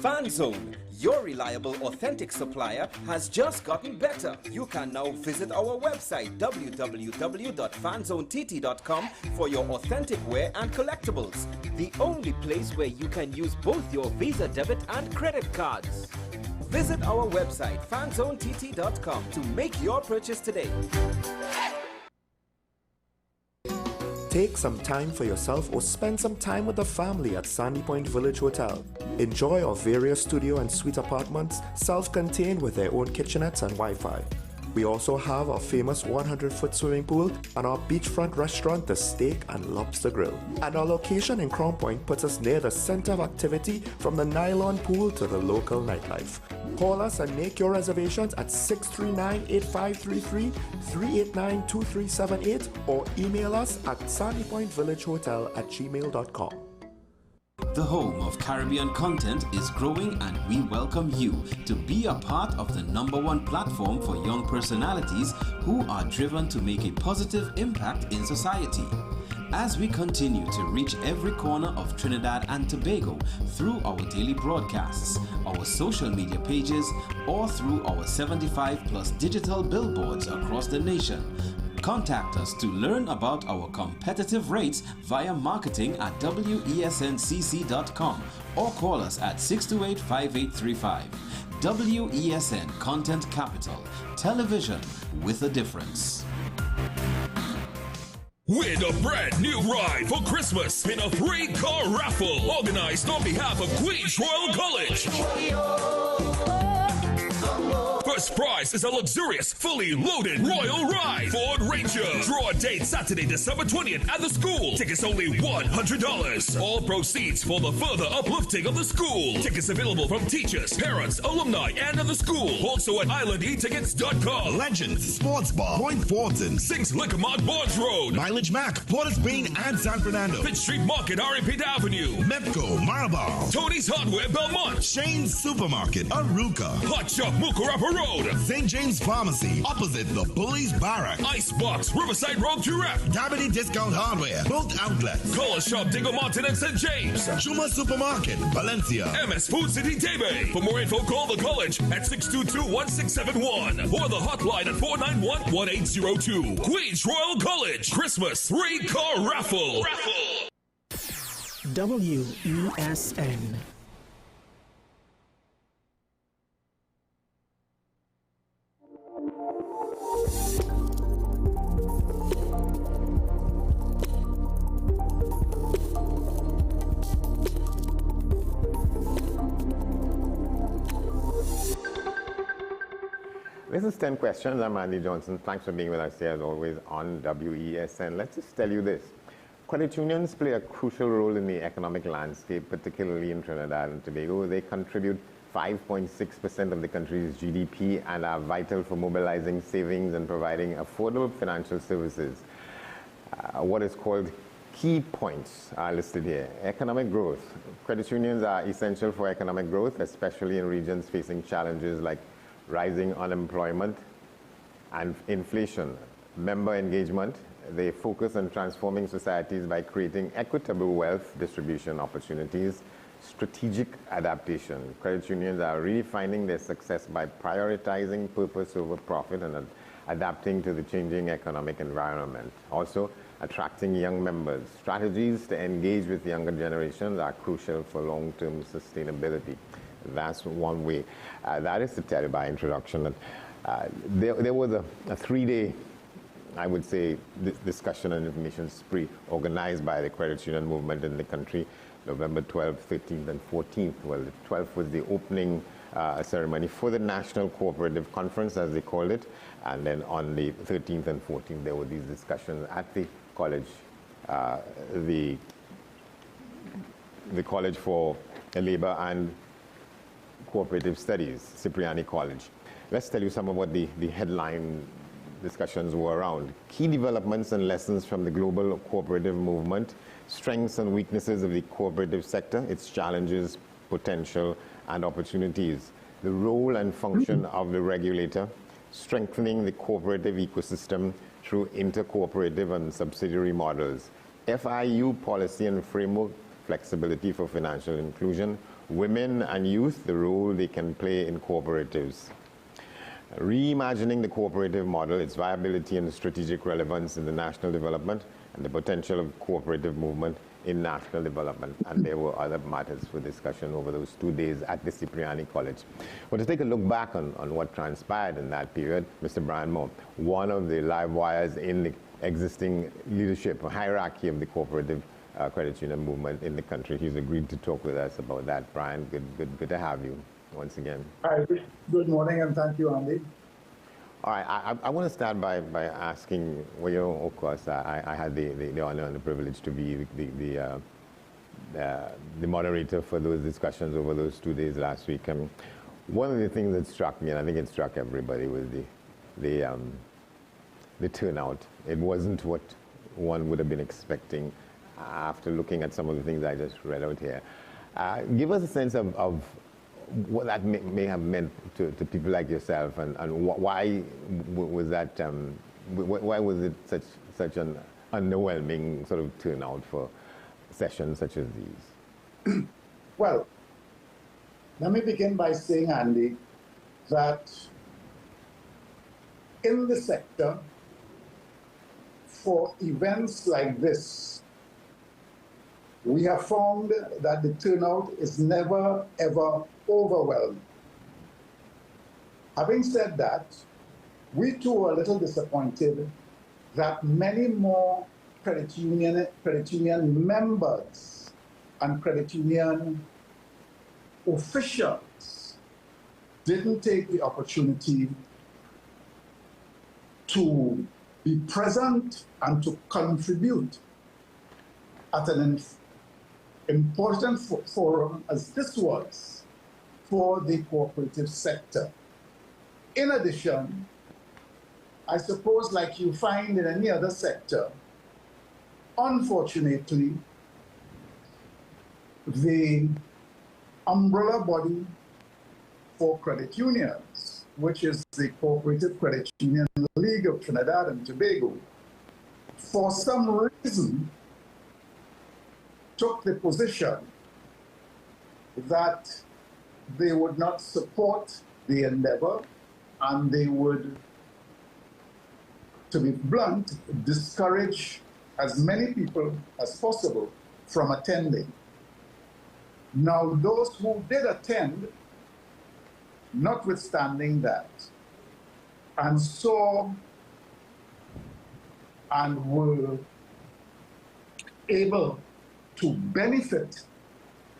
FanZone, your reliable, authentic supplier, has just gotten better. You can now visit our website www.fanzonett.com for your authentic wear and collectibles. The only place where you can use both your Visa debit and credit cards. Visit our website fanzonett.com to make your purchase today.
Take some time for yourself or spend some time with the family at Sandy Point Village Hotel. Enjoy our various studio and suite apartments, self-contained with their own kitchenettes and Wi-Fi. We also have our famous 100-foot swimming pool and our beachfront restaurant, the Steak and Lobster Grill. And our location in Crown Point puts us near the center of activity from the nylon pool to the local nightlife. Call us and make your reservations at 639-8533, 389-2378 or email us at sandypointvillagehotel@gmail.com.
The home of Caribbean content is growing, and we welcome you to be a part of the #1 platform for young personalities who are driven to make a positive impact in society. As we continue to reach every corner of Trinidad and Tobago through our daily broadcasts, our social media pages, or through our 75+ digital billboards across the nation, contact us to learn about our competitive rates via marketing at wesncc.com or call us at 628-5835. WESN Content Capital, television with a difference.
Win a brand new ride for Christmas in a 3-car raffle organized on behalf of Queen's Royal College. First prize is a luxurious, fully loaded Royal Ride Ford Ranger. Draw a date Saturday, December 20th at the school. Tickets only $100. All proceeds for the further uplifting of the school. Tickets available from teachers, parents, alumni, and of the school. Also at ICNTT.com.
Legends Sports Bar, Point Fortin,
Sings Liquor Mart, Barnes Road.
Mileage Mac, Port Spain, and San Fernando.
Pitt Street Market, Aripit Avenue.
Mepco, Marabal.
Tony's Hardware, Belmont.
Shane's Supermarket, Aruka.
Hot Shop, Mukurapa Road.
St. James Pharmacy, opposite the Police Barrack.
Icebox, Riverside Road, Giraffe.
Diamond Discount Hardware, both outlets.
Color Shop, Diggle Martin and St. James.
Juma Supermarket, Valencia.
MS Food City, Tebe. For more info, call the college at 622-1671 or the hotline at 491-1802. Queen's Royal College, Christmas 3-car raffle.
WESN.
This is 10 Questions. I'm Andy Johnson. Thanks for being with us here as always on WESN. Let's just tell you this. Credit unions play a crucial role in the economic landscape, particularly in Trinidad and Tobago. They contribute 5.6% of the country's GDP and are vital for mobilizing savings and providing affordable financial services. What is called key points are listed here. Economic growth. Credit unions are essential for economic growth, especially in regions facing challenges like rising unemployment and inflation. Member engagement. They focus on transforming societies by creating equitable wealth distribution opportunities. Strategic adaptation. Credit unions are really finding their success by prioritizing purpose over profit and adapting to the changing economic environment. Also, attracting young members. Strategies to engage with younger generations are crucial for long-term sustainability. That's one way. That is to tell you by introduction that there was a 3-day, I would say, discussion and information spree organized by the credit union movement in the country, November 12th, 13th, and 14th. Well, the 12th was the opening ceremony for the National Cooperative Conference, as they called it, and then on the 13th and 14th, there were these discussions at the college, the College for Labor and Cooperative Studies, Cipriani College. Let's tell you some of what the headline discussions were around. Key developments and lessons from the global cooperative movement, strengths and weaknesses of the cooperative sector, its challenges, potential, and opportunities, the role and function of the regulator, strengthening the cooperative ecosystem through intercooperative and subsidiary models, FIU policy and framework, flexibility for financial inclusion, women and youth, the role they can play in cooperatives, reimagining the cooperative model, its viability and strategic relevance in the national development, and the potential of cooperative movement in national development. And there were other matters for discussion over those 2 days at the Cipriani College. Well, to take a look back on what transpired in that period, Mr. Brian Moore, one of the live wires in the existing leadership hierarchy of the cooperative credit union movement in the country, he's agreed to talk with us about that. Brian, good to have you once again.
Hi, good morning, and thank you, Andy.
All right, I want to start by asking, well, you know, of course, I had the honor and the privilege to be the moderator for those discussions over those 2 days last week. One of the things that struck me, and I think it struck everybody, was the turnout. It wasn't what one would have been expecting after looking at some of the things I just read out here. Give us a sense of what that may have meant to people like yourself, and why was that? Why was it such an underwhelming sort of turnout for sessions such as these?
Well, let me begin by saying, Andy, that in the sector, for events like this, we have found that the turnout is never, ever overwhelming. Having said that, we too are a little disappointed that many more credit union members and credit union officials didn't take the opportunity to be present and to contribute at an important forum as this was for the cooperative sector. In addition, I suppose like you find in any other sector, unfortunately, the umbrella body for credit unions, which is the Cooperative Credit Union League of Trinidad and Tobago, for some reason took the position that they would not support the endeavor and they would, to be blunt, discourage as many people as possible from attending. Now, those who did attend, notwithstanding that, and saw and were able to benefit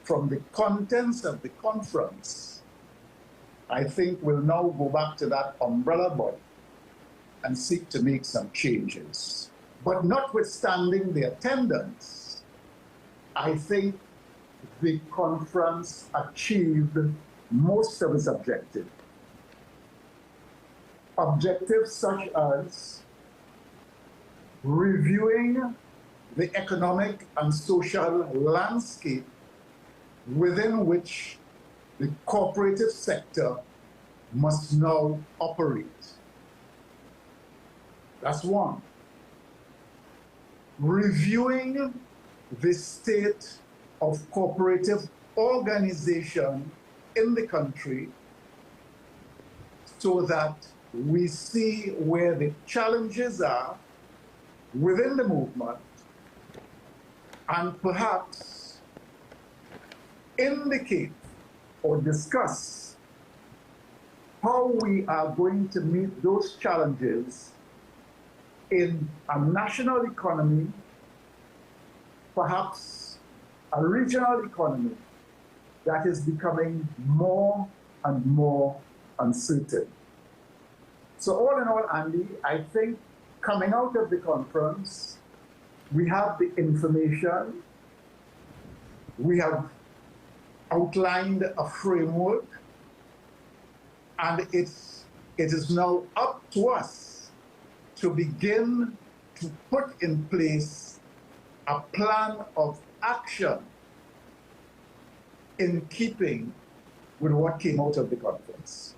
from the contents of the conference I think we'll now go back to that umbrella body and seek to make some changes. But notwithstanding the attendance, I think the conference achieved most of its objectives. Objectives such as reviewing the economic and social landscape within which the cooperative sector must now operate. That's one. Reviewing the state of cooperative organization in the country so that we see where the challenges are within the movement and perhaps indicate or discuss how we are going to meet those challenges in a national economy, perhaps a regional economy that is becoming more and more uncertain. So all in all, Andy, I think coming out of the conference, we have the information, we have outlined a framework, and it is now up to us to begin to put in place a plan of action in keeping with what came out of the conference.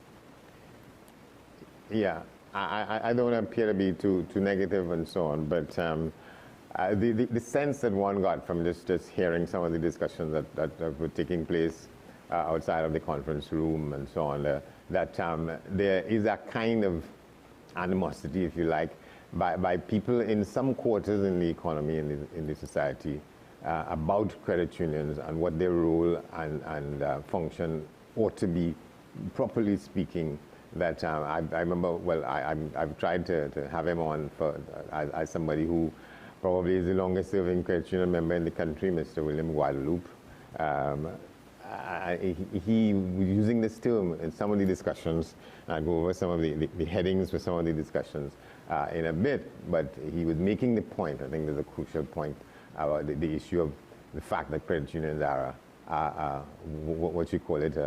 Yeah, I don't want to appear to be too negative and so on, but the sense that one got from just hearing some of the discussions that were taking place outside of the conference room and so on, that there is a kind of animosity, if you like, by people in some quarters in the economy, in the society, about credit unions and what their role and function ought to be, properly speaking. That I remember, well, I've tried to have him on as somebody who probably is the longest serving credit union member in the country, Mr. William Guadalupe. He was using this term in some of the discussions. I'll go over some of the headings for some of the discussions in a bit, but he was making the point, I think there's a crucial point about the issue of the fact that credit unions are what you call it,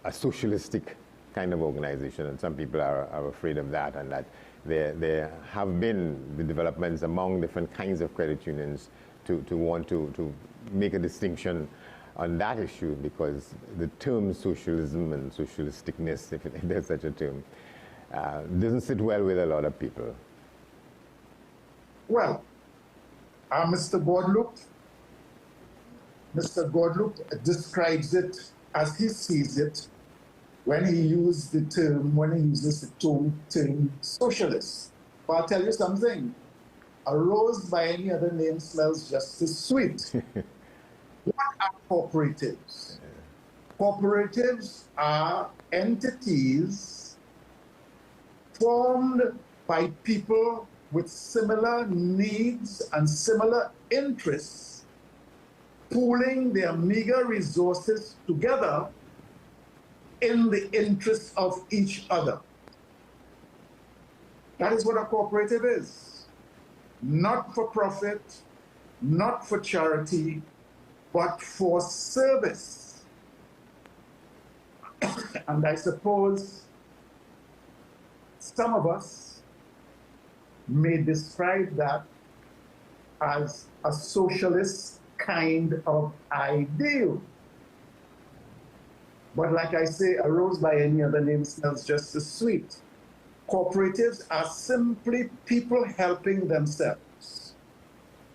a socialistic kind of organization, and some people are afraid of that, and that there have been the developments among different kinds of credit unions to want to make a distinction on that issue, because the term socialism and socialisticness, if there's such a term, doesn't sit well with a lot of people.
Well, Mr. Guadalupe describes it as he sees it when he uses the term socialist. But I'll tell you something, a rose by any other name smells just as sweet. What are cooperatives? Cooperatives are entities formed by people with similar needs and similar interests, pooling their meager resources together in the interest of each other. That is what a cooperative is. Not for profit, not for charity, but for service. And I suppose some of us may describe that as a socialist kind of ideal. But like I say, a rose by any other name smells just as sweet. Cooperatives are simply people helping themselves.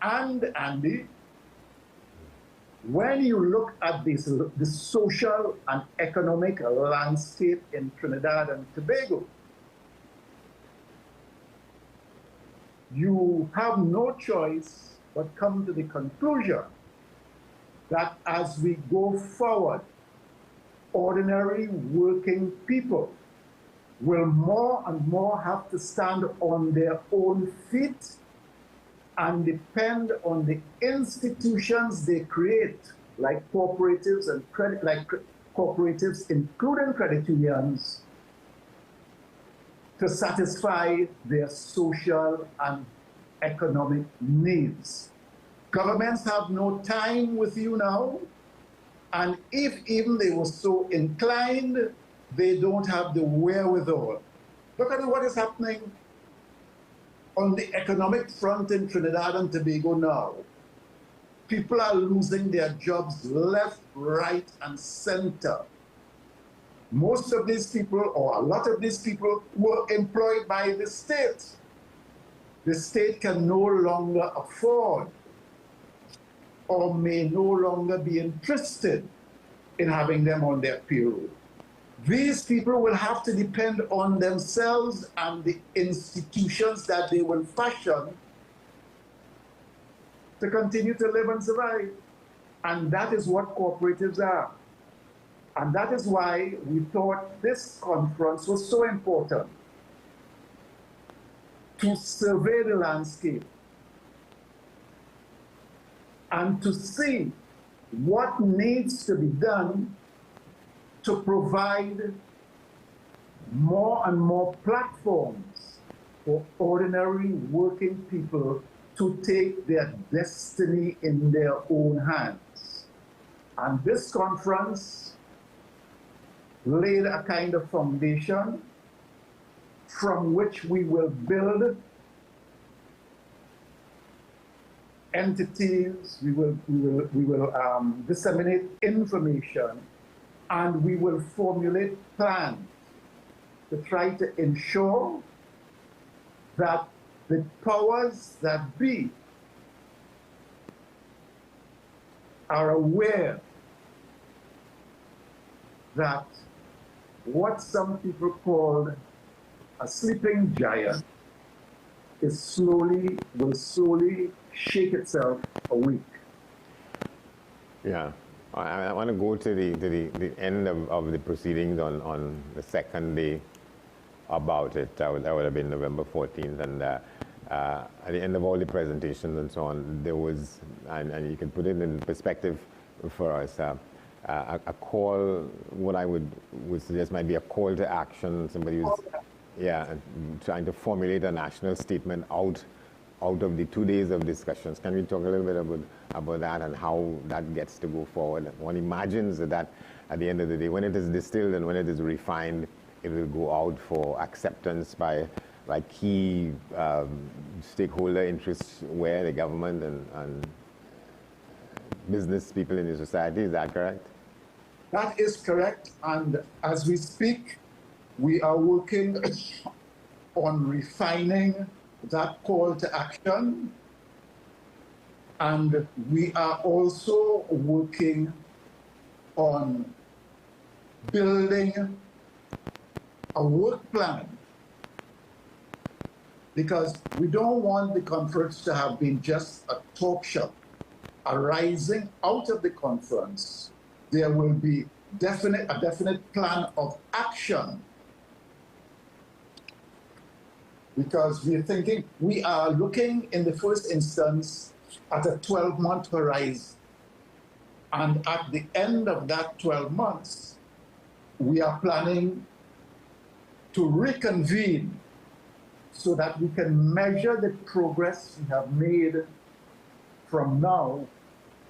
And Andy, when you look at the social and economic landscape in Trinidad and Tobago, you have no choice but come to the conclusion that as we go forward, ordinary working people will more and more have to stand on their own feet and depend on the institutions they create, like cooperatives and cooperatives, including credit unions, to satisfy their social and economic needs. Governments have no time with you now, and if even they were so inclined, they don't have the wherewithal. Look at what is happening on the economic front in Trinidad and Tobago now. People are losing their jobs left, right, and center. Most of these people, or a lot of these people, were employed by the state. The state can no longer afford or may no longer be interested in having them on their payroll. These people will have to depend on themselves and the institutions that they will fashion to continue to live and survive. And that is what cooperatives are. And that is why we thought this conference was so important, to survey the landscape and to see what needs to be done to provide more and more platforms for ordinary working people to take their destiny in their own hands. And this conference laid a kind of foundation from which we will build entities, we will disseminate information, and we will formulate plans to try to ensure that the powers that be are aware that what some people call a sleeping giant will slowly shake itself awake.
Yeah, I want to go to the end of the proceedings on the second day about it. That would have been November 14th, and at the end of all the presentations and so on, there was, and you can put it in perspective for us, a call, what I would suggest might be a call to action. Somebody was, trying to formulate a national statement out of the 2 days of discussions. Can we talk a little bit about that and how that gets to go forward? One imagines that at the end of the day, when it is distilled and when it is refined, it will go out for acceptance by key stakeholder interests, where the government and business people in the society. Is that correct?
That is correct, and as we speak, we are working on refining that call to action, and we are also working on building a work plan, because we don't want the conference to have been just a talk show. Arising out of the conference, there will be a definite plan of action, because we are looking in the first instance at a 12-month horizon. And at the end of that 12 months, we are planning to reconvene so that we can measure the progress we have made from now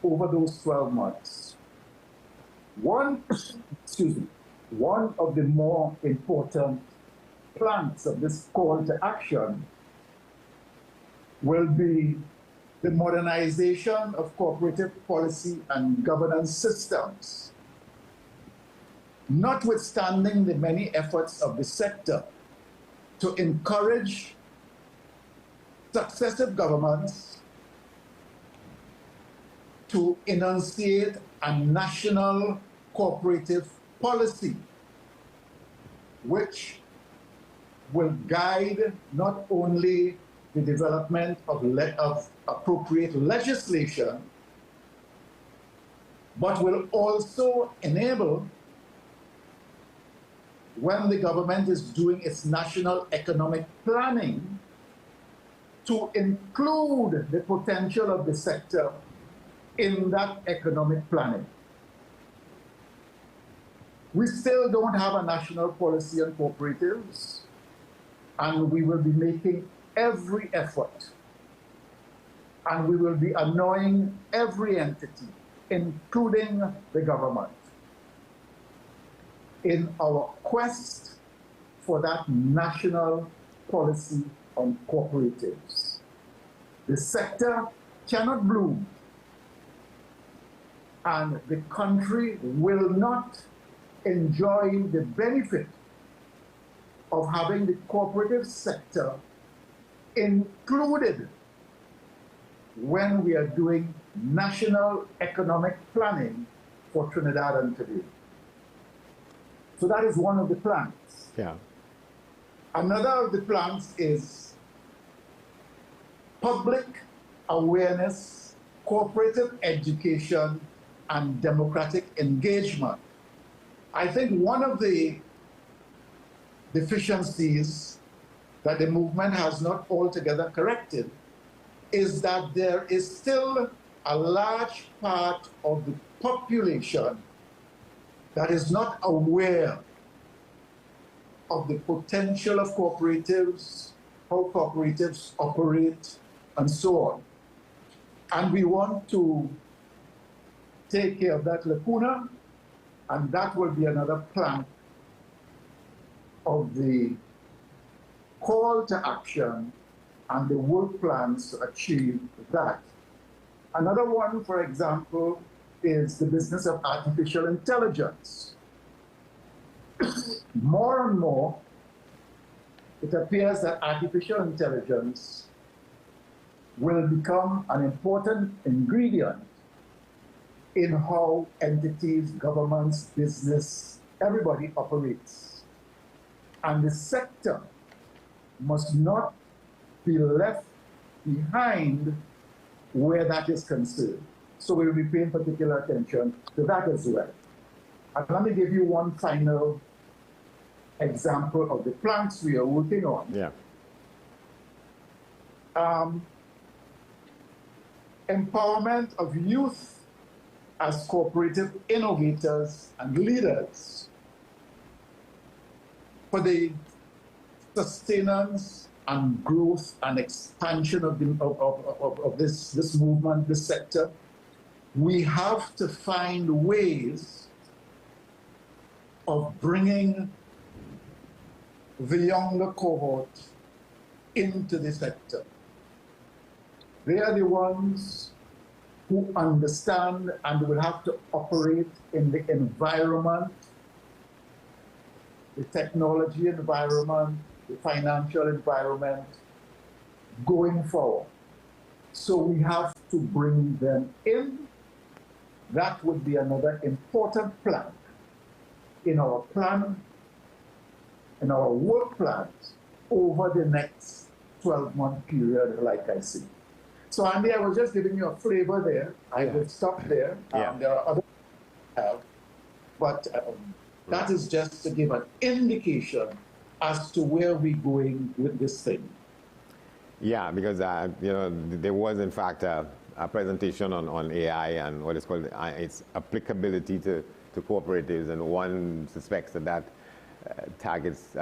over those 12 months. One of the more important planks of this call to action will be the modernization of cooperative policy and governance systems. Notwithstanding the many efforts of the sector to encourage successive governments to enunciate a national cooperative policy, which will guide not only the development of appropriate legislation, but will also enable, when the government is doing its national economic planning, to include the potential of the sector in that economic planning. We still don't have a national policy on cooperatives, and we will be making every effort, and we will be annoying every entity, including the government, in our quest for that national policy on cooperatives. The sector cannot bloom, and the country will not enjoy the benefit of having the cooperative sector included when we are doing national economic planning for Trinidad and Tobago. So that is one of the plans.
Yeah.
Another of the plans is public awareness, cooperative education, and democratic engagement. I think one of the deficiencies that the movement has not altogether corrected is that there is still a large part of the population that is not aware of the potential of cooperatives, how cooperatives operate, and so on. And we want to take care of that lacuna, and that will be another plank of the call to action and the work plans to achieve that. Another one, for example, is the business of artificial intelligence. More and more, it appears that artificial intelligence will become an important ingredient in how entities, governments, business, everybody operates. And the sector must not be left behind where that is concerned. So we'll be paying particular attention to that as well. And let me give you one final example of the plans we are working on.
Yeah.
Empowerment of youth as cooperative innovators and leaders for the sustenance and growth and expansion of this movement, this sector. We have to find ways of bringing the younger cohort into the sector. They are the ones who understand and will have to operate in the environment, the technology environment, the financial environment going forward. So we have to bring them in. That would be another important plank in our plan, in our work plans over the next 12-month period, like I see. So Andy, I was just giving you a flavor there. I will stop there. There are other but that is just to give an indication as to where we're going with this thing.
Yeah, because you know, there was in fact a presentation on AI and what is called its applicability to cooperatives, and one suspects that targets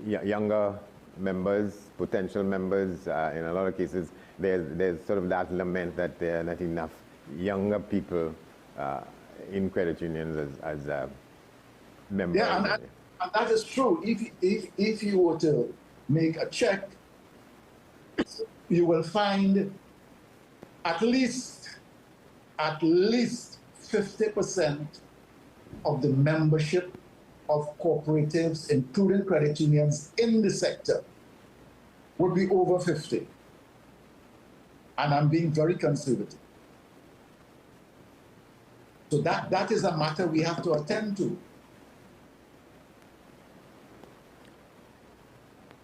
younger members, potential members. In a lot of cases, there's sort of that lament that there are not enough younger people in credit unions as members.
Yeah, and that is true. If you were to make a check, you will find at least 50% of the membership of cooperatives, including credit unions in the sector, would be over 50. And I'm being very conservative. So that is a matter we have to attend to.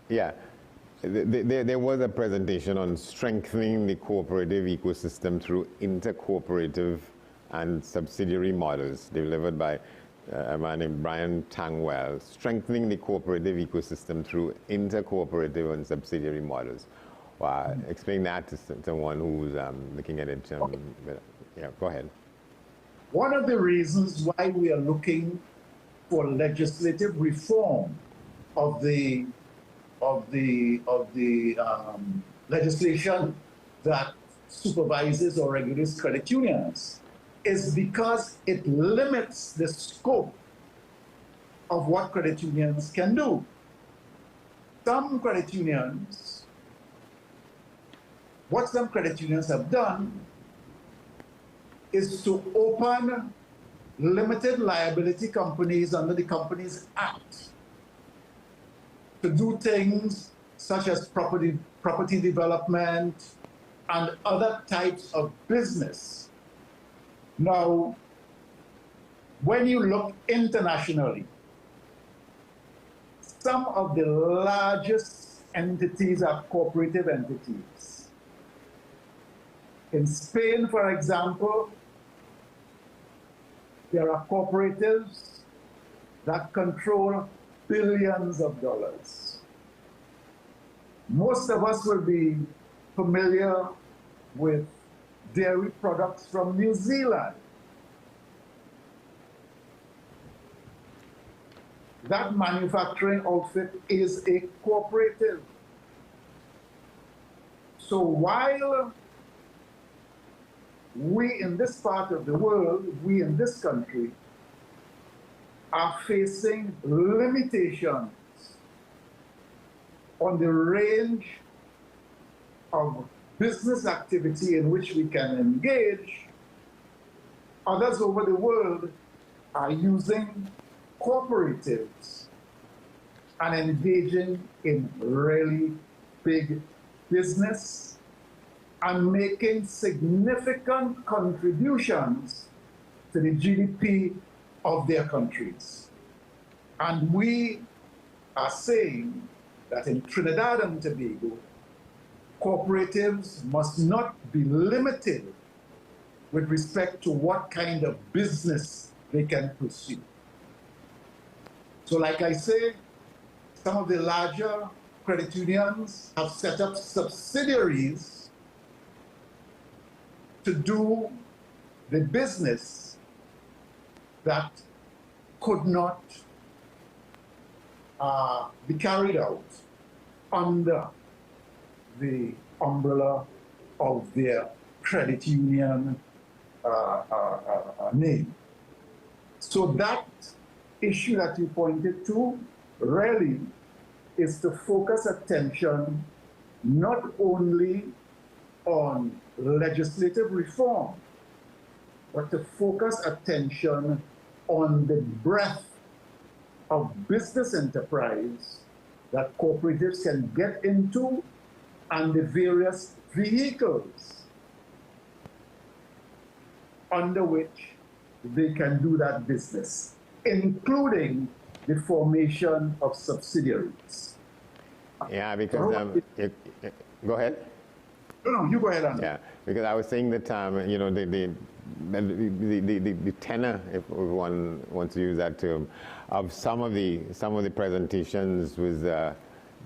Yeah. There was a presentation on strengthening the cooperative ecosystem through intercooperative and subsidiary models delivered by a man named Brian Tangwell, strengthening the cooperative ecosystem through intercooperative and subsidiary models. Explain that to someone who's looking at it. Yeah, go ahead.
One of the reasons why we are looking for legislative reform of the legislation that supervises or regulates credit unions is because it limits the scope of what credit unions can do. Some credit unions, what some credit unions have done is to open limited liability companies under the Companies Act to do things such as property development and other types of business. Now, when you look internationally, some of the largest entities are cooperative entities. In Spain, for example, there are cooperatives that control billions of dollars. Most of us will be familiar with dairy products from New Zealand. That manufacturing outfit is a cooperative. So while we in this part of the world, we in this country, are facing limitations on the range of business activity in which we can engage, others over the world are using cooperatives and engaging in really big business and making significant contributions to the GDP of their countries. And we are saying that in Trinidad and Tobago, cooperatives must not be limited with respect to what kind of business they can pursue. So like I say, some of the larger credit unions have set up subsidiaries to do the business that could not be carried out under the umbrella of their credit union name. So that issue that you pointed to really is to focus attention not only on legislative reform, but to focus attention on the breadth of business enterprise that cooperatives can get into and the various vehicles under which they can do that business, including the formation of subsidiaries.
Yeah, because go ahead.
No, you go ahead, Andy.
Yeah, because I was saying that you know the tenor, if one wants to use that term, of some of the presentations was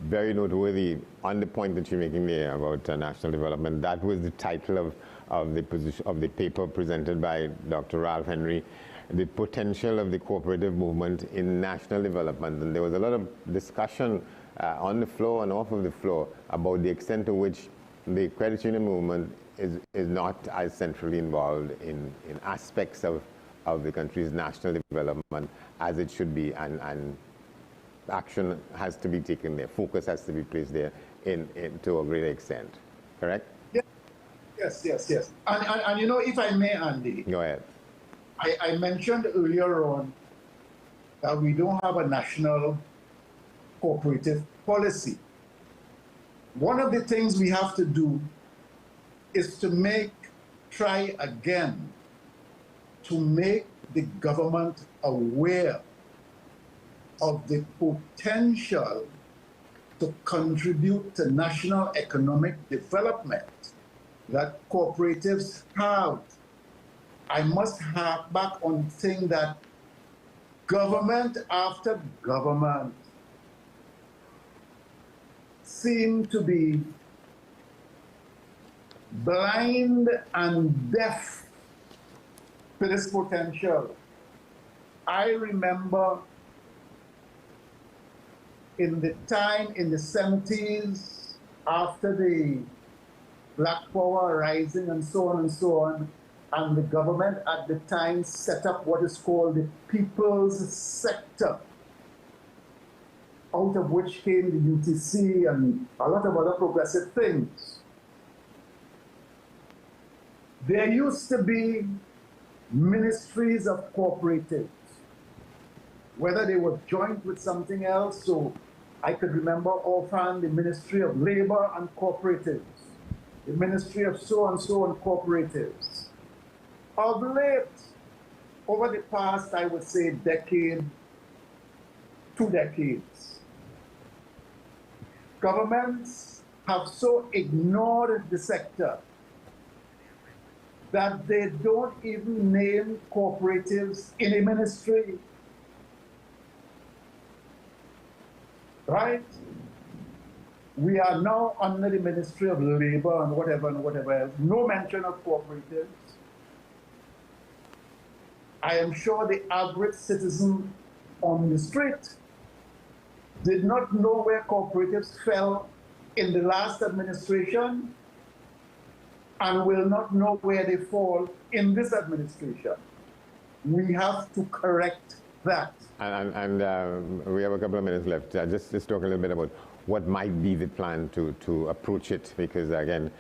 very noteworthy. On the point that you're making there about national development, that was the title of the position of the paper presented by Dr. Ralph Henry, the potential of the cooperative movement in national development. And there was a lot of discussion on the floor and off of the floor about the extent to which the credit union movement is not as centrally involved in aspects of the country's national development as it should be, and action has to be taken there, focus has to be placed there to a greater extent. Correct?
Yeah. Yes. And you know, if I may, Andy.
Go ahead.
I mentioned earlier on that we don't have a national cooperative policy. One of the things we have to do is to try again to make the government aware of the potential to contribute to national economic development that cooperatives have. I must hark back on saying that government after government seem to be blind and deaf to this potential. I remember in the time in the 70s, after the Black Power Rising and so on, and the government at the time set up what is called the People's Sector, out of which came the UTC and a lot of other progressive things. There used to be ministries of cooperatives, whether they were joint with something else. So I could remember offhand the Ministry of Labor and Cooperatives, the Ministry of so and cooperatives. Of late, over the past, I would say, decade, 2 decades, governments have so ignored the sector that they don't even name cooperatives in a ministry. Right? We are now under the Ministry of Labor and whatever else. No mention of cooperatives. I am sure the average citizen on the street did not know where cooperatives fell in the last administration and will not know where they fall in this administration. We have to correct that.
And we have a couple of minutes left. Just talk a little bit about what might be the plan to approach it, because again,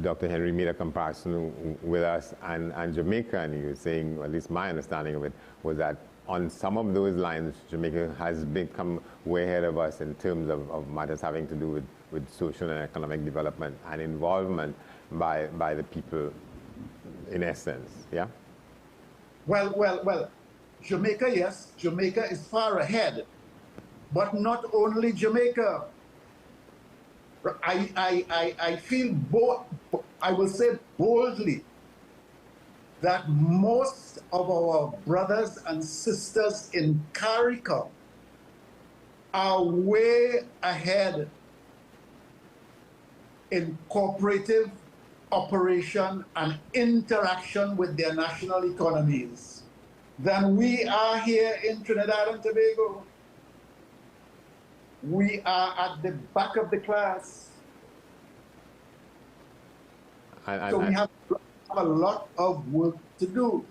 Dr. Henry made a comparison with us and Jamaica, and he was saying, or at least my understanding of it, was that on some of those lines, Jamaica has become way ahead of us in terms of matters having to do with social and economic development and involvement by the people, in essence, yeah?
Well, Jamaica, yes, Jamaica is far ahead, but not only Jamaica. I feel, I will say boldly, that most of our brothers and sisters in CARICOM are way ahead in cooperative operation and interaction with their national economies than we are here in Trinidad and Tobago. We are at the back of the class. So we have a lot of work to do.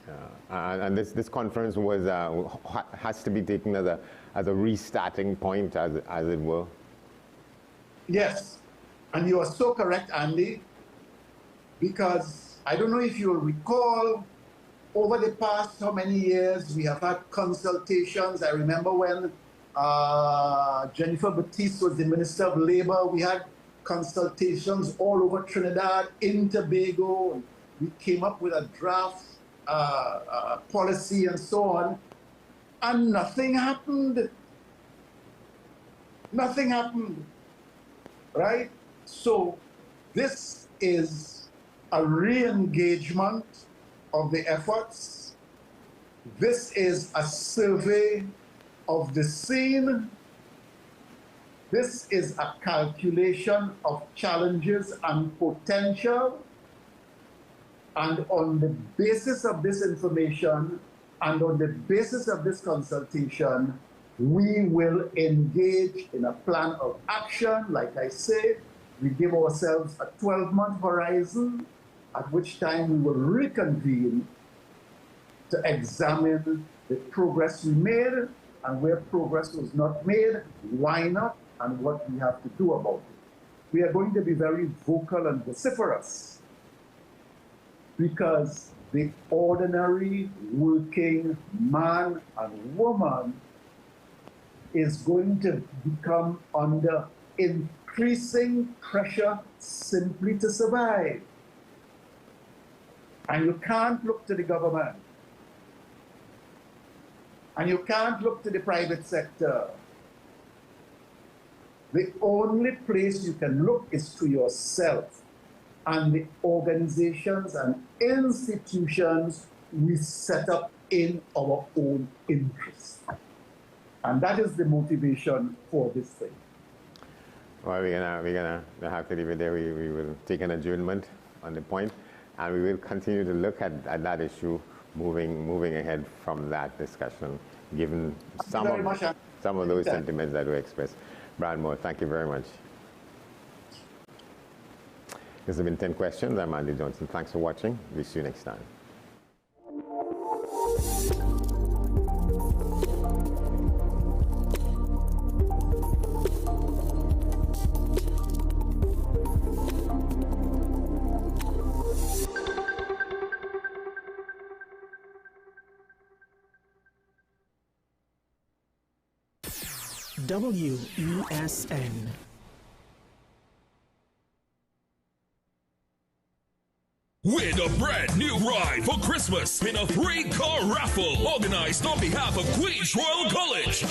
And this conference was has to be taken as a restarting point, as it were.
Yes, and you are so correct, Andy, because I don't know if you'll recall, over the past how many years we have had consultations. I remember when Jennifer Batiste was the Minister of Labor, we had consultations all over Trinidad, in Tobago. We came up with a draft policy and so on, and nothing happened. Nothing happened, right? So this is a re-engagement of the efforts. This is a survey of the scene. This is a calculation of challenges and potential. And on the basis of this information and on the basis of this consultation, we will engage in a plan of action. Like I said, we give ourselves a 12-month horizon, at which time we will reconvene to examine the progress we made, and where progress was not made, why not, and what we have to do about it. We are going to be very vocal and vociferous, because the ordinary working man and woman is going to become under increasing pressure simply to survive. And you can't look to the government. And you can't look to the private sector. The only place you can look is to yourself and the organizations and institutions we set up in our own interest. And that is the motivation for this thing.
Well, we're gonna have to leave it there. We will take an adjournment on the point, and we will continue to look at that issue moving ahead from that discussion given some of those sentiments that were expressed. Brian Moore, thank you very much. This has been 10 Questions. I'm Andy Johnson. Thanks for watching. We'll see you next time.
WESN.
Win a brand new ride for Christmas in a free car raffle organized on behalf of Queens Royal College.